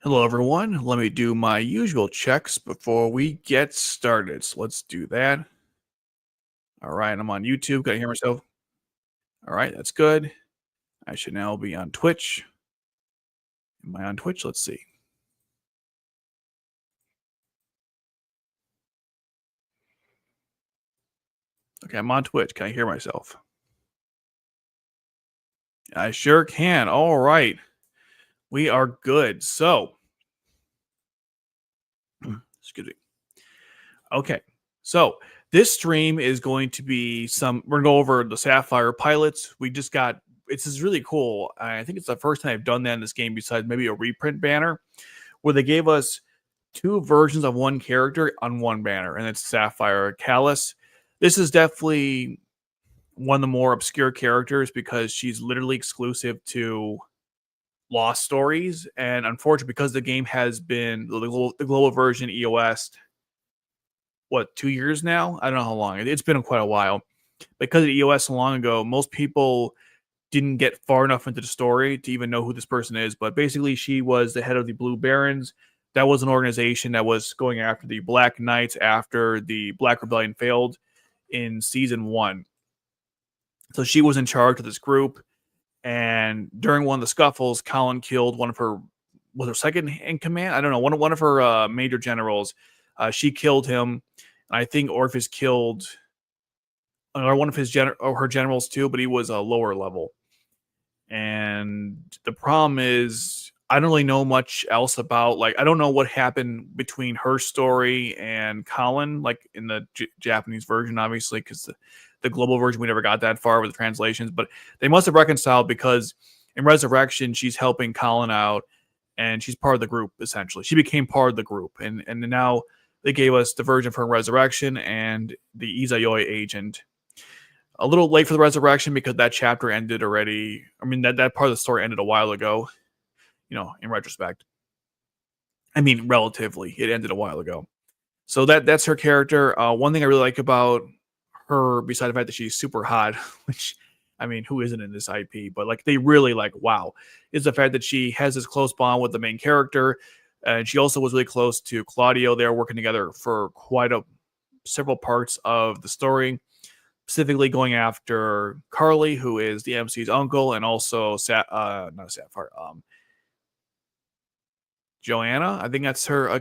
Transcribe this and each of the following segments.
Hello, everyone. Let me do my usual checks before we get started. So let's do that. All right, I'm on YouTube. Can I hear myself? All right, that's good. I should now be on Twitch. Am I on Twitch? Let's see. Okay, I'm on Twitch. Can I hear myself? I sure can. All right, we are good. So, excuse me. Okay, so this stream is going to be we're going to go over the Sapphire pilots. We just got, it's just really cool. I think it's the first time I've done that in this game besides maybe a reprint banner where they gave us two versions of one character on one banner, and it's Sapphire Callus. This is definitely one of the more obscure characters because she's literally exclusive to Lost Stories, and unfortunately, because the game has been the global version EOS, what 2 years now? I don't know how long. It's been quite a while. Because of EOS so long ago, most people didn't get far enough into the story to even know who this person is. But basically, she was the head of the Blue Barons. That was an organization that was going after the Black Knights after the Black Rebellion failed in season 1. So she was in charge of this group. And during one of the scuffles, Colin killed one of her, was her second in command? I don't know, one of her major generals. She killed him. I think Orpheus killed or one of her generals too, but he was a lower level. And the problem is, I don't really know much else about, like, I don't know what happened between her story and Colin, like in the Japanese version, obviously, because the global version, we never got that far with the translations, but they must have reconciled because in Resurrection, she's helping Colin out and she's part of the group, essentially. She became part of the group. And now they gave us the version for Resurrection and the Izayoi agent. A little late for the Resurrection because that chapter ended already. I mean, that part of the story ended a while ago, in retrospect. I mean, relatively. It ended a while ago. So that's her character. One thing I really like about her, besides the fact that she's super hot, which, I mean, who isn't in this IP? But, like, they really, like, wow, is the fact that she has this close bond with the main character. And she also was really close to Claudio. They were working together for several parts of the story, specifically going after Carly, who is the MC's uncle, and also not Sapphire, Joanna. I think that's her,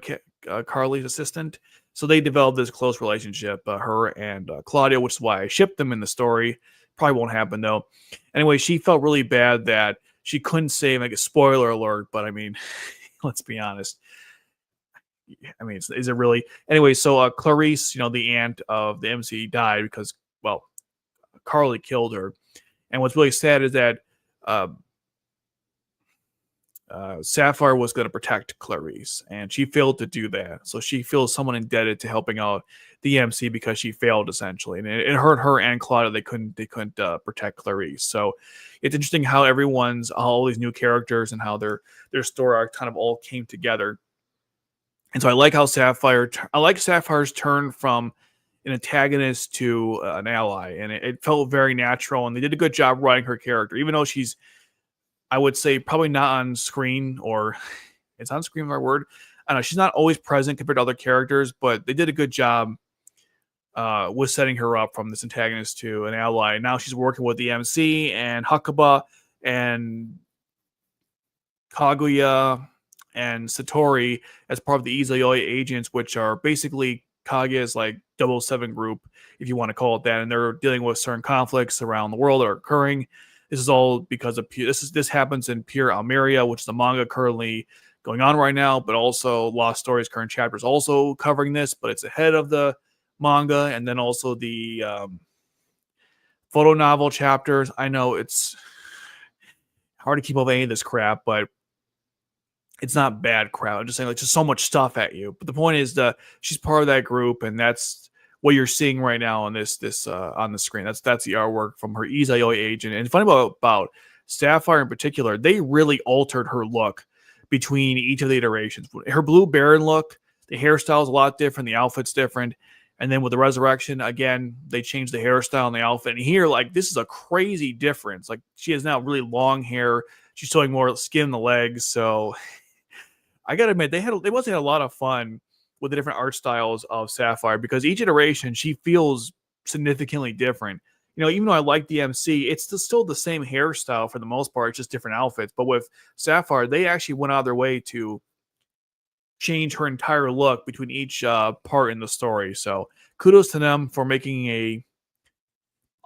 Carly's assistant. So they developed this close relationship, her and Claudia, which is why I shipped them in the story. Probably won't happen though. Anyway, she felt really bad that she couldn't save, like, a spoiler alert, but I mean, let's be honest. I mean, is it really? Anyway, so Clarice, the aunt of the MC, died because, well, Carly killed her. And what's really sad is that uh, Sapphire was going to protect Clarice, and she failed to do that. So she feels somewhat indebted to helping out the MC because she failed, essentially, and it hurt her and Claudia. They couldn't protect Clarice. So it's interesting how all these new characters and how their story arc kind of all came together. And so I like Sapphire's turn from an antagonist to an ally, and it felt very natural. And they did a good job writing her character, even though she's, I would say, probably not on screen, or it's on screen, my word. I don't know, she's not always present compared to other characters, but they did a good job with setting her up from this antagonist to an ally. Now she's working with the MC and Hakuba and Kaguya and Satori as part of the Izayoi agents, which are basically Kaguya's, like, 007 group, if you want to call it that, and they're dealing with certain conflicts around the world that are occurring. This is all because of this happens in Pure Almeria, which is the manga currently going on right now, but also Lost Stories current chapter is also covering this, but it's ahead of the manga, and then also the photo novel chapters. I know it's hard to keep up with any of this crap, but it's not bad crap. I'm just saying, like, just so much stuff at you. But the point is that she's part of that group, and that's what you're seeing right now on this on the screen. That's the artwork from her Izayoi agent. And funny about Sapphire in particular, they really altered her look between each of the iterations. Her Blue Baron look, the hairstyle is a lot different, the outfit's different. And then with the Resurrection, again, they changed the hairstyle and the outfit. And here, like, this is a crazy difference. Like, she has now really long hair. She's showing more skin in the legs. So I gotta admit they must have had a lot of fun with the different art styles of Sapphire because each iteration she feels significantly different. You know, even though I like the MC, it's still the same hairstyle for the most part, it's just different outfits. But with Sapphire, they actually went out of their way to change her entire look between each part in the story. So kudos to them for making a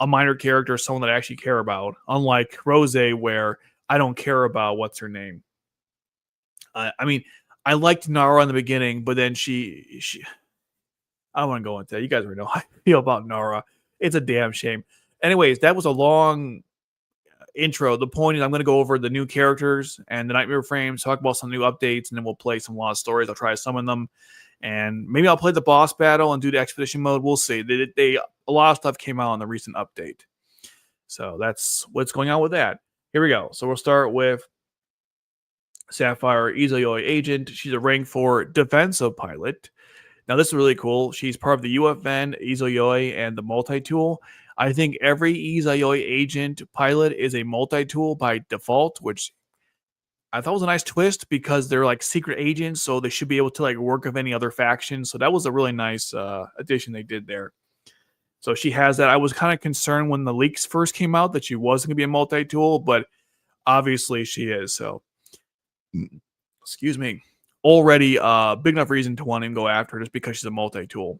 minor character someone that I actually care about, unlike Rose, where I don't care about what's her name. I mean, I liked Nara in the beginning, but then she I don't want to go into that. You guys already know how I feel about Nara. It's a damn shame. Anyways, that was a long intro. The point is, I'm going to go over the new characters and the Nightmare frames, talk about some new updates, and then we'll play some lost stories. I'll try to summon them, and maybe I'll play the boss battle and do the expedition mode. We'll see. A lot of stuff came out on the recent update, so that's what's going on with that. Here we go. So we'll start with Sapphire Izayoi Agent. She's a rank 4 defensive pilot. Now, this is really cool. She's part of the UFN, Izayoi, and the multi-tool. I think every Izayoi agent pilot is a multi-tool by default, which I thought was a nice twist because they're like secret agents, so they should be able to like work with any other faction. So that was a really nice addition they did there. So she has that. I was kind of concerned when the leaks first came out that she wasn't going to be a multi-tool, but obviously she is. So, excuse me. Already big enough reason to want to go after her just because she's a multi-tool.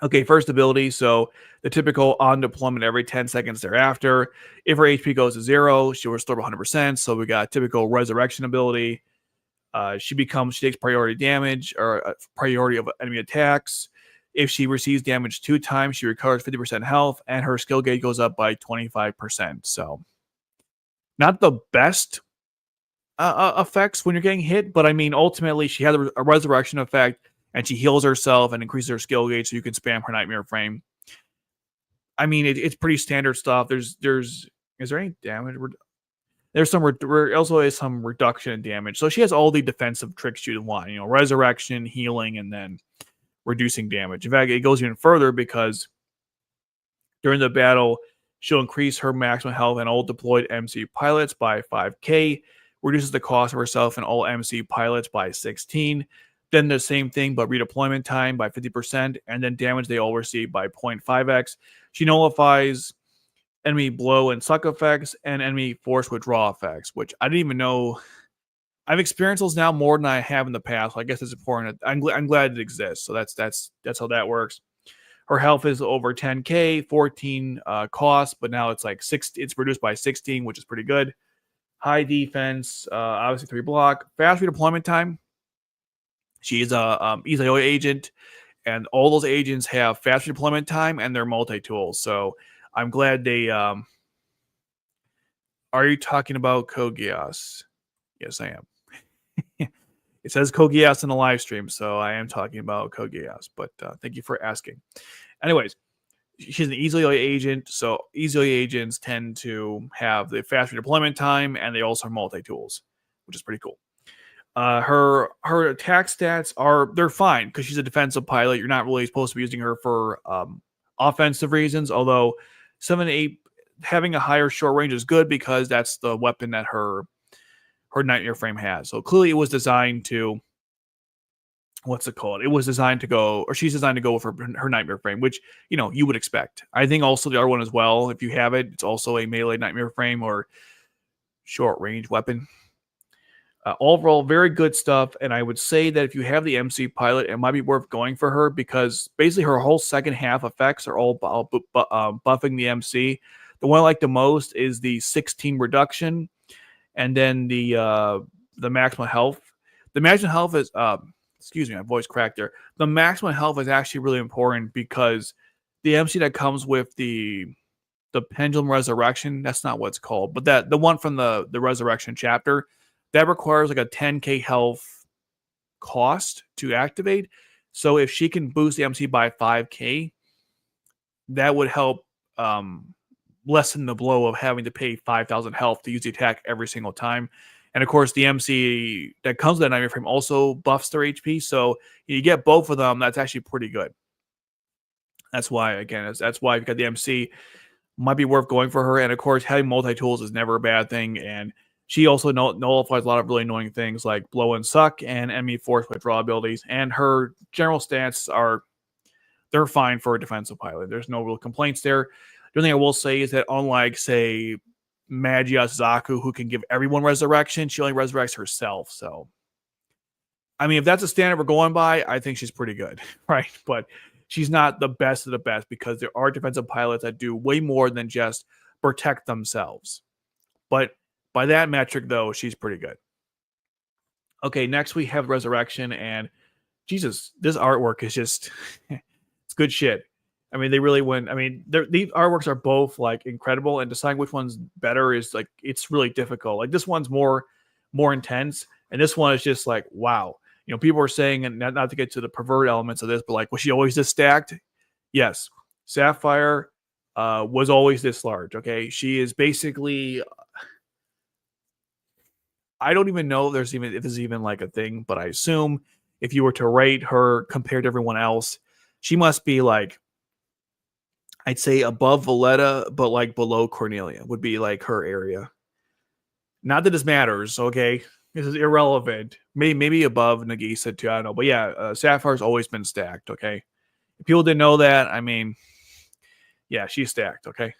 Okay, first ability. So the typical on deployment every 10 seconds thereafter. If her HP goes to 0, she'll restore 100%. So we got typical resurrection ability. She takes priority damage or priority of enemy attacks. If she receives damage 2 times, she recovers 50% health, and her skill gauge goes up by 25%. So not the best effects when you're getting hit, but I mean, ultimately, she has a resurrection effect, and she heals herself and increases her skill gauge so you can spam her nightmare frame. I mean, it's pretty standard stuff. Is there any damage? There's also is some reduction in damage. So she has all the defensive tricks you'd want, resurrection, healing, and then reducing damage. In fact, it goes even further because during the battle, she'll increase her maximum health and all deployed MC pilots by 5k, reduces the cost of herself and all MC pilots by 16. Then the same thing, but redeployment time by 50%, and then damage they all receive by 0.5x. She nullifies enemy blow and suck effects and enemy force withdraw effects, which I didn't even know. I've experienced those now more than I have in the past. So I guess it's important. I'm glad it exists. So that's how that works. Her health is over 10k, 14 cost, but now it's like 6. It's reduced by 16, which is pretty good. High defense, obviously 3 block, fast redeployment time. She's a Izayoi agent, and all those agents have fast redeployment time, and they're multi-tools. So I'm glad they. Are you talking about Kogias? Yes, I am. It says Kogias in the live stream, so I am talking about Kogias. But thank you for asking. Anyways, she's an Izayoi agent, so Izayoi agents tend to have the fast redeployment time, and they also are multi-tools, which is pretty cool. Her attack stats they're fine because she's a defensive pilot. You're not really supposed to be using her for offensive reasons, although 7-8 having a higher short range is good because that's the weapon that her nightmare frame has. So clearly it was designed to It was designed to go, or she's designed to go with her nightmare frame, which you would expect. I think also the other one as well, if you have it, it's also a melee nightmare frame or short range weapon. Overall, very good stuff, and I would say that if you have the MC pilot, it might be worth going for her because basically her whole second half effects are all buffing the MC. The one I like the most is the 16 reduction, and then the maximum health. The maximum health is excuse me, my voice cracked there. The maximum health is actually really important because the MC that comes with the pendulum resurrection, that's not what it's called, but the one from the resurrection chapter, that requires like a 10k health cost to activate. So if she can boost the MC by 5k, that would help lessen the blow of having to pay 5,000 health to use the attack every single time. And of course, the MC that comes with that nightmare frame also buffs their HP. So you get both of them. That's actually pretty good. That's why, again, that's why you've got the MC. Might be worth going for her. And of course, having multi-tools is never a bad thing. And She also nullifies a lot of really annoying things like blow and suck and enemy force withdrawal abilities. And her general stats they're fine for a defensive pilot. There's no real complaints there. The only thing I will say is that unlike, say, Magia Zaku, who can give everyone resurrection, she only resurrects herself. So, I mean, if that's a standard we're going by, I think she's pretty good, right? But she's not the best of the best because there are defensive pilots that do way more than just protect themselves. But by that metric, though, she's pretty good. Okay, next we have Resurrection, and Jesus, this artwork is just it's good shit. I mean, they really went. I mean, these artworks are both like incredible, and deciding which one's better is like it's really difficult. Like this one's more intense, and this one is just like wow. You know, people are saying, and not to get to the pervert elements of this, but like, was she always this stacked? Yes, Sapphire was always this large. Okay, she is basically. I don't even know if this is even like a thing, but I assume if you were to rate her compared to everyone else, she must be like, I'd say above Valletta, but like below Cornelia would be like her area. Not that this matters, okay? This is irrelevant. Maybe above Nagisa too, I don't know. But yeah, Sapphire's always been stacked, okay? If people didn't know that, I mean, yeah, she's stacked, okay?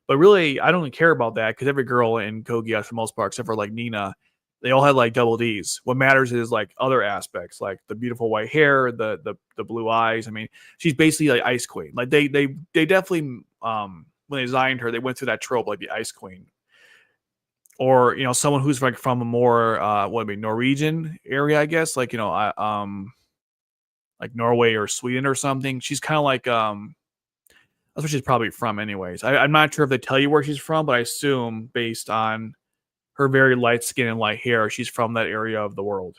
But really, I don't even care about that because every girl in Kogia, for the most part, except for like Nina, they all had like double Ds. What matters is like other aspects, like the beautiful white hair, the blue eyes. I mean, she's basically like Ice Queen. Like they definitely when they designed her, they went through that trope like the Ice Queen, or you know someone who's like from a more Norwegian area, I guess, like like Norway or Sweden or something. She's kind of like that's where she's probably from, anyways. I'm not sure if they tell you where she's from, but I assume based on her very light skin and light hair, she's from that area of the world.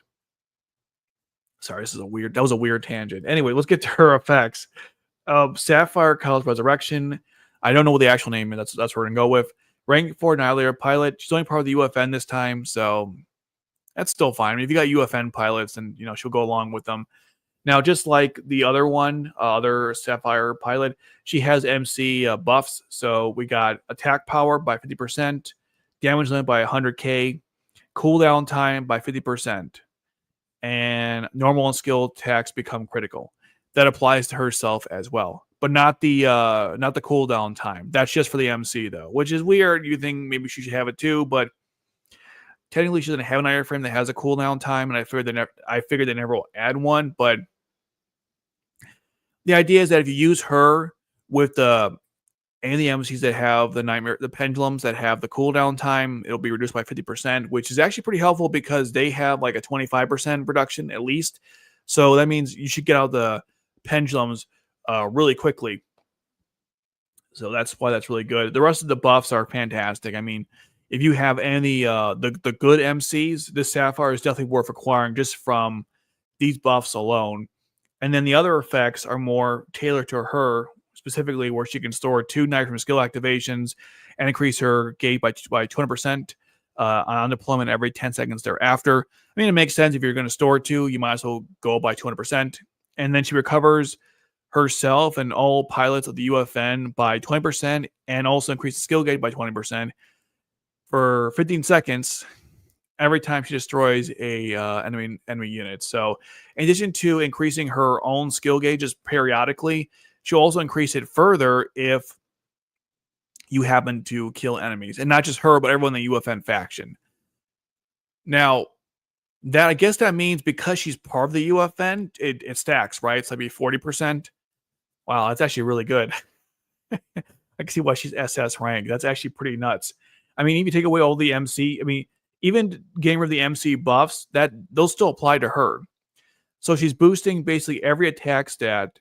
Sorry, that was a weird tangent. Anyway, let's get to her effects. Sapphire Kyle's Resurrection. I don't know what the actual name is. That's what we're gonna go with. Rank 4 Annihilator pilot. She's only part of the UFN this time, so that's still fine. I mean, if you got UFN pilots, then you know she'll go along with them. Now, just like the other one, other Sapphire pilot, she has MC buffs. So we got attack power by 50%, damage limit by 100k, cooldown time by 50%, and normal and skill attacks become critical. That applies to herself as well, but not the cooldown time. That's just for the MC though, which is weird. You think maybe she should have it too, but technically she doesn't have an wireframe that has a cooldown time, and I figured they never will add one, but the idea is that if you use her with any of the MCs that have the pendulums that have the cooldown time, it'll be reduced by 50%, which is actually pretty helpful because they have like a 25% reduction at least. So that means you should get out the pendulums really quickly. So that's why that's really good. The rest of the buffs are fantastic. I mean, if you have any the good MCs, this Sapphire is definitely worth acquiring just from these buffs alone. And then the other effects are more tailored to her, specifically where she can store 2 knife from skill activations and increase her gauge by 200% on deployment every 10 seconds thereafter. I mean, it makes sense if you're going to store 2, you might as well go by 200%. And then she recovers herself and all pilots of the UFN by 20% and also increase the skill gauge by 20% for 15 seconds every time she destroys a enemy unit. So in addition to increasing her own skill gauges periodically, she'll also increase it further if you happen to kill enemies. And not just her, but everyone in the UFN faction. Now, I guess that means because she's part of the UFN, it stacks, right? So that'd be 40%. Wow, that's actually really good. I can see why she's SS rank. That's actually pretty nuts. I mean, if you take away all the MC, I mean, even getting rid of the MC buffs, those still apply to her. So she's boosting basically every attack stat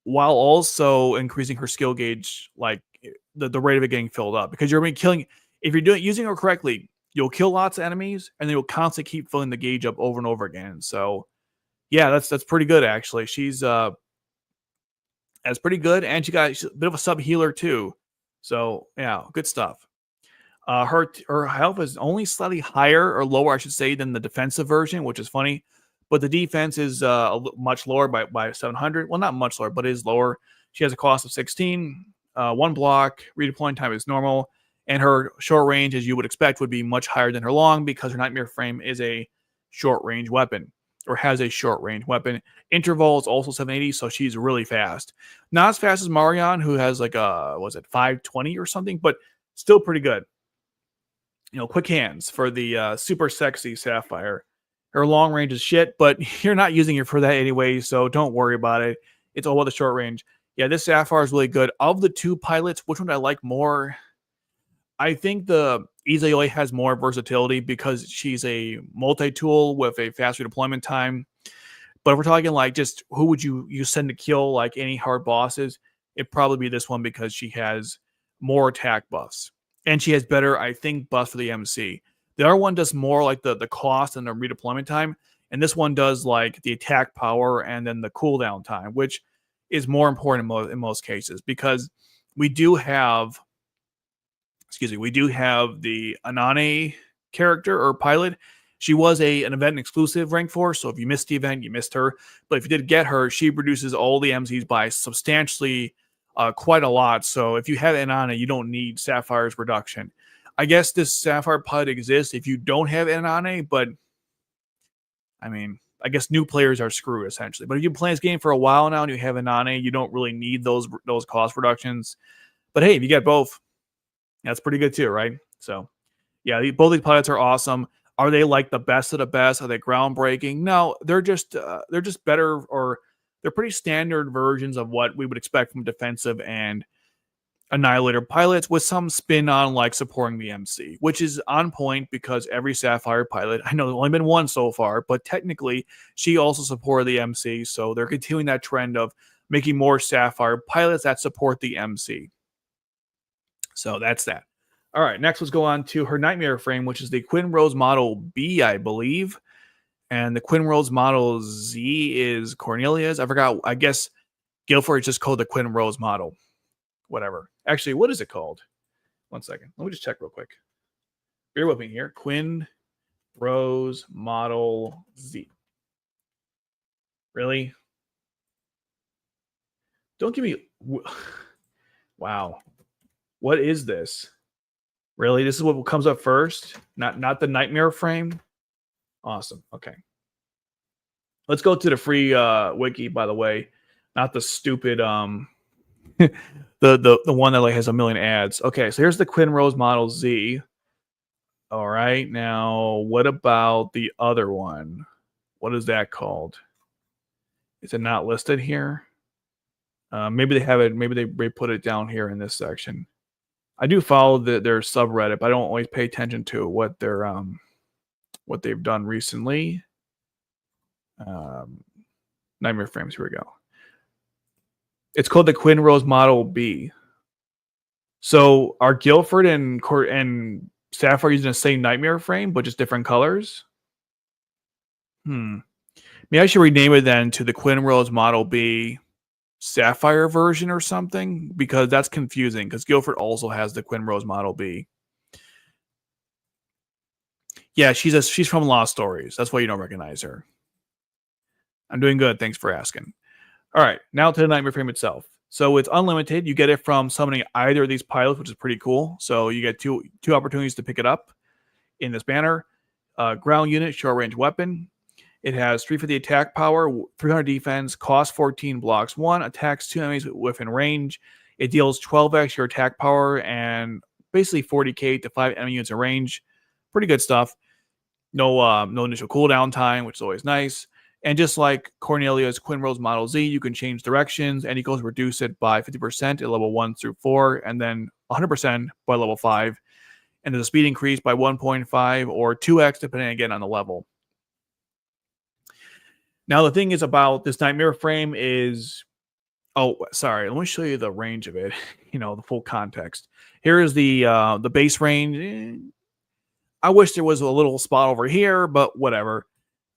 while also increasing her skill gauge, like the rate of it getting filled up. Because you're going to be killing, if you're using her correctly, you'll kill lots of enemies and they will constantly keep filling the gauge up over and over again. So yeah, that's pretty good actually. She's that's pretty good, and she's a bit of a sub healer too. So yeah, good stuff. Her health is only slightly higher or lower, I should say, than the defensive version, which is funny. But the defense is much lower by 700. Well, not much lower, but it is lower. She has a cost of 16. 1 block. Redeploying time is normal. And her short range, as you would expect, would be much higher than her long because her Nightmare Frame is a short range weapon or has a short range weapon. Interval is also 780, so she's really fast. Not as fast as Marion, who has like a, was it 520 or something, but still pretty good. Quick hands for the super sexy Sapphire. Her long range is shit, but you're not using it for that anyway, so don't worry about it. It's all about the short range. Yeah, this Sapphire is really good. Of the two pilots, which one do I like more? I think the Izayoi has more versatility because she's a multi-tool with a faster deployment time. But if we're talking like just who would you send to kill like any hard bosses, it'd probably be this one because she has more attack buffs. And she has better, I think, buffs for the MC. The other one does more like the cost and the redeployment time. And this one does like the attack power and then the cooldown time, which is more important in most cases because we do have the Anane character or pilot. She was an event exclusive rank 4, so if you missed the event, you missed her. But if you did get her, she reduces all the MCs by substantially quite a lot. So if you have Anane, you don't need Sapphire's reduction. I guess this Sapphire pilot exists if you don't have Anane, but I mean, I guess new players are screwed essentially. But if you play this game for a while now and you have Anane, you don't really need those cost reductions. But hey, if you get both, that's pretty good too, right? So, yeah, both these pilots are awesome. Are they like the best of the best? Are they groundbreaking? No, they're just better, or they're pretty standard versions of what we would expect from defensive and Annihilator pilots with some spin on like supporting the MC, which is on point because every Sapphire pilot, I know there's only been one so far, but technically she also supported the MC, so they're continuing that trend of making more Sapphire pilots that support the MC. So that's that. All right, next let's go on to her Nightmare Frame, which is the Quinn Rose Model B, I believe. And the Quinn Rose Model Z is Cornelia's. I forgot. I guess Guilford is just called the Quinn Rose Model. Whatever. Actually, what is it called? One second. Let me just check real quick. Bear with me here. Quinn Rose Model Z. Really? Don't give me... Wow. What is this? Really? This is what comes up first? Not the Nightmare Frame? Awesome. Okay. Let's go to the free wiki, by the way. Not the stupid the one that like has a million ads. Okay, so here's the Quinn Rose Model Z. All right. Now, what about the other one? What is that called? Is it not listed here? Maybe they have it. Maybe they put it down here in this section. I do follow their subreddit, but I don't always pay attention to what they've done recently. Nightmare Frames. Here we go. It's called the Quinn Rose Model B. So are Guilford and Sapphire using the same Nightmare Frame, but just different colors? Maybe I should rename it then to the Quinn Rose Model B Sapphire version or something, because that's confusing, because Guilford also has the Quinn Rose Model B. Yeah, she's from Lost Stories. That's why you don't recognize her. I'm doing good. Thanks for asking. All right, now to the Nightmare Frame itself. So it's unlimited. You get it from summoning either of these pilots, which is pretty cool. So you get two opportunities to pick it up in this banner. Ground unit, short range weapon. It has 350 attack power, 300 defense, cost 14, blocks 1, attacks 2 enemies within range. It deals 12x your attack power and basically 40k to 5 enemy units in range. Pretty good stuff. No initial cooldown time, which is always nice. And just like Cornelia's Quinn Rose Model Z, you can change directions, and you can reduce it by 50% at level 1 through 4, and then 100% by level 5. And there's a speed increase by 1.5 or 2x, depending again on the level. Now, the thing is about this Nightmare Frame is... Oh, sorry. Let me show you the range of it. The full context. Here is the base range. I wish there was a little spot over here, but whatever.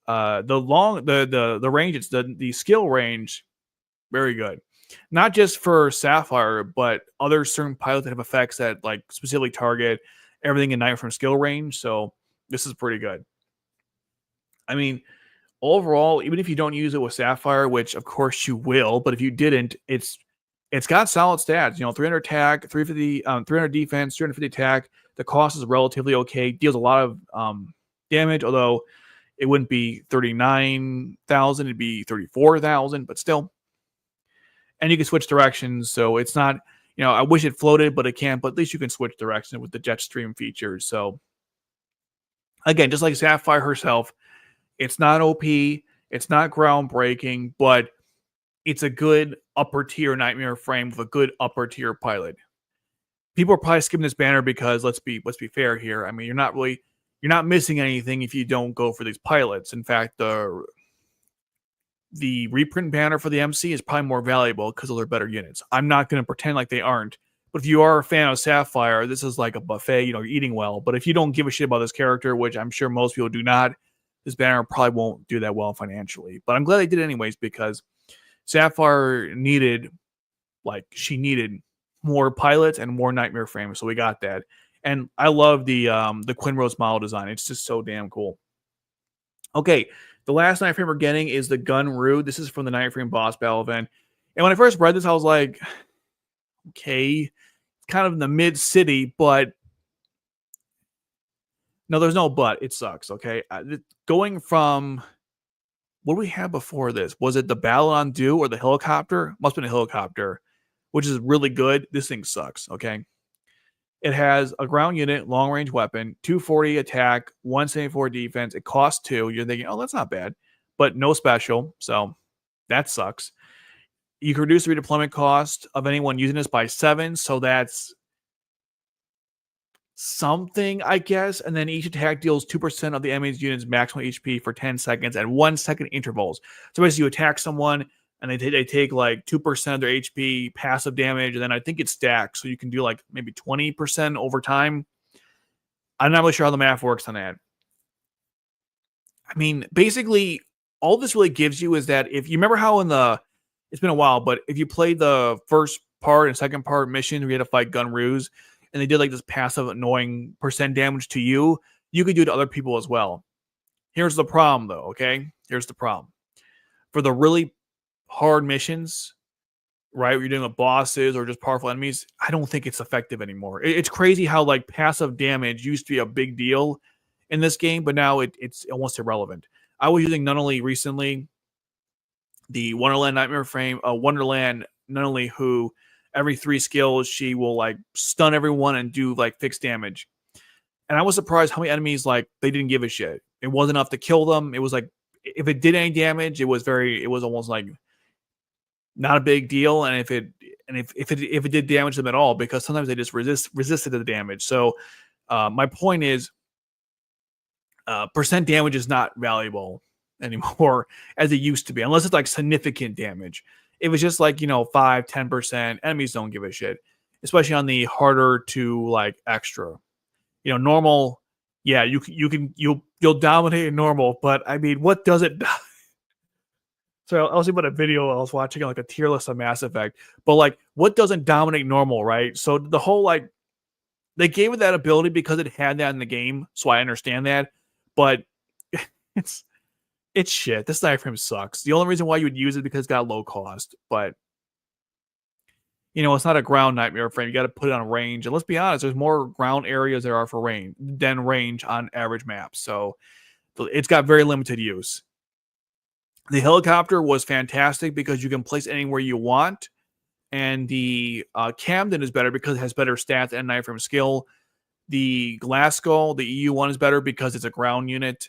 The range, it's the skill range, very good. Not just for Sapphire, but other certain pilots that have effects that like specifically target everything in Nightmare Frame skill range. So this is pretty good. I mean, overall, even if you don't use it with Sapphire, which of course you will, but if you didn't, it's It's got solid stats. 300 attack, 350, 300 defense, 350 attack. The cost is relatively okay. Deals a lot of damage, although it wouldn't be 39,000. It'd be 34,000, but still. And you can switch directions, so it's not. I wish it floated, but it can't. But at least you can switch directions with the jet stream features. So again, just like Sapphire herself, it's not OP. It's not groundbreaking, but it's a good upper tier Nightmare frame with a good upper tier pilot. People are probably skipping this banner because let's be fair here. I mean, you're not missing anything if you don't go for these pilots. In fact, the reprint banner for the MC is probably more valuable because of their better units. I'm not going to pretend like they aren't. But if you are a fan of Sapphire, this is like a buffet, you're eating well. But if you don't give a shit about this character, which I'm sure most people do not, this banner probably won't do that well financially. But I'm glad they did it anyways because Sapphire needed more pilots and more Nightmare frames. So we got that. And I love the Quinn Rose model design. It's just so damn cool. Okay, the last Night Frame we're getting is the Gun Rue. This is from the Night Frame boss battle event. And when I first read this, I was like, okay, it's kind of in the mid-city, but no, there's no but. It sucks, okay? Going from, what do we have before this? Was it the Battle on Dew or the helicopter? Must have been a helicopter, which is really good. This thing sucks, okay? It has a ground unit, long-range weapon, 240 attack, 174 defense. It costs 2. You're thinking, oh, that's not bad. But no special, so that sucks. You can reduce the redeployment cost of anyone using this by 7, so that's something, I guess. And then each attack deals 2% of the enemy's unit's maximum HP for 10 seconds at 1 second intervals. So basically, you attack someone, and they take like 2% of their HP passive damage, and then I think it stacks, so you can do like maybe 20% over time. I'm not really sure how the math works on that. I mean, basically, all this really gives you is that if you remember how it's been a while, but if you played the first part and second part mission where you had to fight Gun Ruse, and they did like this passive annoying percent damage to you, you could do it to other people as well. Here's the problem, though, okay? Here's the problem. For the really hard missions, right, where you're dealing with bosses or just powerful enemies, I don't think it's effective anymore. It's crazy how like passive damage used to be a big deal in this game, but now it's almost irrelevant. I was using Nunnally recently, the Wonderland Nightmare frame, Wonderland Nunnally, who every 3 skills she will like stun everyone and do like fixed damage. And I was surprised how many enemies like they didn't give a shit. It wasn't enough to kill them. It was like if it did any damage, it was almost like not a big deal. And if it did damage them at all, because sometimes they just resisted the damage. So my point is, percent damage is not valuable anymore as it used to be, unless it's like significant damage. If it's just like 5-10%, enemies don't give a shit, especially on the harder to like extra. Normal, yeah, you'll dominate in normal, but I mean, what does it? So I was about a video I was watching, like a tier list of Mass Effect, but like, what doesn't dominate normal, right? So the whole like, they gave it that ability because it had that in the game, so I understand that, but it's shit. This Night Frame sucks. The only reason why you would use it because it's got low cost, but it's not a ground Nightmare frame. You got to put it on range, and let's be honest, there's more ground areas there are for range than range on average maps, so it's got very limited use. The helicopter was fantastic because you can place it anywhere you want. And the Camden is better because it has better stats and Night Frame skill. The Glasgow, the EU one, is better because it's a ground unit.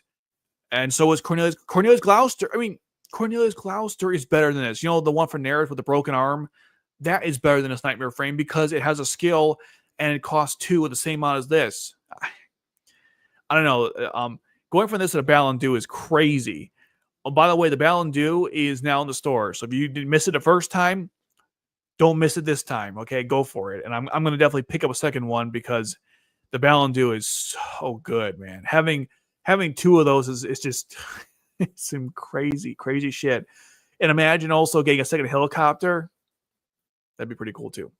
And so is Cornelius. Cornelius Gloucester. I mean, Cornelius Gloucester is better than this. The one for Nerith with the broken arm? That is better than this Nightmare frame because it has a skill and it costs 2 with the same amount as this. I don't know. Going from this to the Battle and Dew is crazy. Oh, by the way, the Battle and Dew is now in the store. So if you didn't miss it the first time, don't miss it this time. Okay, go for it. And I'm going to definitely pick up a second one because the Battle and Dew is so good, man. Having 2 of those is just it's some crazy shit. And imagine also getting a second helicopter. That'd be pretty cool too.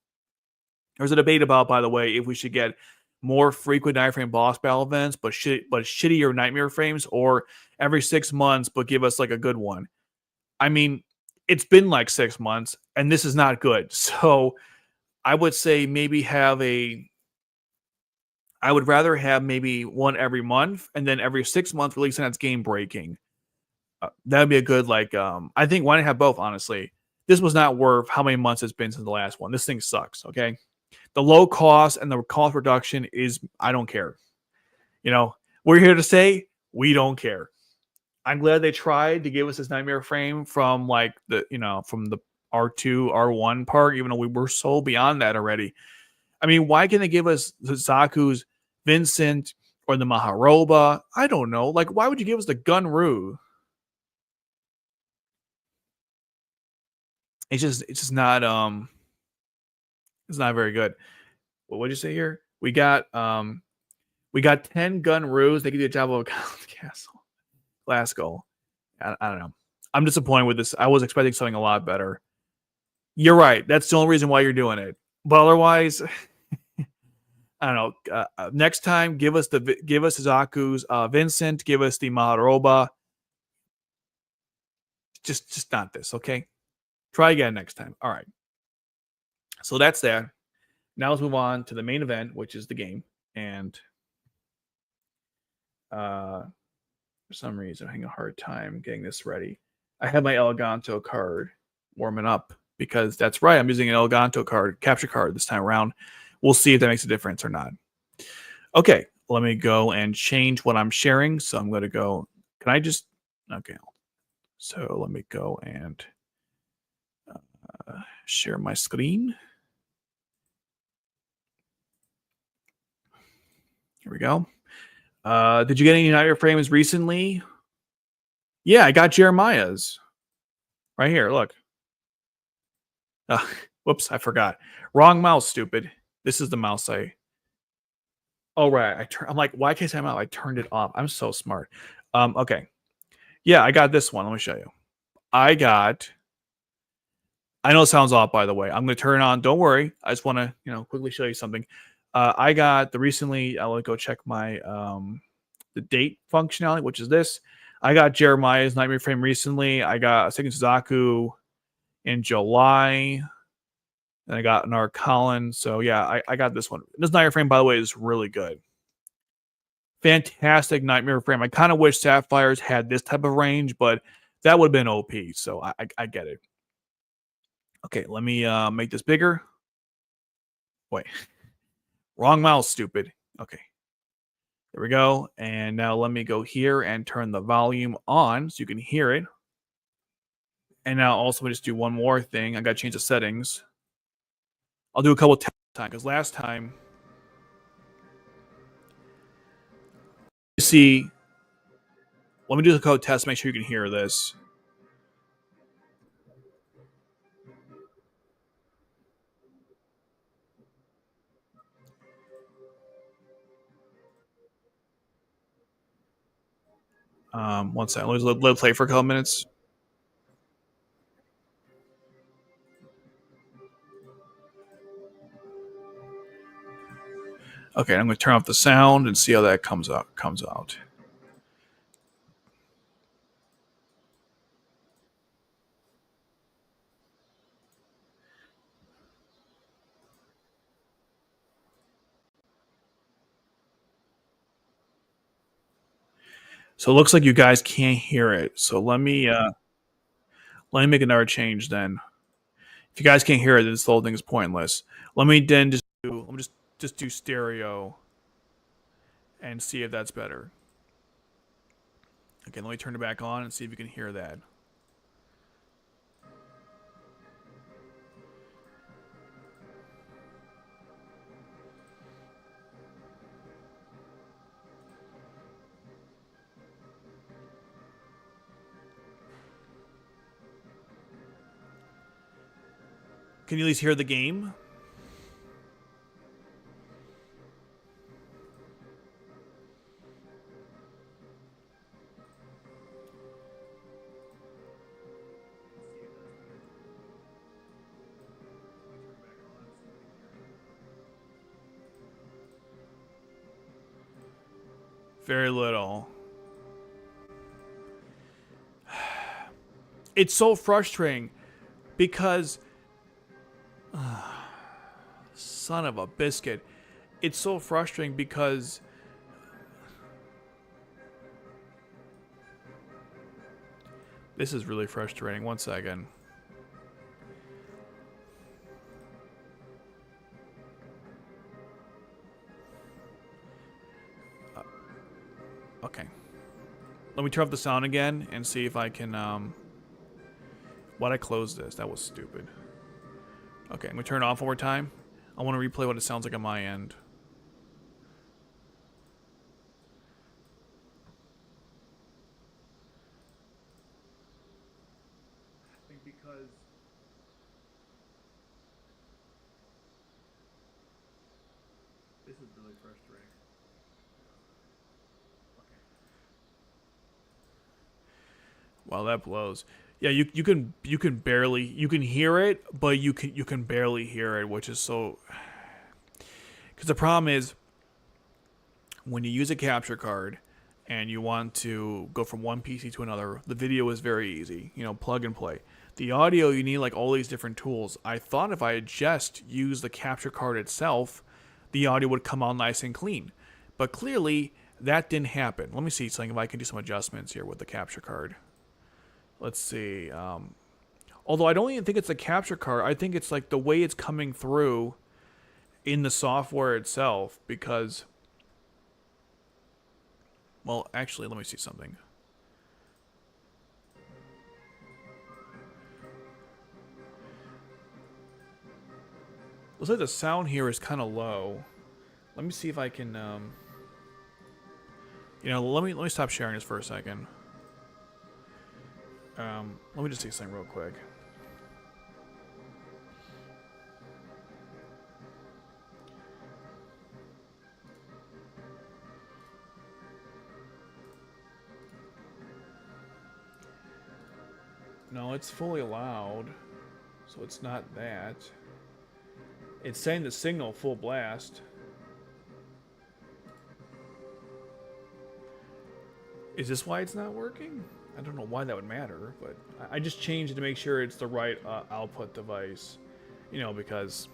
There's a debate about, by the way, if we should get more frequent Night Frame boss battle events, but shittier Nightmare frames, or every 6 months, but give us like a good one. I mean, it's been like 6 months, and this is not good. So I would say maybe have a I would rather have maybe one every month, and then every 6 months releasing that's game breaking. That would be a good like. I think why not have both? Honestly, this was not worth how many months it's been since the last one. This thing sucks. Okay, the low cost and the cost reduction is I don't care. You know, we're here to say we don't care. I'm glad they tried to give us this nightmare frame from like the from the R2 R1 part, even though we were so beyond that already. I mean, why can't they give us the Zaku's Vincent or the Maharoba? I don't know. Like, why would you give us the Gunru? It's just not it's not very good. What would you say here? We got 10 Gunrus. They can do a job of a castle. Glasgow. I don't know. I'm disappointed with this. I was expecting something a lot better. You're right. That's the only reason why you're doing it. But otherwise, I don't know. Next time, give us Zaku's Vincent. Give us the Maharoba. Just not this, okay? Try again next time. All right. So that's that. Now let's move on to the main event, which is the game. And for some reason, I'm having a hard time getting this ready. I have my Eleganto card warming up because that's right. I'm using an Eleganto card, capture card this time around. We'll see if that makes a difference or not. Okay, let me go and change what I'm sharing. So I'm going to go. Can I just? Okay. So let me go and share my screen. Here we go. Did you get any Nightmare Frames recently? Yeah, I got Jeremiah's. Right here, look. Whoops, I forgot. Wrong mouse, stupid. This is the mouse I... Oh, right. I'm like, why can't I out? I turned it off. I'm so smart. Okay. Yeah, I got this one. Let me show you. I know it sounds off, by the way. I'm going to turn it on. Don't worry. I just want to, quickly show you something. I got the recently, I'll go check my the date functionality, which is this. I got Jeremiah's Nightmare Frame recently. I got a second Suzaku in July. And I got an Arcolin. So yeah, I got this one. This Nightmare Frame, by the way, is really good. Fantastic Nightmare Frame. I kind of wish Sapphires had this type of range, but that would have been OP. So I get it. Okay, let me make this bigger. Wait. Wrong mouse, stupid. Okay. There we go. And now let me go here and turn the volume on so you can hear it. And now also just do one more thing. I got to change the settings. I'll do a couple times because last time, you see, let me do the code test. Make sure you can hear this. One second. Let it play for a couple minutes. Okay, I'm going to turn off the sound and see how that comes out. So it looks like you guys can't hear it. So let me make another change then. If you guys can't hear it, then this whole thing is pointless. Let me then just do stereo and see if that's better. Okay, let me turn it back on and see if you can hear that. Can you at least hear the game? Very little. It's so frustrating. because son of a biscuit, it's so frustrating because this is really frustrating. One second. Okay. Let me turn off the sound again and see if I can, why'd I close this? That was stupid. Okay, I'm gonna turn it off one more time. I want to replay what it sounds like on my end. I think because this is really frustrating. Wow, that blows. Yeah, you can barely hear it, but you can barely hear it, which is so. Because the problem is when you use a capture card and you want to go from one PC to another, the video is very easy. You know, plug and play. The audio, you need like all these different tools. I thought if I had just used the capture card itself, the audio would come out nice and clean. But clearly, that didn't happen. Let me see something if I can do some adjustments here with the capture card. Let's see. Although I don't even think it's a capture card. I think it's like the way it's coming through in the software itself. Because, well, actually, let me see something. Looks like the sound here is kind of low. Let me see if I can. You know, let me stop sharing this for a second. Let me just see something real quick. No, it's fully allowed, so it's not that. It's saying the signal full blast. Is this why it's not working? I don't know why that would matter, but I just changed it to make sure it's the right output device. You know, because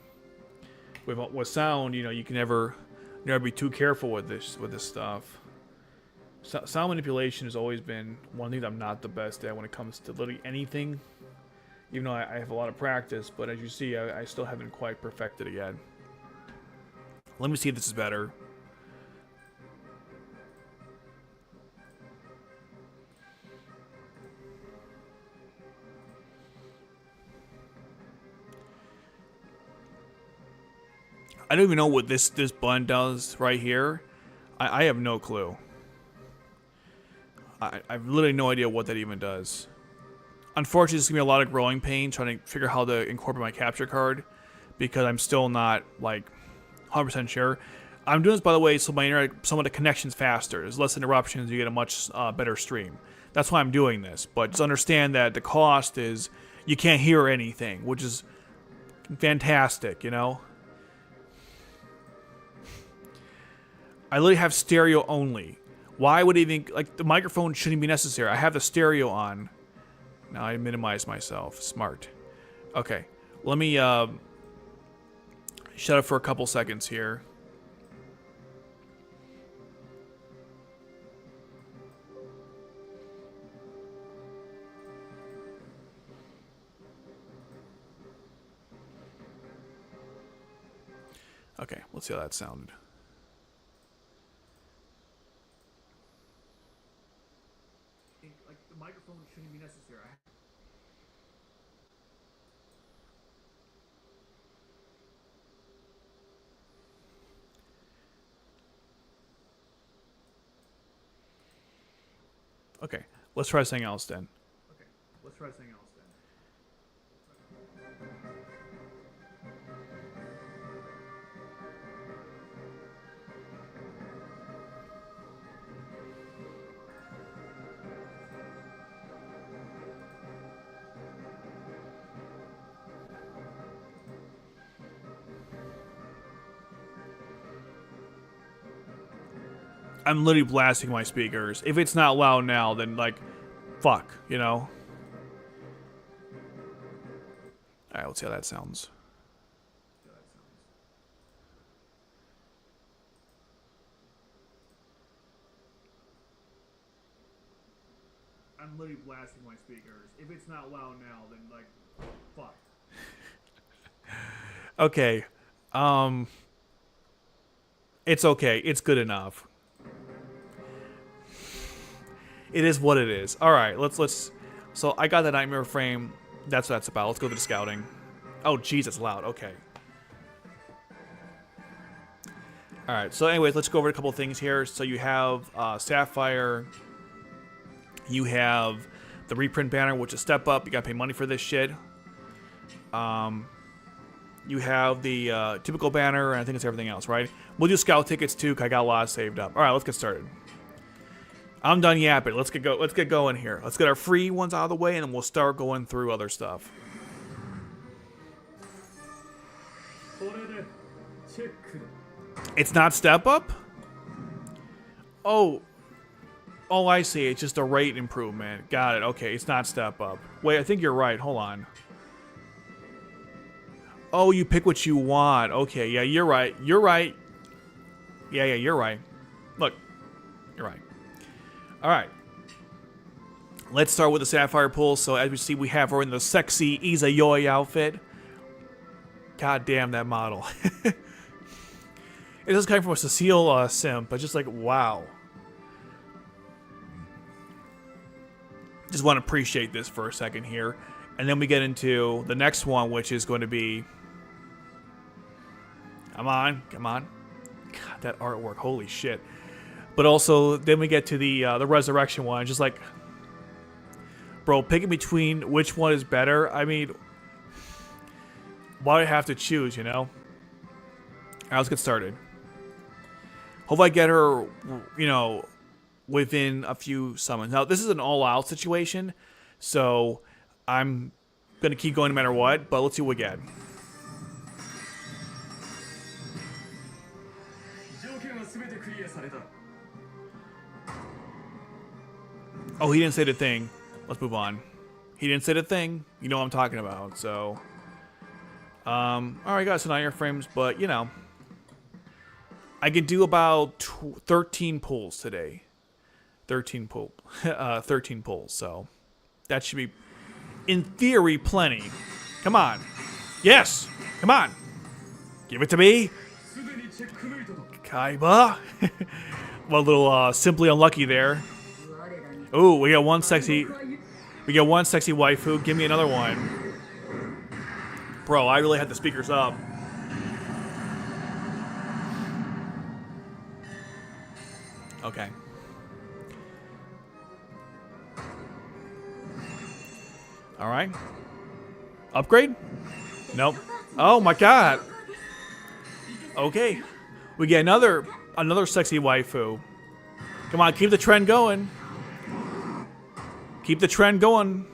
with sound, you know, you can never be too careful with this stuff. Sound manipulation has always been one thing that I'm not the best at when it comes to literally anything. Even though I have a lot of practice, but as you see, I still haven't quite perfected it yet. Let me see if this is better. I don't even know what this button does right here. I have no clue. I've literally no idea what that even does. Unfortunately, it's going to be a lot of growing pain trying to figure out how to incorporate my capture card because I'm still not, like, 100% sure. I'm doing this, by the way, so my internet, some of the connection's faster. There's less interruptions. You get a much better stream. That's why I'm doing this. But just understand that the cost is you can't hear anything, which is fantastic, you know? I literally have stereo only. Why would it even, like, the microphone shouldn't be necessary. I have the stereo on. Now I minimize myself. Smart. Okay. Let me shut up for a couple seconds here. Okay, let's see how that sounded. Like, the microphone shouldn't be necessary. Okay, let's try something else then. Okay, let's try something else then. I'm literally blasting my speakers. If it's not loud now, then, like, fuck, you know? Alright, let's see how that sounds. I'm literally blasting my speakers. If it's not loud now, then like, fuck. Okay. It's okay. It's good enough. It is what it is. All right, let's. So I got the nightmare frame. That's what that's about. Let's go to the scouting. Oh, jeez, it's loud. Okay. All right. So, anyways, let's go over a couple of things here. So you have Sapphire. You have the reprint banner, which is step up. You gotta pay money for this shit. You have the typical banner, and I think it's everything else, right? We'll do scout tickets too, 'cause I got a lot saved up. All right, let's get started. I'm done yapping. Let's get going here. Let's get our free ones out of the way, and then we'll start going through other stuff. It's not step up? Oh, I see. It's just a rate improvement. Got it. Okay, it's not step up. Wait, I think you're right. Hold on. Oh, you pick what you want. Okay, yeah, you're right. You're right. Yeah, you're right. Look, you're right. All right. Let's start with the Sapphire pull. So as we see, we have her in the sexy Izayoi outfit. God damn that model. It does come from a Cecile simp, but just like, wow. Just want to appreciate this for a second here. And then we get into the next one, which is going to be... Come on. God, that artwork, holy shit. But also, then we get to the Resurrection one, just like... Bro, picking between which one is better, I mean... Why do I have to choose, you know? Alright, let's get started. Hope I get her, you know, within a few summons. Now, this is an all-out situation, so I'm going to keep going no matter what, but let's see what we get. Oh, he didn't say the thing. Let's move on. He didn't say the thing. You know what I'm talking about, so... Alright, got some iron frames, but, you know... I can do about 13 pulls today. 13 pulls, so... That should be, in theory, plenty. Come on. Yes! Come on! Give it to me! Kaiba! One little, simply unlucky there. Ooh, we got one sexy waifu. Give me another one. Bro, I really had the speakers up. Okay. Alright. Upgrade? Nope. Oh my god. Okay. We get another sexy waifu. Come on, keep the trend going. Keep the trend going.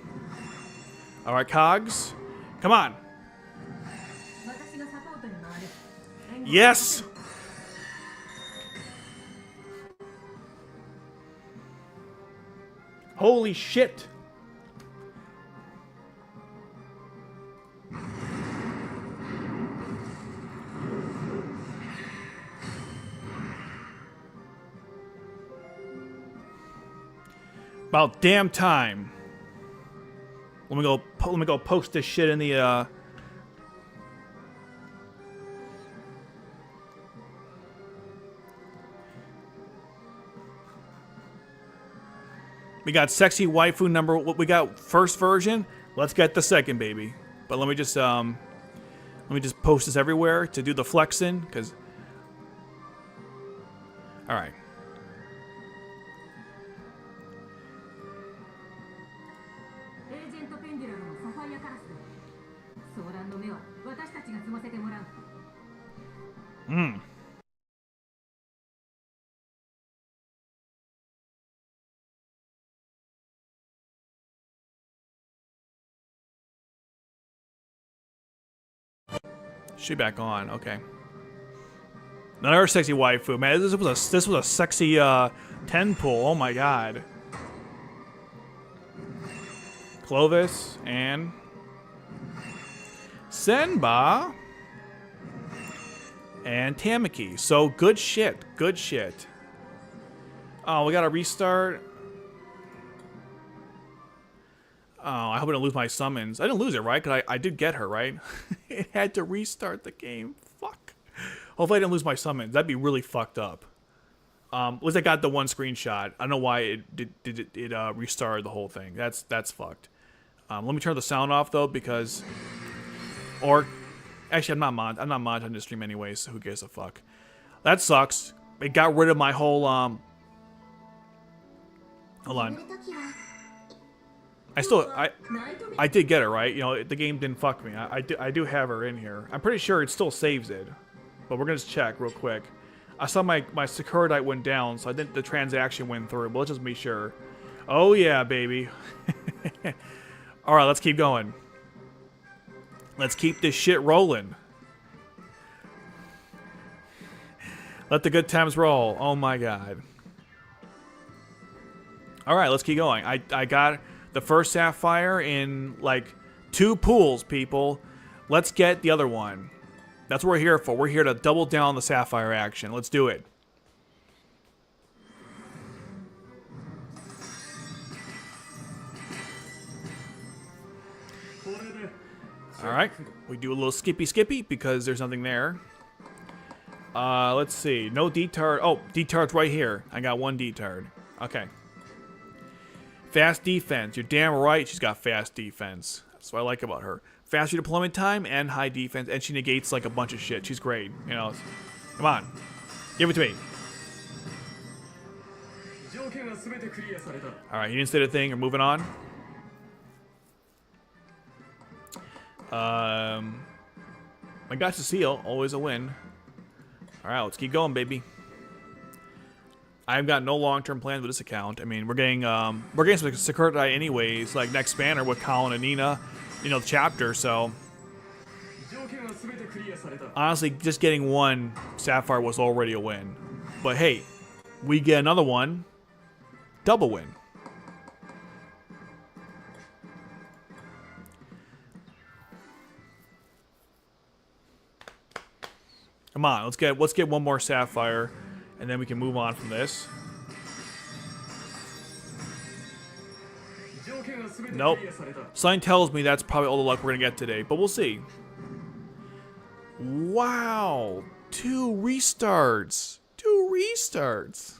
Alright, Cogs. Come on. Yes! Holy shit! About damn time. Let me go post this shit in the We got sexy waifu number. We got first version. Let's get the second, baby. But let me just post this everywhere to do the flexing, cause. All right. She back on, okay. Another sexy waifu, man. This was a sexy 10 pull. Oh my god. Clovis and Senba. And Tamaki. So good shit. Good shit. Oh, we gotta restart. Oh, I hope I don't lose my summons. I didn't lose it, right? Because I did get her, right? It had to restart the game. Fuck. Hopefully I didn't lose my summons. That'd be really fucked up. At least I got the one screenshot. I don't know why it restarted the whole thing. That's fucked. Let me turn the sound off though, because, or actually I'm not monitoring the stream anyway, so who gives a fuck? That sucks. It got rid of my whole hold on. I did get it right. You know, the game didn't fuck me. I do have her in here. I'm pretty sure it still saves it, but we're gonna just check real quick. I saw my Securitite went down, so I think the transaction went through, but let's just be sure. Oh yeah, baby. Alright, let's keep going. Let's keep this shit rolling. Let the good times roll. Oh my god. Alright, let's keep going. I got the first Sapphire in like 2 pools, people. Let's get the other one. That's what we're here for. We're here to double down on the Sapphire action. Let's do it. Alright. We do a little skippy because there's nothing there. Let's see. No D-Tard. Oh, D-Tard's right here. I got 1 D-Tard. Okay. Fast defense. You're damn right she's got fast defense. That's what I like about her. Faster deployment time and high defense, and she negates like a bunch of shit. She's great, you know. Come on, give it to me. All right, he didn't say the thing. We're moving on. I got Cecile, always a win. All right, let's keep going, baby. I've got no long-term plans with this account. I mean, we're getting some Securitite anyways, like next banner with Colin and Nina. You know, the chapter, so honestly, just getting 1 Sapphire was already a win. But hey, we get another one, double win. Come on, let's get 1 more Sapphire, and then we can move on from this. Nope. Sign tells me that's probably all the luck we're gonna get today, but we'll see. Wow. 2 restarts. 2 restarts.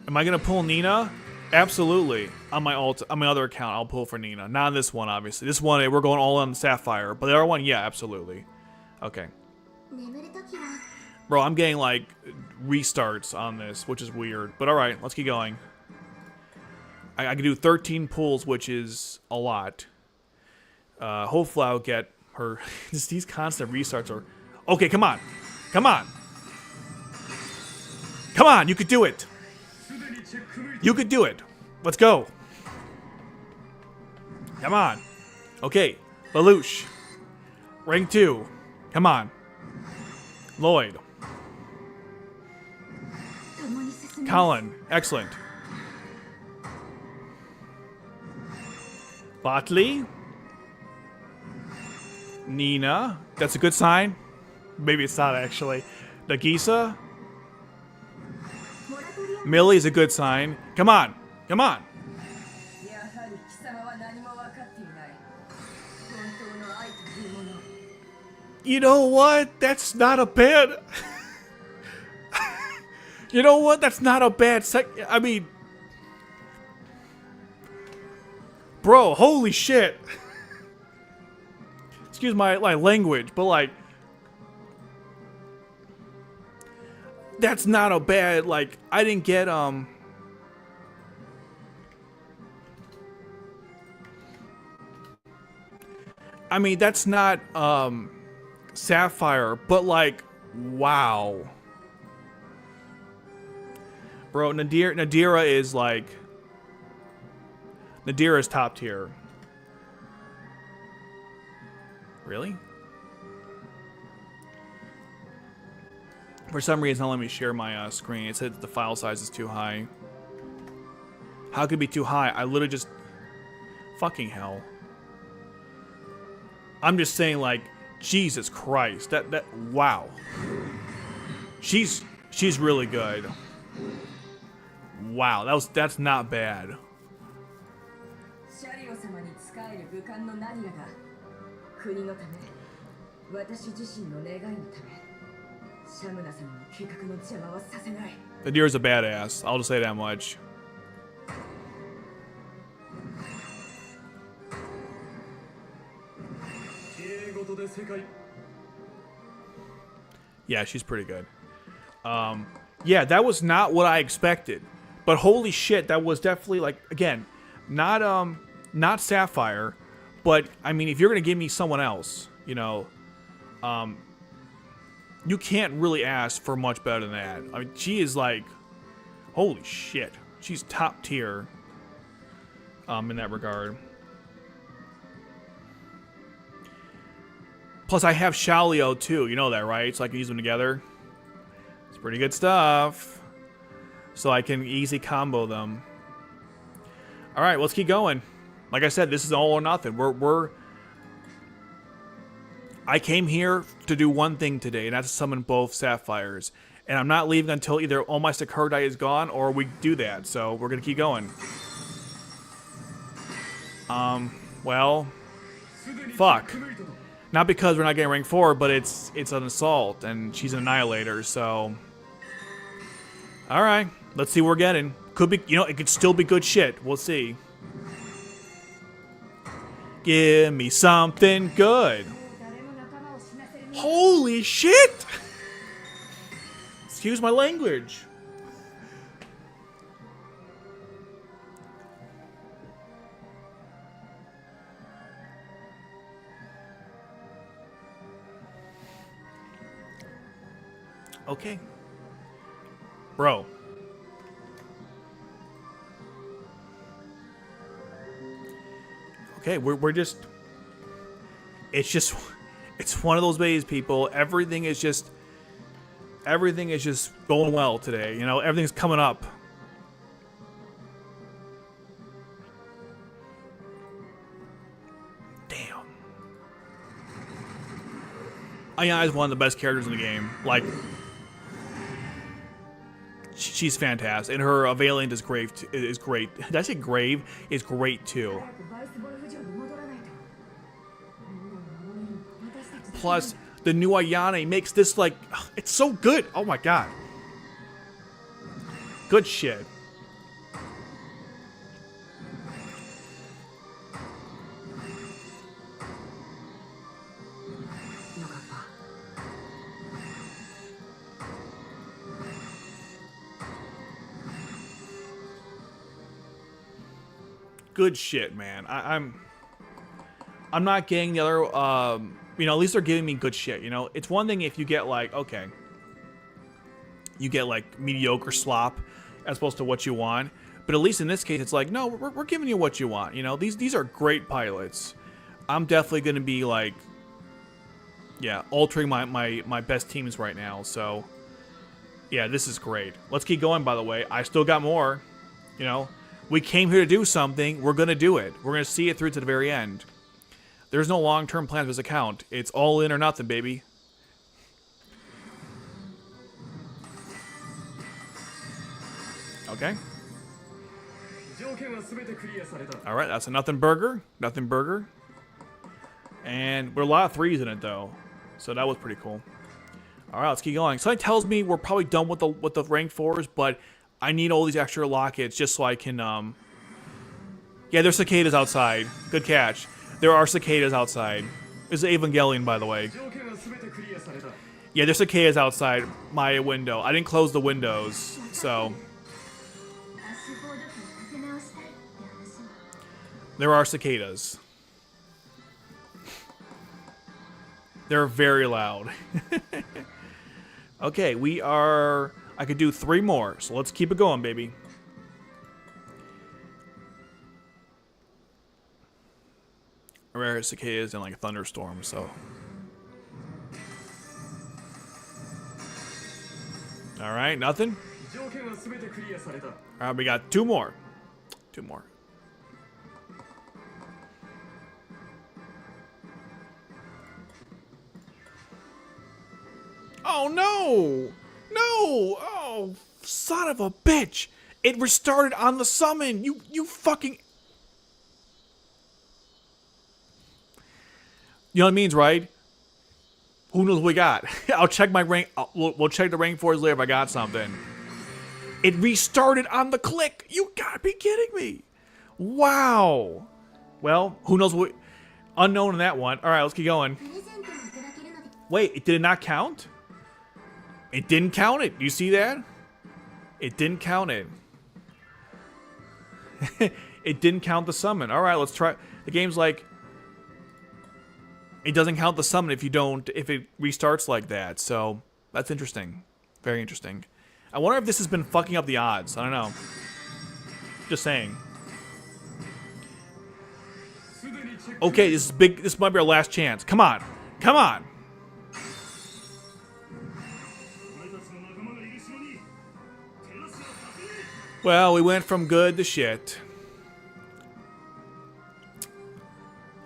Am I gonna pull Nina? Absolutely. On my other account, I'll pull for Nina. Not on this one, obviously. This one, we're going all on Sapphire. But the other one, yeah, absolutely. Okay. Bro, I'm getting like restarts on this, which is weird. But alright, let's keep going. I can do 13 pulls, which is a lot. Hopefully I'll get her. These constant restarts are... Okay, come on. Come on. Come on, you could do it. You could do it. Let's go. Come on. Okay, Lelouch. Rank 2. Come on. Lloyd. Colin. Excellent. Botley. Nina. That's a good sign. Maybe it's not, actually. Nagisa. Millie's a good sign. Come on. Come on. You know what? That's not a bad... You know what? That's not a bad I mean... Bro, holy shit. Excuse my language, but like... That's not a bad, like... I didn't get, I mean, that's not, Sapphire, but like, wow. Bro, Nadira is like... Nadira is top tier. Really? For some reason, don't let me share my screen. It said the file size is too high. How could it be too high? I literally just... Fucking hell. I'm just saying, like, Jesus Christ. Wow. She's really good. Wow, that's not bad. The deer's a badass. I'll just say that much. Yeah, she's pretty good. Yeah, that was not what I expected. But holy shit, that was definitely, like, again, not Sapphire, but I mean, if you're gonna give me someone else, you know, you can't really ask for much better than that. I mean, she is like, holy shit, she's top tier, in that regard. Plus, I have Shalio too. You know that, right? So I can use them together. It's pretty good stuff. So I can easily combo them. All right, let's keep going. Like I said, this is all or nothing. I came here to do one thing today, and that's to summon both Sapphires. And I'm not leaving until either all my Sakurdai is gone or we do that. So we're gonna keep going. Well, fuck. Not because we're not getting rank 4, but it's an assault, and she's an annihilator, so... Alright, let's see what we're getting. Could be, you know, it could still be good shit. We'll see. Give me something good. Holy shit! Excuse my language. Okay. Bro. Okay, we're just... It's one of those days, people. Everything is just going well today. You know, everything's coming up. Damn. Ayana is one of the best characters in the game. Like... She's fantastic, and her Valiant is great. Did I say grave? Is great too. Plus, the new Ayane makes this like it's so good. Oh my god, good shit. Good shit, man. I'm not getting the other, you know, at least they're giving me good shit, you know? It's one thing if you get, like, okay, you get, like, mediocre slop as opposed to what you want, but at least in this case, it's like, no, we're giving you what you want, you know? These are great pilots. I'm definitely going to be, like, yeah, altering my best teams right now, so, yeah, this is great. Let's keep going, by the way. I still got more, you know? We came here to do something. We're going to do it. We're going to see it through to the very end. There's no long-term plan for this account. It's all in or nothing, baby. Okay. All right, that's a nothing burger. Nothing burger. And we're a lot of threes in it, though. So that was pretty cool. All right, let's keep going. Something tells me we're probably done with the rank 4s, but... I need all these extra lockets just so I can, Yeah, there's cicadas outside. Good catch. There are cicadas outside. This is Evangelion, by the way. Yeah, there's cicadas outside my window. I didn't close the windows, so... There are cicadas. They're very loud. Okay, we are... I could do 3 more, so let's keep it going, baby. Rare cicadas and like a thunderstorm, so. All right, nothing. All right, we got 2 more. 2 more. Oh no! No! Oh, son of a bitch! It restarted on the summon. You fucking. You know what it means, right? Who knows what we got? I'll check my rank. We'll check the rank force later if I got something. It restarted on the click. You gotta be kidding me. Wow. Well, who knows what. Unknown in that one. All right, let's keep going. Wait, it did not count? It didn't count it. You see that? It didn't count it. It didn't count the summon. All right, let's try. The game's like, it doesn't count the summon if it restarts like that. So that's interesting. Very interesting. I wonder if this has been fucking up the odds. I don't know. Just saying. Okay, this is big. This might be our last chance. Come on. Come on. Well, we went from good to shit.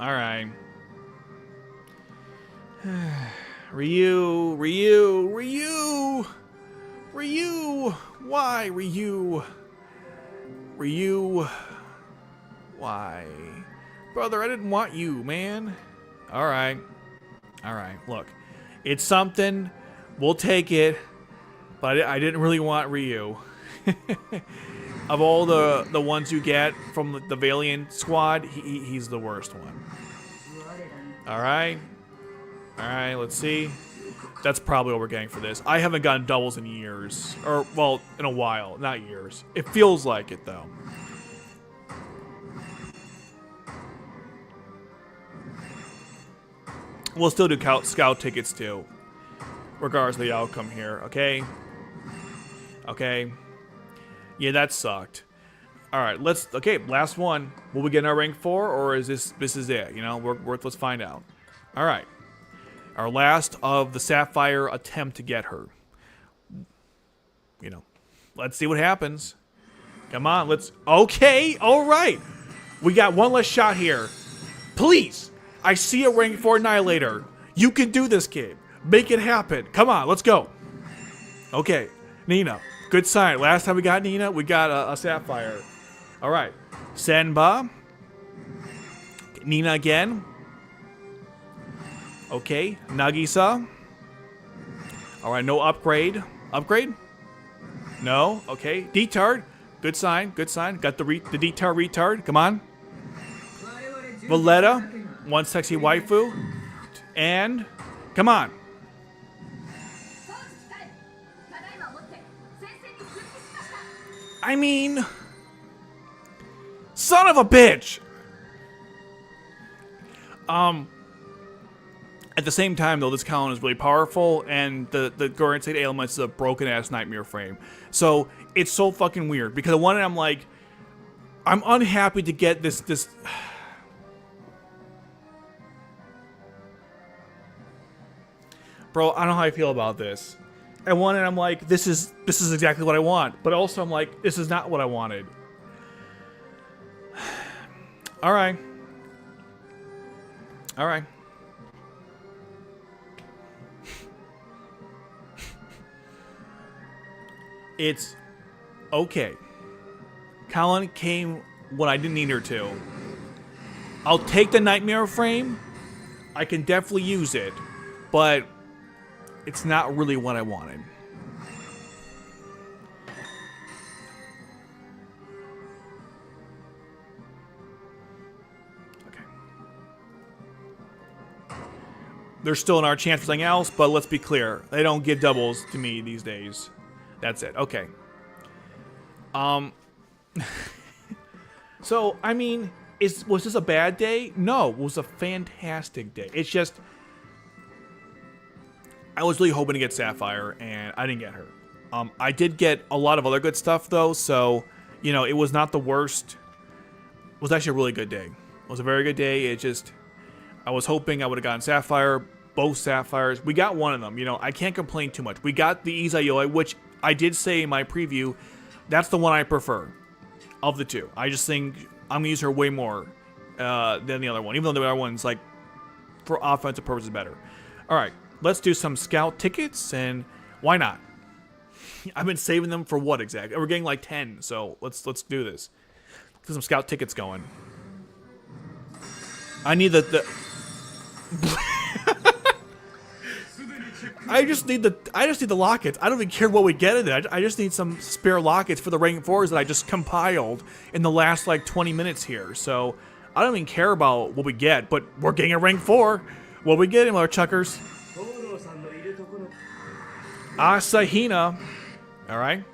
Alright. Ryu. Why, Ryu? Why? Brother, I didn't want you, man. Alright. Alright, look. It's something. We'll take it. But I didn't really want Ryu. Of all the ones you get from the Valiant squad, he's the worst one. Alright. Alright, let's see. That's probably what we're getting for this. I haven't gotten doubles in years. Or, well, in a while. Not years. It feels like it, though. We'll still do scout tickets, too. Regardless of the outcome here, okay? Okay. Yeah, that sucked. Alright, okay, last one. Will we get in our rank 4, or is this is it? You know, let's find out. Alright. Our last of the Sapphire attempt to get her. You know, let's see what happens. Come on, okay, alright. We got one less shot here. Please, I see a rank 4 Annihilator. You can do this, kid. Make it happen. Come on, let's go. Okay, Nina. Good sign. Last time we got Nina, we got a Sapphire. All right. Senba. Nina again. Okay. Nagisa. All right. No upgrade. Upgrade? No. Okay. Detard. Good sign. Good sign. Got the Detard retard. Come on. Valletta. One sexy waifu. And come on. I mean, son of a bitch. At the same time, though, this Colin is really powerful, and the Goran State Ailments is a broken ass nightmare frame. So it's so fucking weird because on one end I'm like, I'm unhappy to get this. Bro, I don't know how I feel about this. At one end, I'm like, this is exactly what I want. But also, I'm like, this is not what I wanted. All right. All right. It's okay. Colin came when I didn't need her to. I'll take the Nightmare frame. I can definitely use it. But it's not really what I wanted. Okay. There's still another chance for something else, but let's be clear. They don't give doubles to me these days. That's it. Okay. So, I mean, was this a bad day? No, it was a fantastic day. It's just, I was really hoping to get Sapphire, and I didn't get her. I did get a lot of other good stuff, though, so, you know, it was not the worst. It was actually a really good day. It was a very good day. It just, I was hoping I would have gotten Sapphire, both Sapphires. We got one of them, you know, I can't complain too much. We got the Izayoi, which I did say in my preview, that's the one I prefer of the two. I just think I'm gonna use her way more than the other one, even though the other one's like for offensive purposes better. All right, let's do some scout tickets, and why not? I've been saving them for what exactly? We're getting like 10, so let's do this. Let's get some scout tickets going. I need the I just need the lockets. I don't even care what we get in it. I just need some spare lockets for the rank 4s that I just compiled in the last like 20 minutes here. So I don't even care about what we get, but we're getting a rank 4. What we getting, our chuckers? Asahina. All right.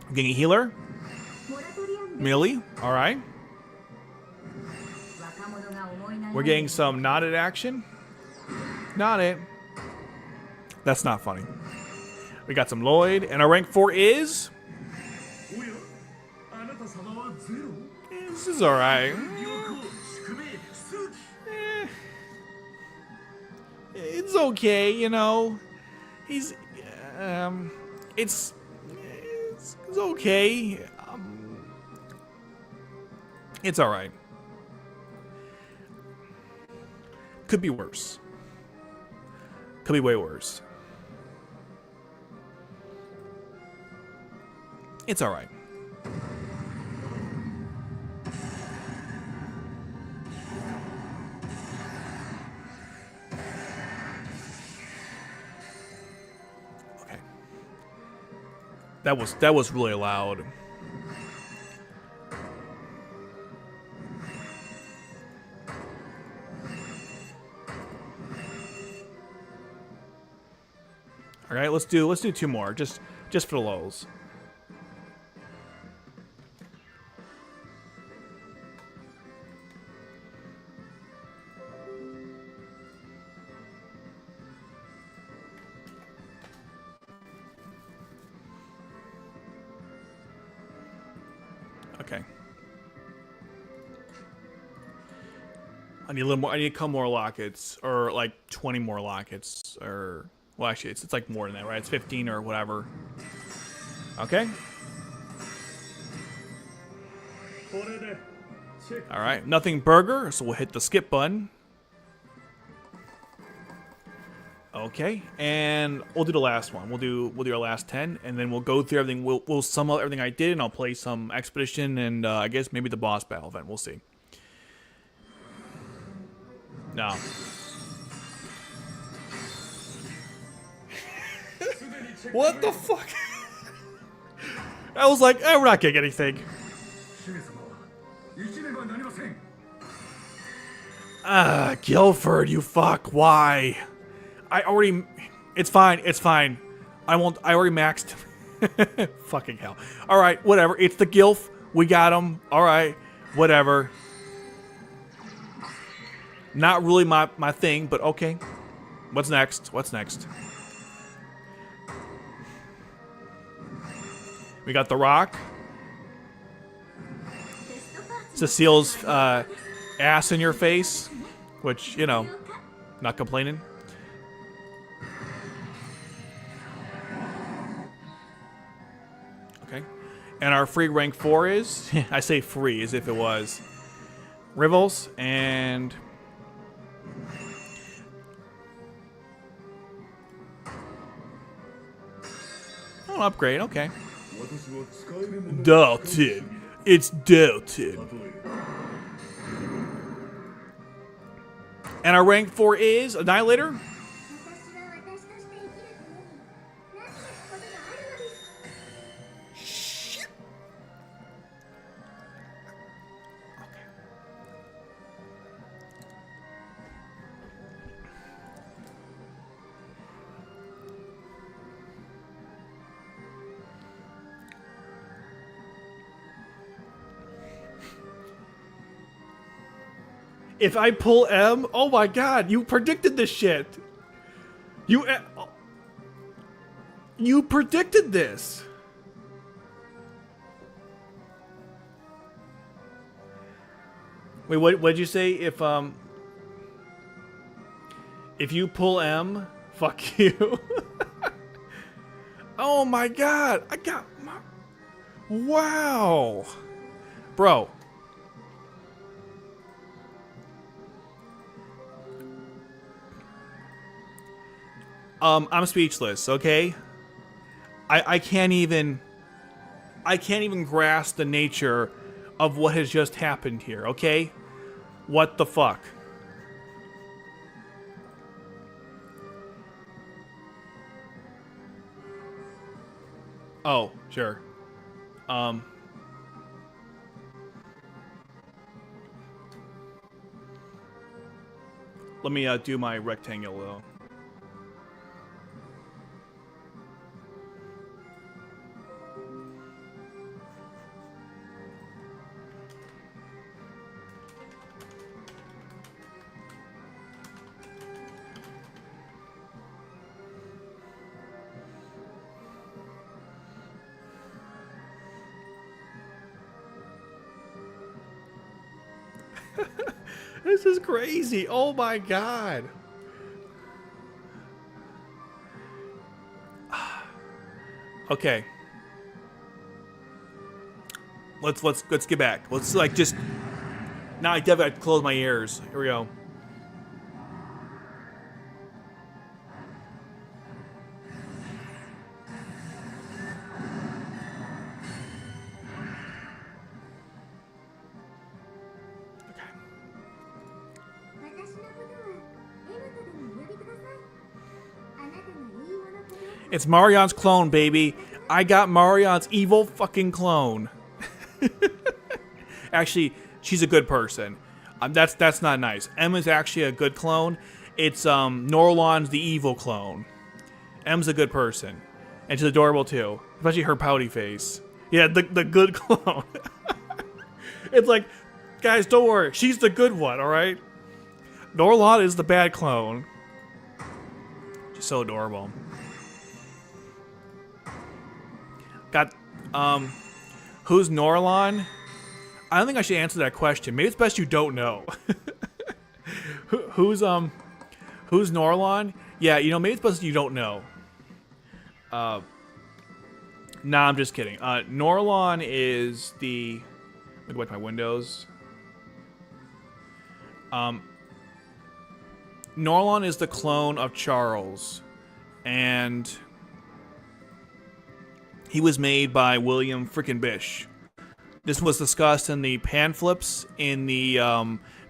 I'm getting a healer. Millie. All right. We're getting some knotted action. Not it. That's not funny. We got some Lloyd, and our rank 4 is... This is alright. It's okay, you know. He's... It's okay. It's alright. Could be worse. Could be way worse. It's alright. Okay. That was really loud. All right, let's do 2 more, just for the lulz. Okay. I need a little more. I need a couple more lockets, or like 20 more lockets, or well, actually, it's like more than that, right? It's 15 or whatever. Okay. All right, nothing burger, so we'll hit the skip button. Okay, and we'll do the last one. We'll do our last 10, and then we'll go through everything. We'll sum up everything I did, and I'll play some expedition, and I guess maybe the boss battle event. We'll see. No. What the fuck? I was like, we're not getting anything. Guilford, you fuck. Why? It's fine. It's fine. I already maxed. Fucking hell. All right, whatever. It's the Gilf. We got him. All right, whatever. Not really my thing, but okay. What's next? What's next? We got the Rock. Cecile's ass in your face, which, you know, not complaining. Okay. And our free rank 4 is, I say free as if it was, Rivals and... Oh, an upgrade, okay. Dalton. It's Dalton. And our rank 4 is Annihilator. Shit. Okay. If I pull M, oh my god, you predicted this shit. You predicted this. Wait, what'd you say? If you pull M, fuck you. Oh my god! I got my... Wow! Bro. I'm speechless, okay? I can't even... I can't even grasp the nature of what has just happened here, okay? What the fuck? Oh, sure. Um... Let me do my rectangle though. This is crazy. Oh my god. Okay. Let's get back. Let's like just now I definitely have to close my ears. Here we go. It's Marion's clone, baby. I got Marion's evil fucking clone. Actually, she's a good person. That's not nice. Emma's actually a good clone. It's Norlon's the evil clone. Em's a good person, and she's adorable too, especially her pouty face. Yeah, the good clone. It's like, guys, don't worry. She's the good one, all right? Norlon is the bad clone. She's so adorable. Got, who's Norlon? I don't think I should answer that question. Maybe it's best you don't know. Who's Norlon? Yeah, you know, maybe it's best you don't know. Nah, I'm just kidding. Norlon is the... Let me go back to my windows. Norlon is the clone of Charles. And... he was made by William frickin' Bish. This was discussed in the pamphlets in the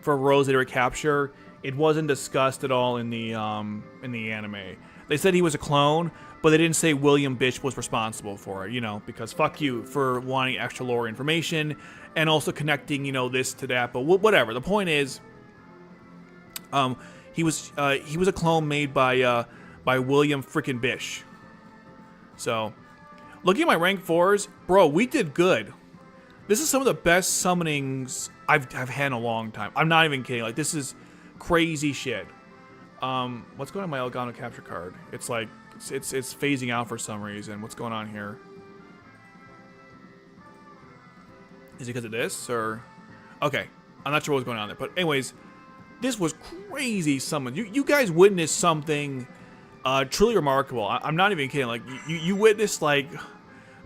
for Rose They Recapture. It wasn't discussed at all in the anime. They said he was a clone, but they didn't say William Bish was responsible for it. You know, because fuck you for wanting extra lore information and also connecting, you know, this to that. But whatever. The point is, he was a clone made by William frickin' Bish. So. Looking at my rank 4s, bro, we did good. This is some of the best summonings I've had in a long time. I'm not even kidding. Like, this is crazy shit. What's going on my Elgato capture card? It's like, it's phasing out for some reason. What's going on here? Is it because of this, or? Okay, I'm not sure what's going on there. But anyways, this was crazy summon. You guys witnessed something truly remarkable. I'm not even kidding. Like, you witnessed, like...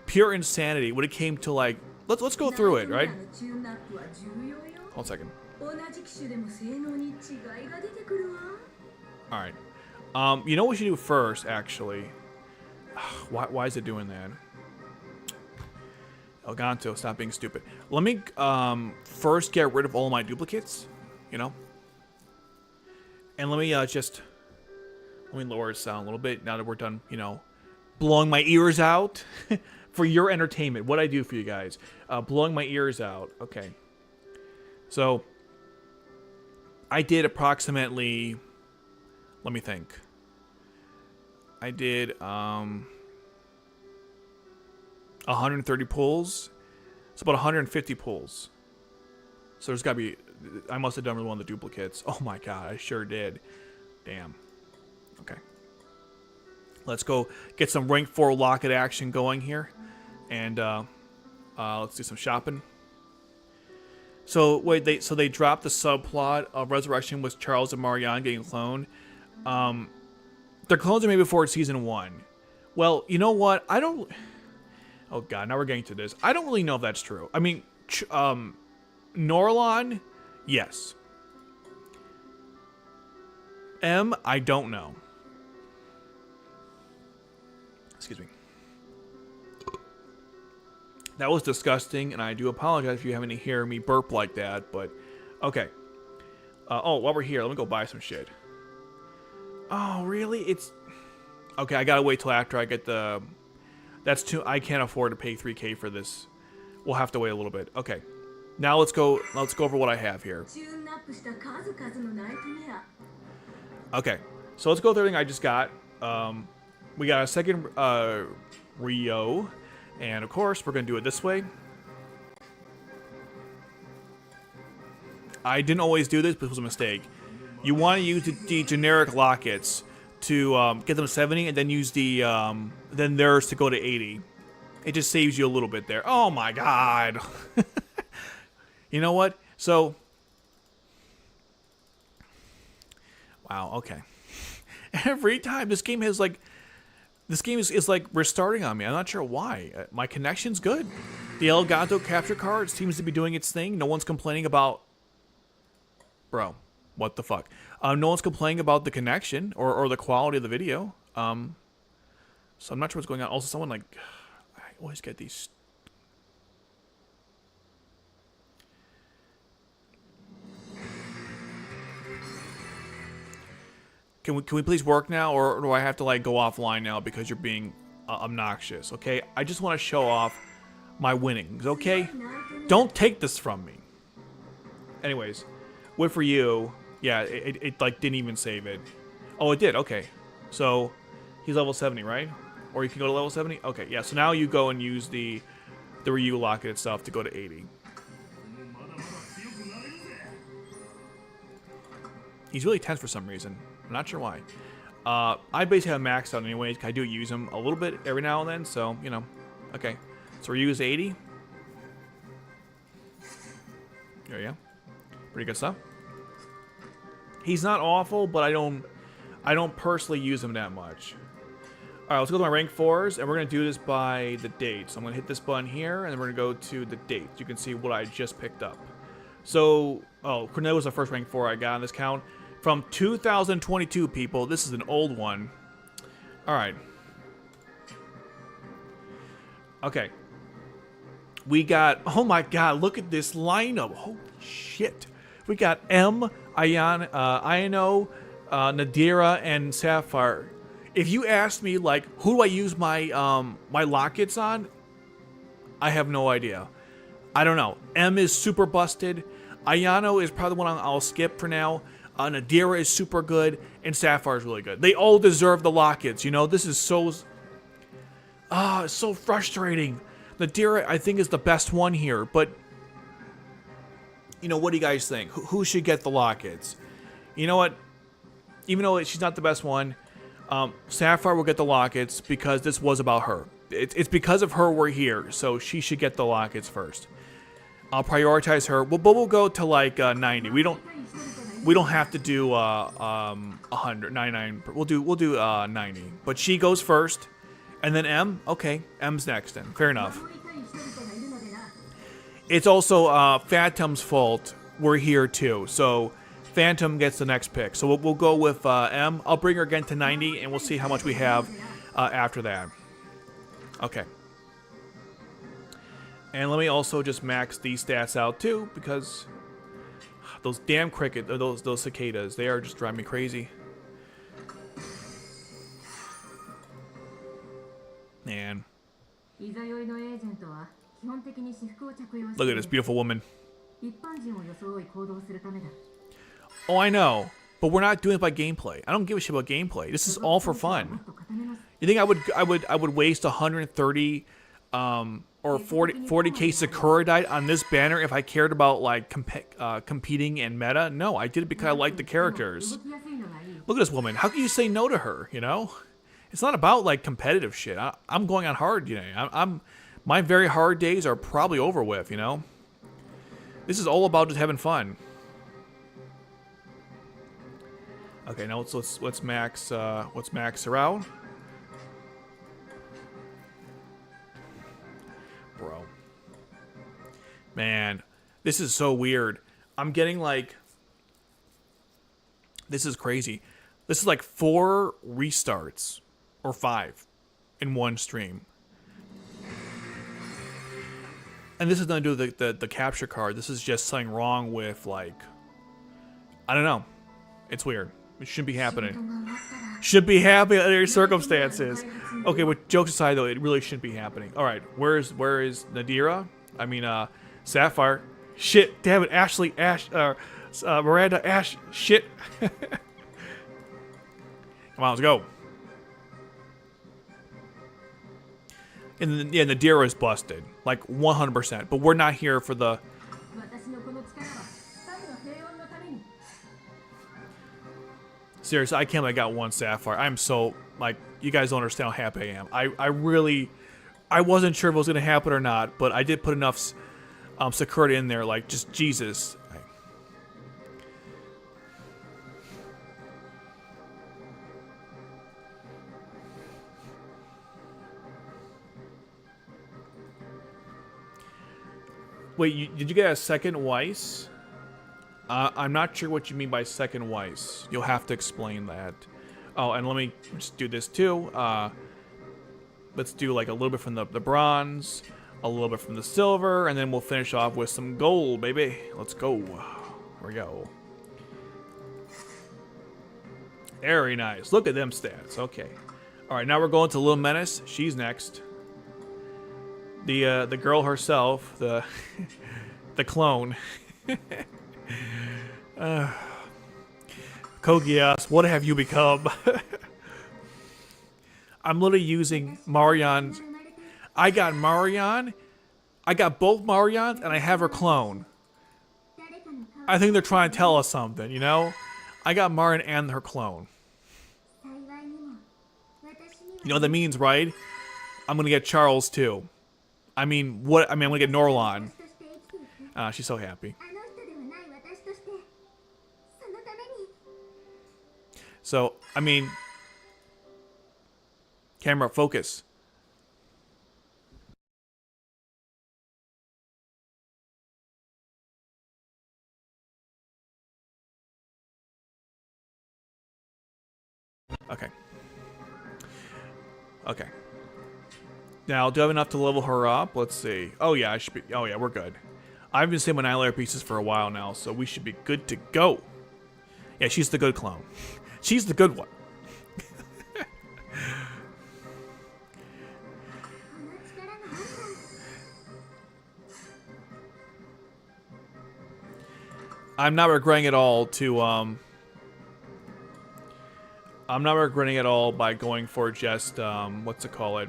pure insanity when it came to like let's go through it, right? Hold a second. All right. You know what we should do first, actually? Why is it doing that? Elgato, stop being stupid. Let me first get rid of all my duplicates, you know, and let me lower it down a little bit now that we're done, you know, blowing my ears out. For your entertainment, what I do for you guys. Blowing my ears out. Okay. So, I did approximately... Let me think. I did 130 pulls. It's about 150 pulls. So there's got to be... I must have done with one of the duplicates. Oh my god, I sure did. Damn. Okay. Let's go get some rank 4 locket action going here. And let's do some shopping. So wait, they dropped the subplot of Resurrection with Charles and Marianne getting cloned. Their clones are made before season 1. Well, you know what? I don't. Oh god, now we're getting to this. I don't really know if that's true. I mean, Norlon, yes. M, I don't know. Excuse me. That was disgusting, and I do apologize if you haven't hear me burp like that, but okay. Oh, while we're here, let me go buy some shit. Oh, really? It's... Okay, I gotta wait till after I get the... That's too... I can't afford to pay 3K for this. We'll have to wait a little bit. Okay. Now let's go over what I have here. Okay. So let's go through everything I just got. We got a second Rio. And of course, we're going to do it this way. I didn't always do this, but it was a mistake. You want to use the generic lockets to get them 70, and then use the then theirs to go to 80. It just saves you a little bit there. Oh my god! You know what? So, wow. Okay. Every time this game has like, this game is like restarting on me. I'm not sure why. My connection's good. The Elgato capture card seems to be doing its thing. No one's complaining about. Bro, what the fuck? No one's complaining about the connection or the quality of the video. So I'm not sure what's going on. Also, someone like, I always get these. Can we please work now, or do I have to like go offline now because you're being obnoxious? Okay, I just want to show off my winnings. Okay, don't take this from me. Anyways. Wait for you. Yeah, it like didn't even save it. Oh, it did. Okay. So he's level 70, right? Or you can go to level 70? Okay, yeah. So now you go and use the Ryu locket itself to go to 80. He's really tense for some reason. I'm not sure why. I basically have maxed out anyways. I do use him a little bit every now and then, so, you know. Okay. So Ryu is 80. There you go. Pretty good stuff. He's not awful, but I don't personally use him that much. All right, let's go to my rank 4s, and we're gonna do this by the date. So I'm gonna hit this button here, and then we're gonna go to the date. You can see what I just picked up. So, oh, Cornell was the first rank 4 I got on this count from 2022. People, this is an old one. All right. Okay. We got. Oh my God! Look at this lineup. Holy shit! We got M, Ayano, Nadira, and Sapphire. If you asked me, like, who do I use my my lockets on? I have no idea. I don't know. M is super busted. Ayano is probably the one I'll skip for now. Nadira is super good, and Sapphire is really good. They all deserve the lockets. You know, this is so. It's so frustrating. Nadira, I think, is the best one here, but. You know, what do you guys think? Who should get the lockets? You know what? Even though she's not the best one, Sapphire will get the lockets because this was about her. It's because of her we're here, so she should get the lockets first. I'll prioritize her. But we'll go to like 90. We don't have to do 100, 99. We'll do 90. But she goes first, and then M. Okay, M's next. Then fair enough. It's also Phantom's fault. We're here too, so Phantom gets the next pick. So we'll go with M. I'll bring her again to 90, and we'll see how much we have after that. Okay. And let me also just max these stats out too, because those damn those cicadas, they are just driving me crazy. Man. Look at this beautiful woman. Oh, I know, but we're not doing it by gameplay. I don't give a shit about gameplay. This is all for fun. You think I would waste 130 or 40k Sakura died on this banner if I cared about like competing and meta? No, I did it because I liked the characters. Look at this woman. How can you say no to her? You know, it's not about like competitive shit. I'm going on hard. You know, my very hard days are probably over with, you know? This is all about just having fun. Okay, now let's max her out. This is so weird. I'm getting like, this is crazy. This is like 4 restarts or 5 in one stream. And this is nothing to do with the capture card. This is just something wrong with, like, I don't know. It's weird. It shouldn't be happening. Should be happening under circumstances. Okay, but jokes aside though, it really shouldn't be happening. Alright, where is Nadira? I mean, Sapphire. Shit, damn it, Ashley, Miranda, Ash, shit. Come on, let's go. And then, yeah, Nadira is busted. Like, 100%. But we're not here for the... Seriously, I can't believe I got 1 Sapphire. I'm so, like, you guys don't understand how happy I am. I wasn't sure if it was going to happen or not, but I did put enough security in there, like, just Jesus. Wait, did you get a second Weiss? I'm not sure what you mean by second Weiss. You'll have to explain that. Oh, and let me just do this too. Let's do like a little bit from the bronze, a little bit from the silver, and then we'll finish off with some gold, baby. Let's go. Here we go. Very nice. Look at them stats. Okay. All right, now we're going to Little Menace. She's next. The girl herself, the clone. Kogias, what have you become? I'm literally using Marion. I got Marion. I got both Marions, and I have her clone. I think they're trying to tell us something, you know? I got Marion and her clone. You know what that means, right? I'm gonna get Charles too. I mean, what? I mean, I'm gonna get Norlon. She's so happy. So, I mean, camera focus. Okay. Okay. Now, do I have enough to level her up? Let's see. Oh yeah, I should be. Oh yeah, we're good. I've been saying my Annihilator pieces for a while now, so we should be good to go. Yeah, she's the good clone. She's the good one. I'm not regretting it all to I'm not regretting it all by going for just what's it call it?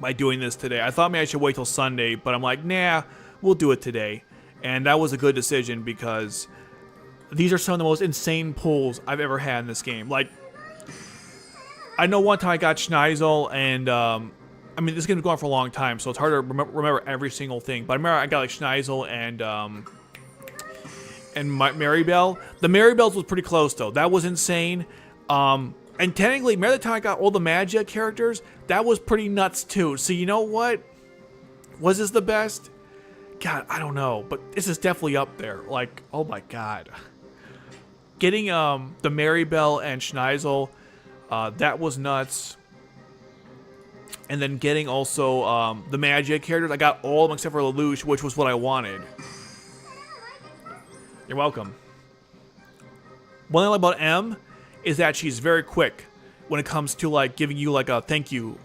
By doing this today. I thought maybe I should wait till Sunday, but I'm like, nah, we'll do it today. And that was a good decision because these are some of the most insane pulls I've ever had in this game. Like, I know one time I got Schneisel, and I mean, this game's going on for a long time, so it's hard to remember every single thing. But I remember I got like Schneisel and Maribel. The Maribels was pretty close though. That was insane. And technically, remember the time I got all the Magia characters? That was pretty nuts too. So you know what? Was this the best? God, I don't know, but this is definitely up there. Like, oh my god. Getting the Maribel and Schneisel, that was nuts. And then getting also the Magia characters. I got all of them except for Lelouch, which was what I wanted. You're welcome. One thing about M is that she's very quick when it comes to like giving you like a thank you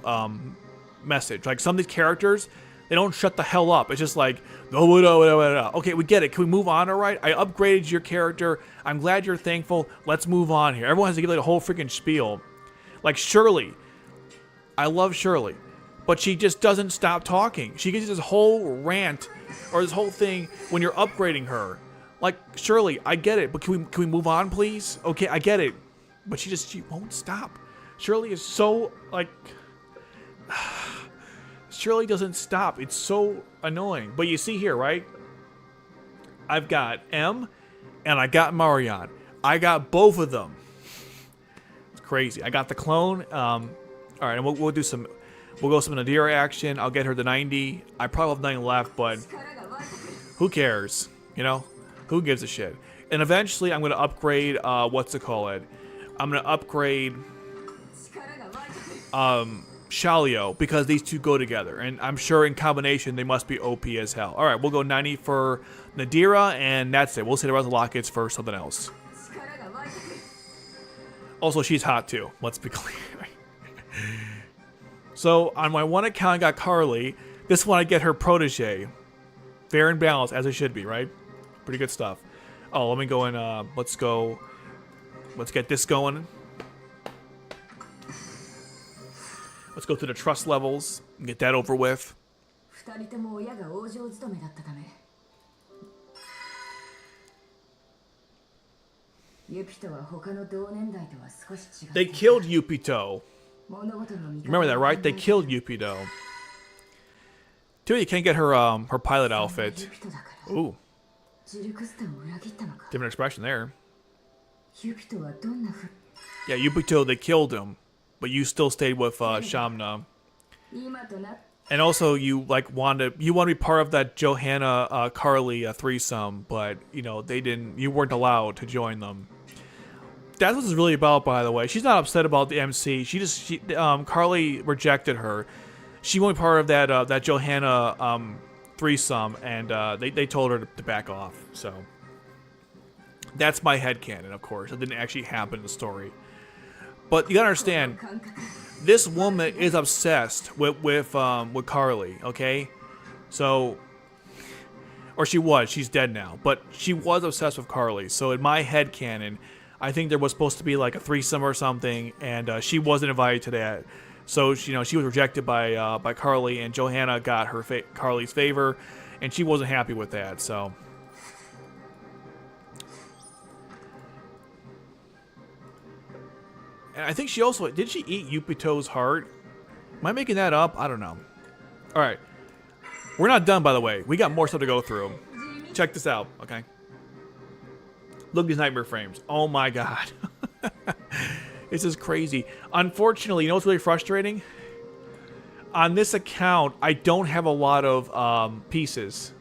message. Like some of these characters, they don't shut the hell up. It's just like, no. Okay, we get it. Can we move on, all right? I upgraded your character. I'm glad you're thankful. Let's move on here. Everyone has to give like a whole freaking spiel. Like Shirley. I love Shirley. But she just doesn't stop talking. She gets this whole rant or this whole thing when you're upgrading her. Like, Shirley, I get it, but can we move on, please? Okay, I get it. But she won't stop. Shirley is so, like... Shirley doesn't stop. It's so annoying. But you see here, right? I've got M, and I got Marion. I got both of them. It's crazy. I got the clone. All right, and we'll do some... We'll go some Nadira action. I'll get her to 90. I probably have 9 left, but... Who cares? You know? Who gives a shit? And eventually I'm going to upgrade, what's it called? I'm going to upgrade Shalio, because these two go together. And I'm sure in combination they must be OP as hell. Alright, we'll go 90 for Nadira, and that's it. We'll see the rest of the lockets for something else. Also, she's hot too. Let's be clear. So, on my one account I got Carly. This one I get her protege. Fair and balanced, as it should be, right? Pretty good stuff. Oh, let me go and, let's go. Let's get this going. Let's go through the trust levels and get that over with. They killed Yupito. Remember that, right? They killed Yupito. Too, you can't get her her pilot outfit. Ooh. Different expression there. Yeah, Yupito, they killed him, but you still stayed with Shamna. And also, you want to be part of that Johanna Carly threesome, but you know they didn't. You weren't allowed to join them. That's what it's really about, by the way. She's not upset about the MC. Carly rejected her. She won't be part of that Johanna threesome, and they told her to back off. So that's my headcanon, of course. It didn't actually happen in the story. But you gotta understand, this woman is obsessed with Carly, okay? So, or she was. She's dead now, but she was obsessed with Carly. So in my headcanon, I think there was supposed to be like a threesome or something, and she wasn't invited to that. So she was rejected by Carly, and Johanna got her Carly's favor, and she wasn't happy with that. So, and I think she also did she eat Yupito's heart? Am I making that up? I don't know. All right, we're not done, by the way. We got more stuff to go through. Check this out, okay? Look at these nightmare frames. Oh my god. This is crazy. Unfortunately, you know what's really frustrating? On this account, I don't have a lot of pieces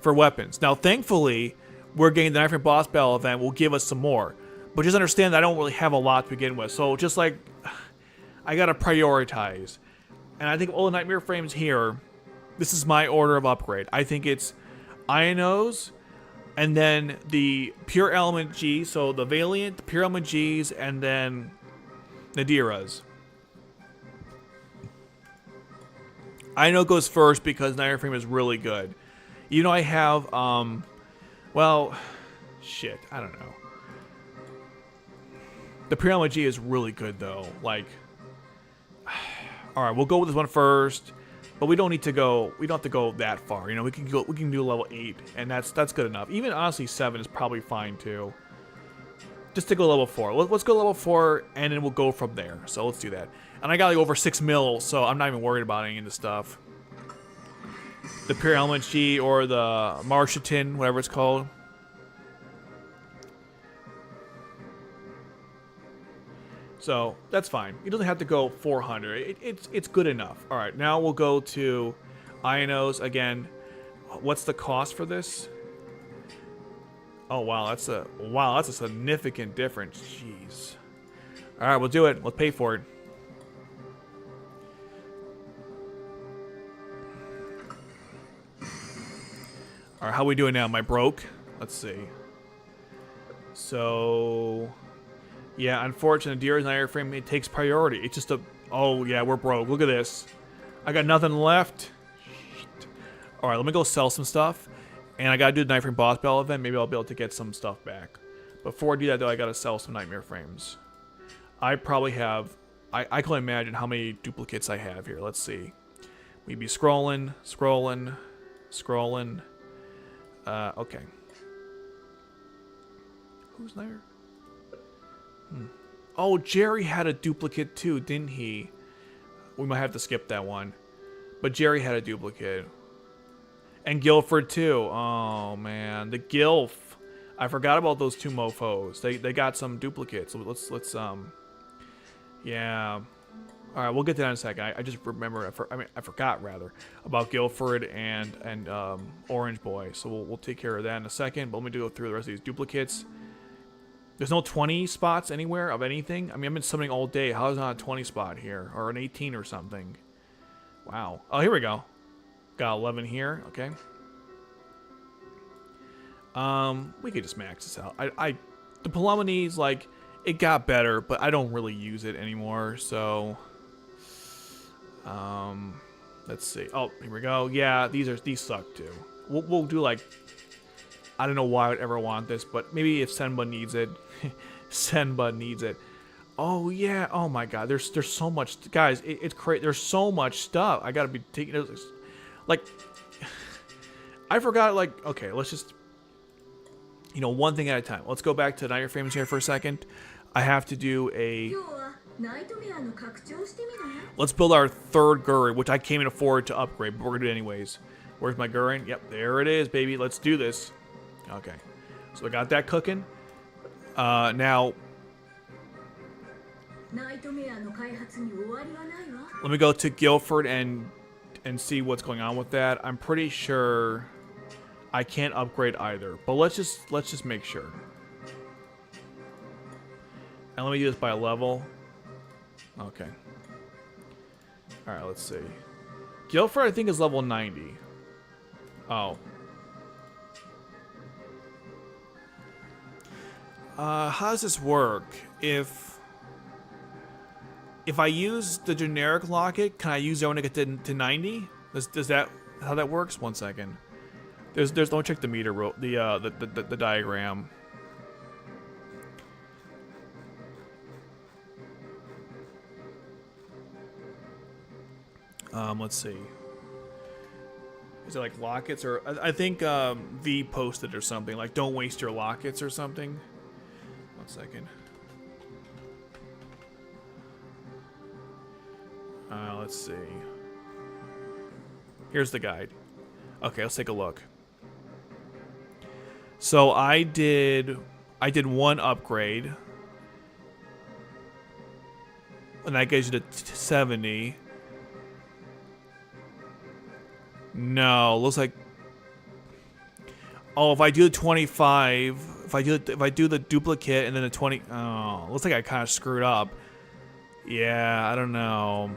for weapons. Now, thankfully, we're getting the Nightmare Boss Battle event will give us some more. But just understand that I don't really have a lot to begin with. So just like, I gotta prioritize. And I think all the Nightmare frames here, this is my order of upgrade. I think it's Ionos, and then the Pure Element G, so the Valiant, the Pure Element Gs, and then Nadira's. I know goes first because Nightmare Frame is really good. You know, I have, well, shit, I don't know. The Pure Element G is really good though. Like, alright, we'll go with this one first. But we don't need to go. We don't have to go that far. You know, we can go. We can do level 8, and that's good enough. Even honestly, 7 is probably fine too. Just to go level 4. Let's go level 4, and then we'll go from there. So let's do that. And I got like over 6 mil, so I'm not even worried about any of this stuff. The Pure Element G or the Martian, whatever it's called. So that's fine. It doesn't have to go 400. It's good enough. All right, now we'll go to Ionos again. What's the cost for this? Oh wow, that's a significant difference. Jeez. All right, we'll do it. Let's pay for it. All right, how we doing now? Am I broke? Let's see. So. Yeah, unfortunately, Deer's Nightmare Frame, it takes priority. It's just a... Oh, yeah, we're broke. Look at this. I got nothing left. Shit. Alright, let me go sell some stuff. And I gotta do the Nightmare Frame Boss Battle event. Maybe I'll be able to get some stuff back. Before I do that, though, I gotta sell some Nightmare Frames. I probably have... I can only imagine how many duplicates I have here. Let's see. We'd be scrolling. Okay. Who's there? Oh, Jerry had a duplicate too, didn't he? We might have to skip that one. But Jerry had a duplicate. And Guilford too. Oh man, the Gilf. I forgot about those two mofos. They got some duplicates. Let's yeah. All right, we'll get to that in a second. I just remember, I forgot rather about Guilford and Orange Boy. So we'll take care of that in a second. But let me go through the rest of these duplicates. There's no 20 spots anywhere of anything. I mean, I've been summoning all day. How is not a 20 spot here or an 18 or something? Wow. Oh, here we go. Got 11 here. Okay. We could just max this out. The Palamones, like, it got better, but I don't really use it anymore. So. Let's see. Oh, here we go. Yeah, these suck too. We'll do like, I don't know why I would ever want this, but maybe if Senba needs it, Senba needs it. Oh yeah. Oh my God. There's so much, guys. It's crazy. There's so much stuff. I gotta be taking it. Like, I forgot. Like, okay, let's just, one thing at a time. Let's go back to Nightmare Famous here for a second. I have to do a. Let's build our third Gurren, which I can't even afford to upgrade, but we're going to do it anyways. Where's my Gurren? Yep, there it is, baby. Let's do this. Okay. So I got that cooking. Now, let me go to Guilford and see what's going on with that. I'm pretty sure I can't upgrade either, but let's just make sure. And let me do this by a level. Okay. Alright, let's see. Guilford, I think, is level 90. Oh. How does this work? If I use the generic locket, can I use that one to get to 90? Does that how that works? 1 second. Don't check the meter the diagram. Let's see. Is it like lockets or I think V posted or something like don't waste your lockets or something. 1 second. Let's see. Here's the guide. Okay, let's take a look. So I did one upgrade, and that gives you to 70. No, looks like. Oh, if I do the 25, if I do the duplicate and then the 20, oh, looks like I kind of screwed up. Yeah, I don't know.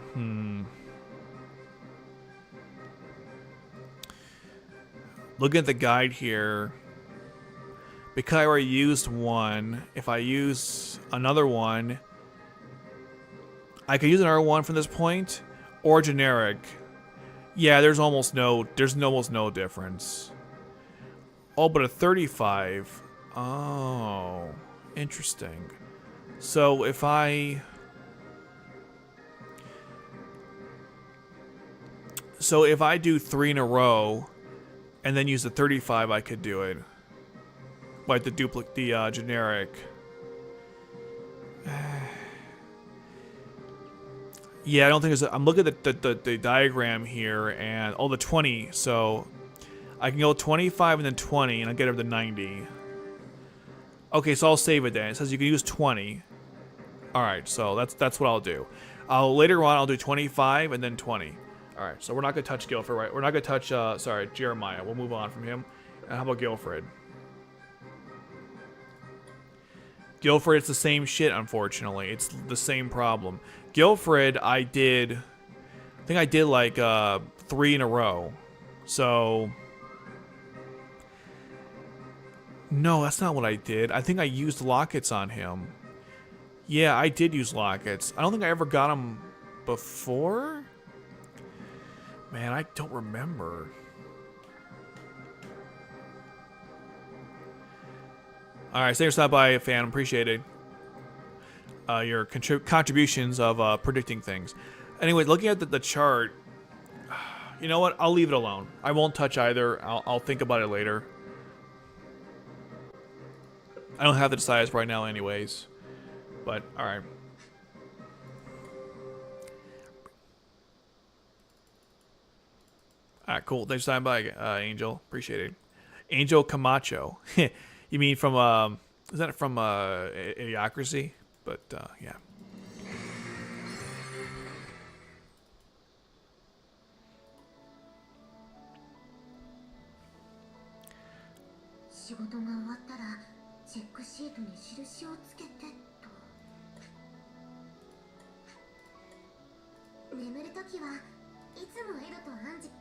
Looking at the guide here, because I already used one, if I use another one, I could use another one from this point, or generic. Yeah, there's almost no difference. Oh, but a 35. Oh, interesting. So if I do 3 in a row and then use the 35, I could do it. Like the generic. Yeah, I don't think there's. I'm looking at the diagram here, and the 20. So I can go 25 and then 20, and I'll get over to 90. Okay, so I'll save it then. It says you can use 20. All right, so that's what I'll do. Later on, I'll do 25 and then 20. All right, so we're not gonna touch Guilford, right? We're not gonna touch. Sorry, Jeremiah. We'll move on from him. And how about Guilford? Guilford, it's the same shit, unfortunately. It's the same problem. Guilford, I think I did like 3 in a row. So, no, that's not what I did. I think I used lockets on him. Yeah, I did use lockets. I don't think I ever got them before. Man, I don't remember. Alright, thanks for stopping by, fan. Appreciate it. Your contributions of predicting things. Anyway, looking at the chart, you know what? I'll leave it alone. I won't touch either. I'll think about it later. I don't have the size right now anyways. But, alright. Alright, cool. Thanks for stopping by, Angel. Appreciate it. Angel Camacho. You mean from, is that from Idiocracy? But, yeah. 仕事が終わったらチェックシートに印をつけてと。眠るときはいつもエドとアンジ。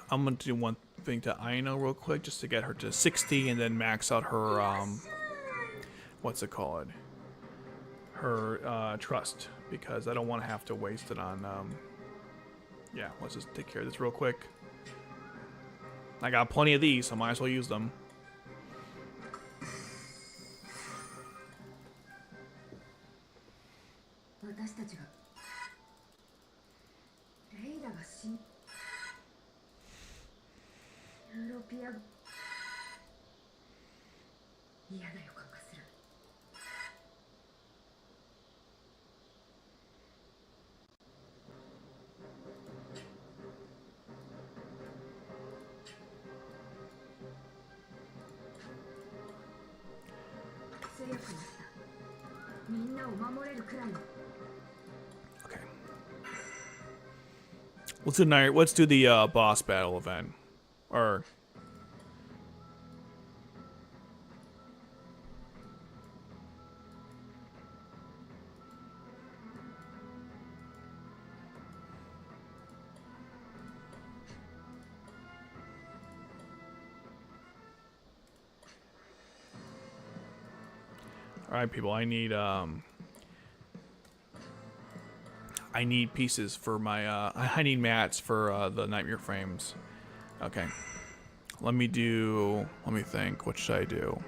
I'm gonna do one thing to Aino real quick just to get her to 60 and then max out her what's it called? Her trust, because I don't want to have to waste it on yeah, let's just take care of this real quick. I got plenty of these, so I might as well use them. 私たちがレイラが死んユーロピア嫌な予感がする。強くなった。みんなを守れるくらいの。 Okay. Let's do the boss battle event. Or alright, people, I need pieces for my I need mats for the nightmare frames. Okay. Let me think. What should I do?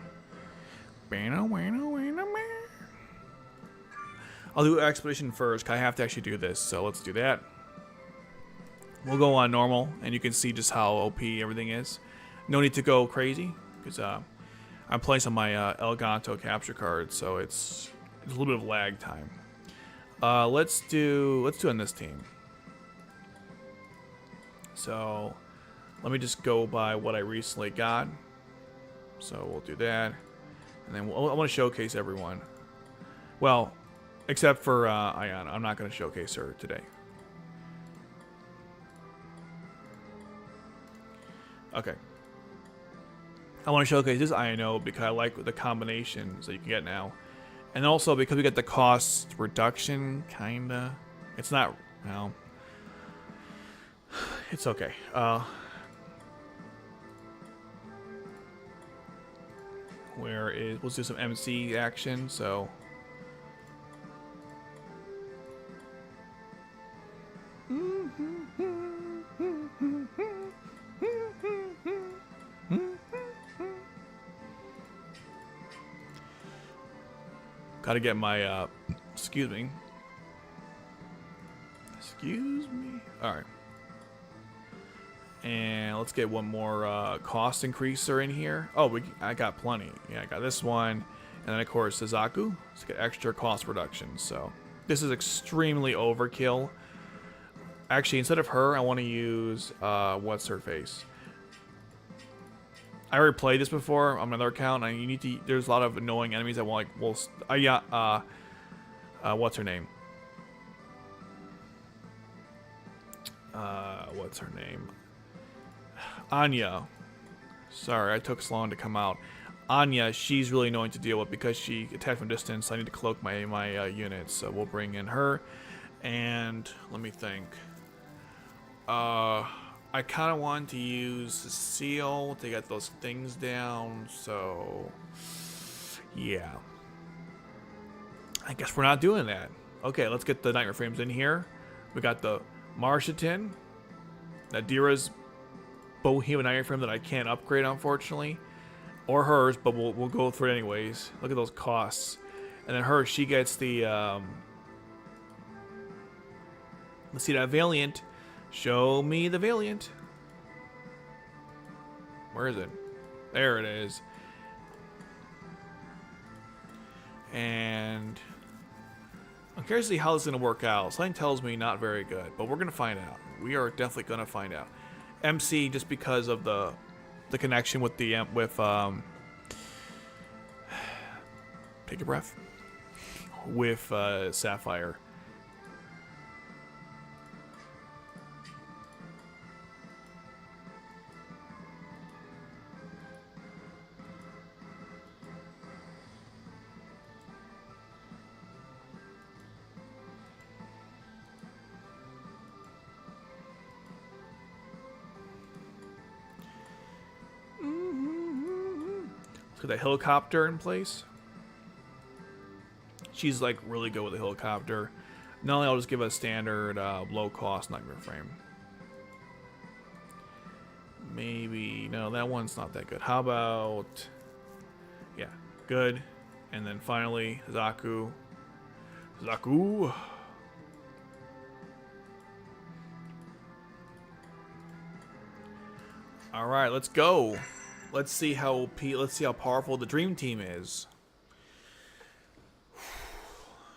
I'll do expedition first, 'cause I have to actually do this, so let's do that. We'll go on normal, and you can see just how OP everything is. No need to go crazy, because I'm playing on my Elgato capture card, so it's a little bit of lag time. Let's do on this team. So let me just go by what I recently got. So we'll do that, and then I want to showcase everyone. Well, except for Ayana, I'm not going to showcase her today. Okay. I want to showcase this Ayano because I like the combinations that you can get now. And also because we get the cost reduction, kinda. It's not, well, it's okay. Let's do some MC action, so. Gotta get my, excuse me. Alright. And let's get one more cost increaser in here. Oh, I got plenty. Yeah, I got this one. And then, of course, Suzaku. Let's get extra cost reduction. So, this is extremely overkill. Actually, instead of her, I want to use, what's her face? I already played this before on another account, and you need to. There's a lot of annoying enemies that want like, well, yeah, what's her name? What's her name? Anya. Sorry, I took so long to come out. Anya, she's really annoying to deal with because she attacked from distance. So I need to cloak my units, so we'll bring in her. And let me think. I kind of want to use Cecile to get those things down, so yeah. I guess we're not doing that. Okay, let's get the nightmare frames in here. We got the Martian, Nadira's Bohemian nightmare frame that I can't upgrade, unfortunately, or hers, but we'll go through it anyways. Look at those costs, and then her, she gets the let's see that Valiant. Show me the Valiant. Where is it? There it is. And I'm curious to see how this is going to work out. Something tells me not very good, but we're going to find out. We are definitely going to find out. MC, just because of the connection with the take a breath, with Sapphire. Let's get that helicopter in place. She's like really good with the helicopter. Not only I'll just give a standard low cost nightmare frame. Maybe no, that one's not that good. How about yeah, good. And then finally Zaku. All right, let's go. Let's see how powerful the dream team is.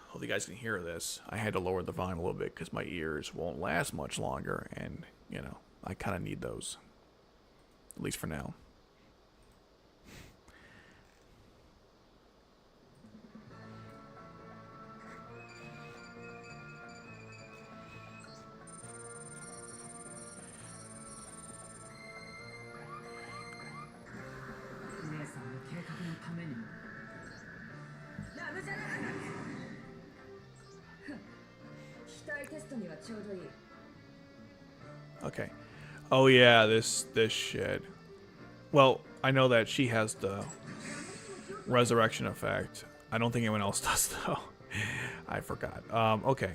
Hope you guys can hear this. I had to lower the volume a little bit because my ears won't last much longer, and you know I kind of need those, at least for now. Okay. Oh yeah, this shit. Well, I know that she has the resurrection effect. I don't think anyone else does though. I forgot. Okay.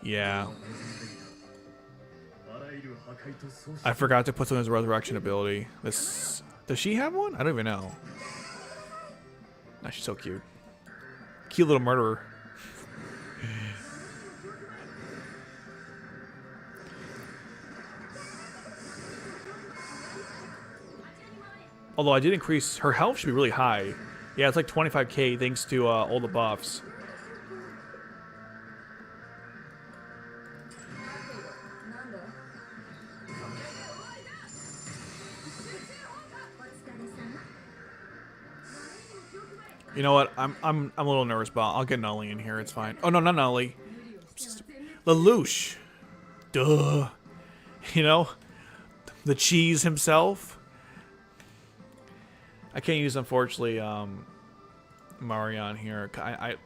Yeah. I forgot to put some of his resurrection ability. This does she have one? I don't even know. Nah, she's so cute. Cute little murderer. Although I did increase her health, should be really high. Yeah, it's like 25k thanks to all the buffs. You know what? I'm a little nervous, but I'll get Nully in here. It's fine. Oh no, not Nully. Lelouch. Duh. You know, the cheese himself. I can't use, unfortunately, Marion here. I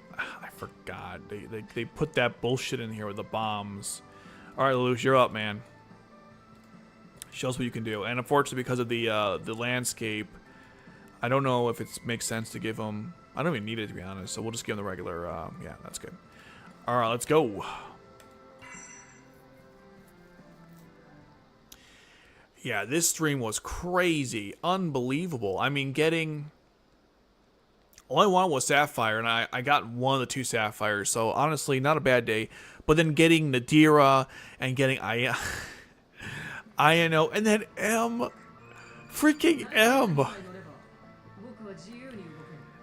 forgot. They put that bullshit in here with the bombs. All right, Lelouch, you're up, man. Show us what you can do. And unfortunately, because of the landscape, I don't know if it makes sense to give him. I don't even need it, to be honest. So we'll just give him the regular. Yeah, that's good. All right, let's go. Yeah, this stream was crazy, unbelievable. I mean, all I wanted was Sapphire, and I got one of the two Sapphires. So honestly, not a bad day. But then getting Nadira and getting Ino, and then freaking M.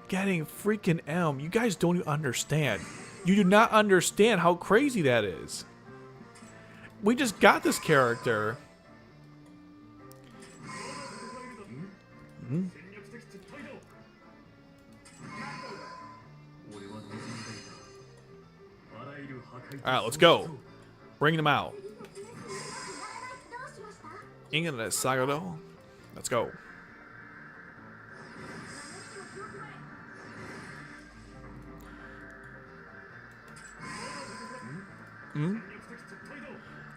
Getting freaking M. You guys don't even understand. You do not understand how crazy that is. We just got this character. Mm-hmm. Alright, let's go. Bring them out. England Sagado. Let's go.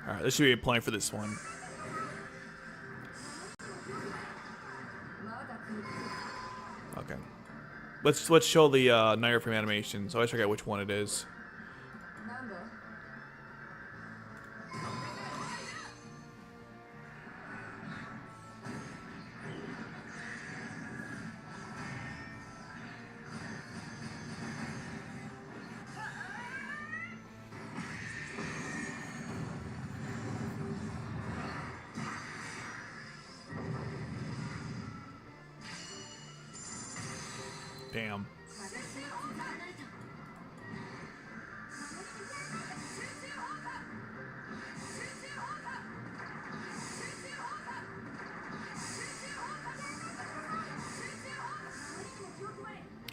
Alright, this should be a plan for this one. Okay. Let's show the Nightmare Frame animation, so I always forget which one it is. Damn.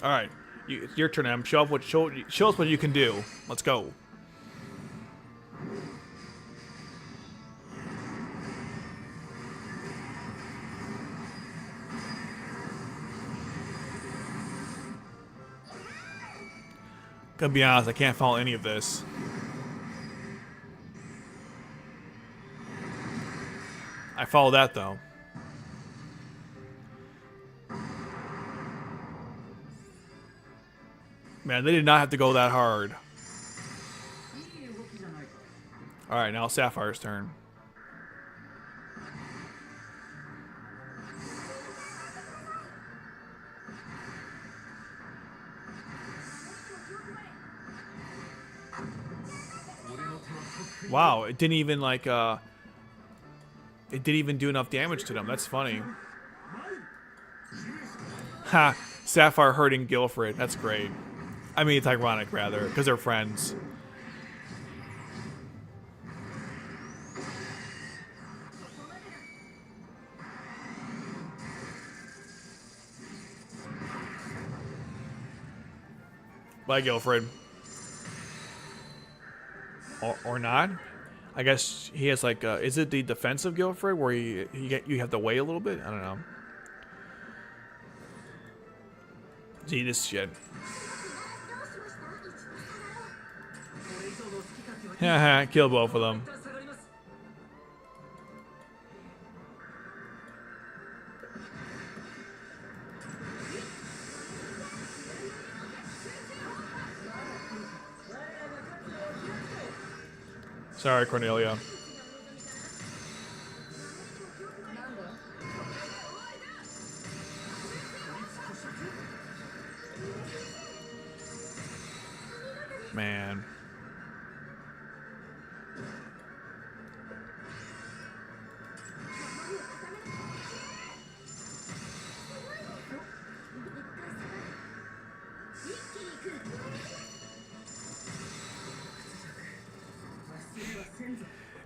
All right, it's your turn, Em. Show us what you can do. Let's go. Gonna be honest, I can't follow any of this. I follow that though. Man, they did not have to go that hard. All right, now Sapphire's turn. Wow, it didn't even like it didn't even do enough damage to them. That's funny. Ha, Sapphire hurting Guilfred. That's great. I mean, it's ironic rather, because they're friends. Bye, Guilfred. Or not? I guess he has like, is it the defensive Guilfred where you have to wait a little bit? I don't know. See this shit. Haha, kill both of them. Sorry, Cornelia. Man.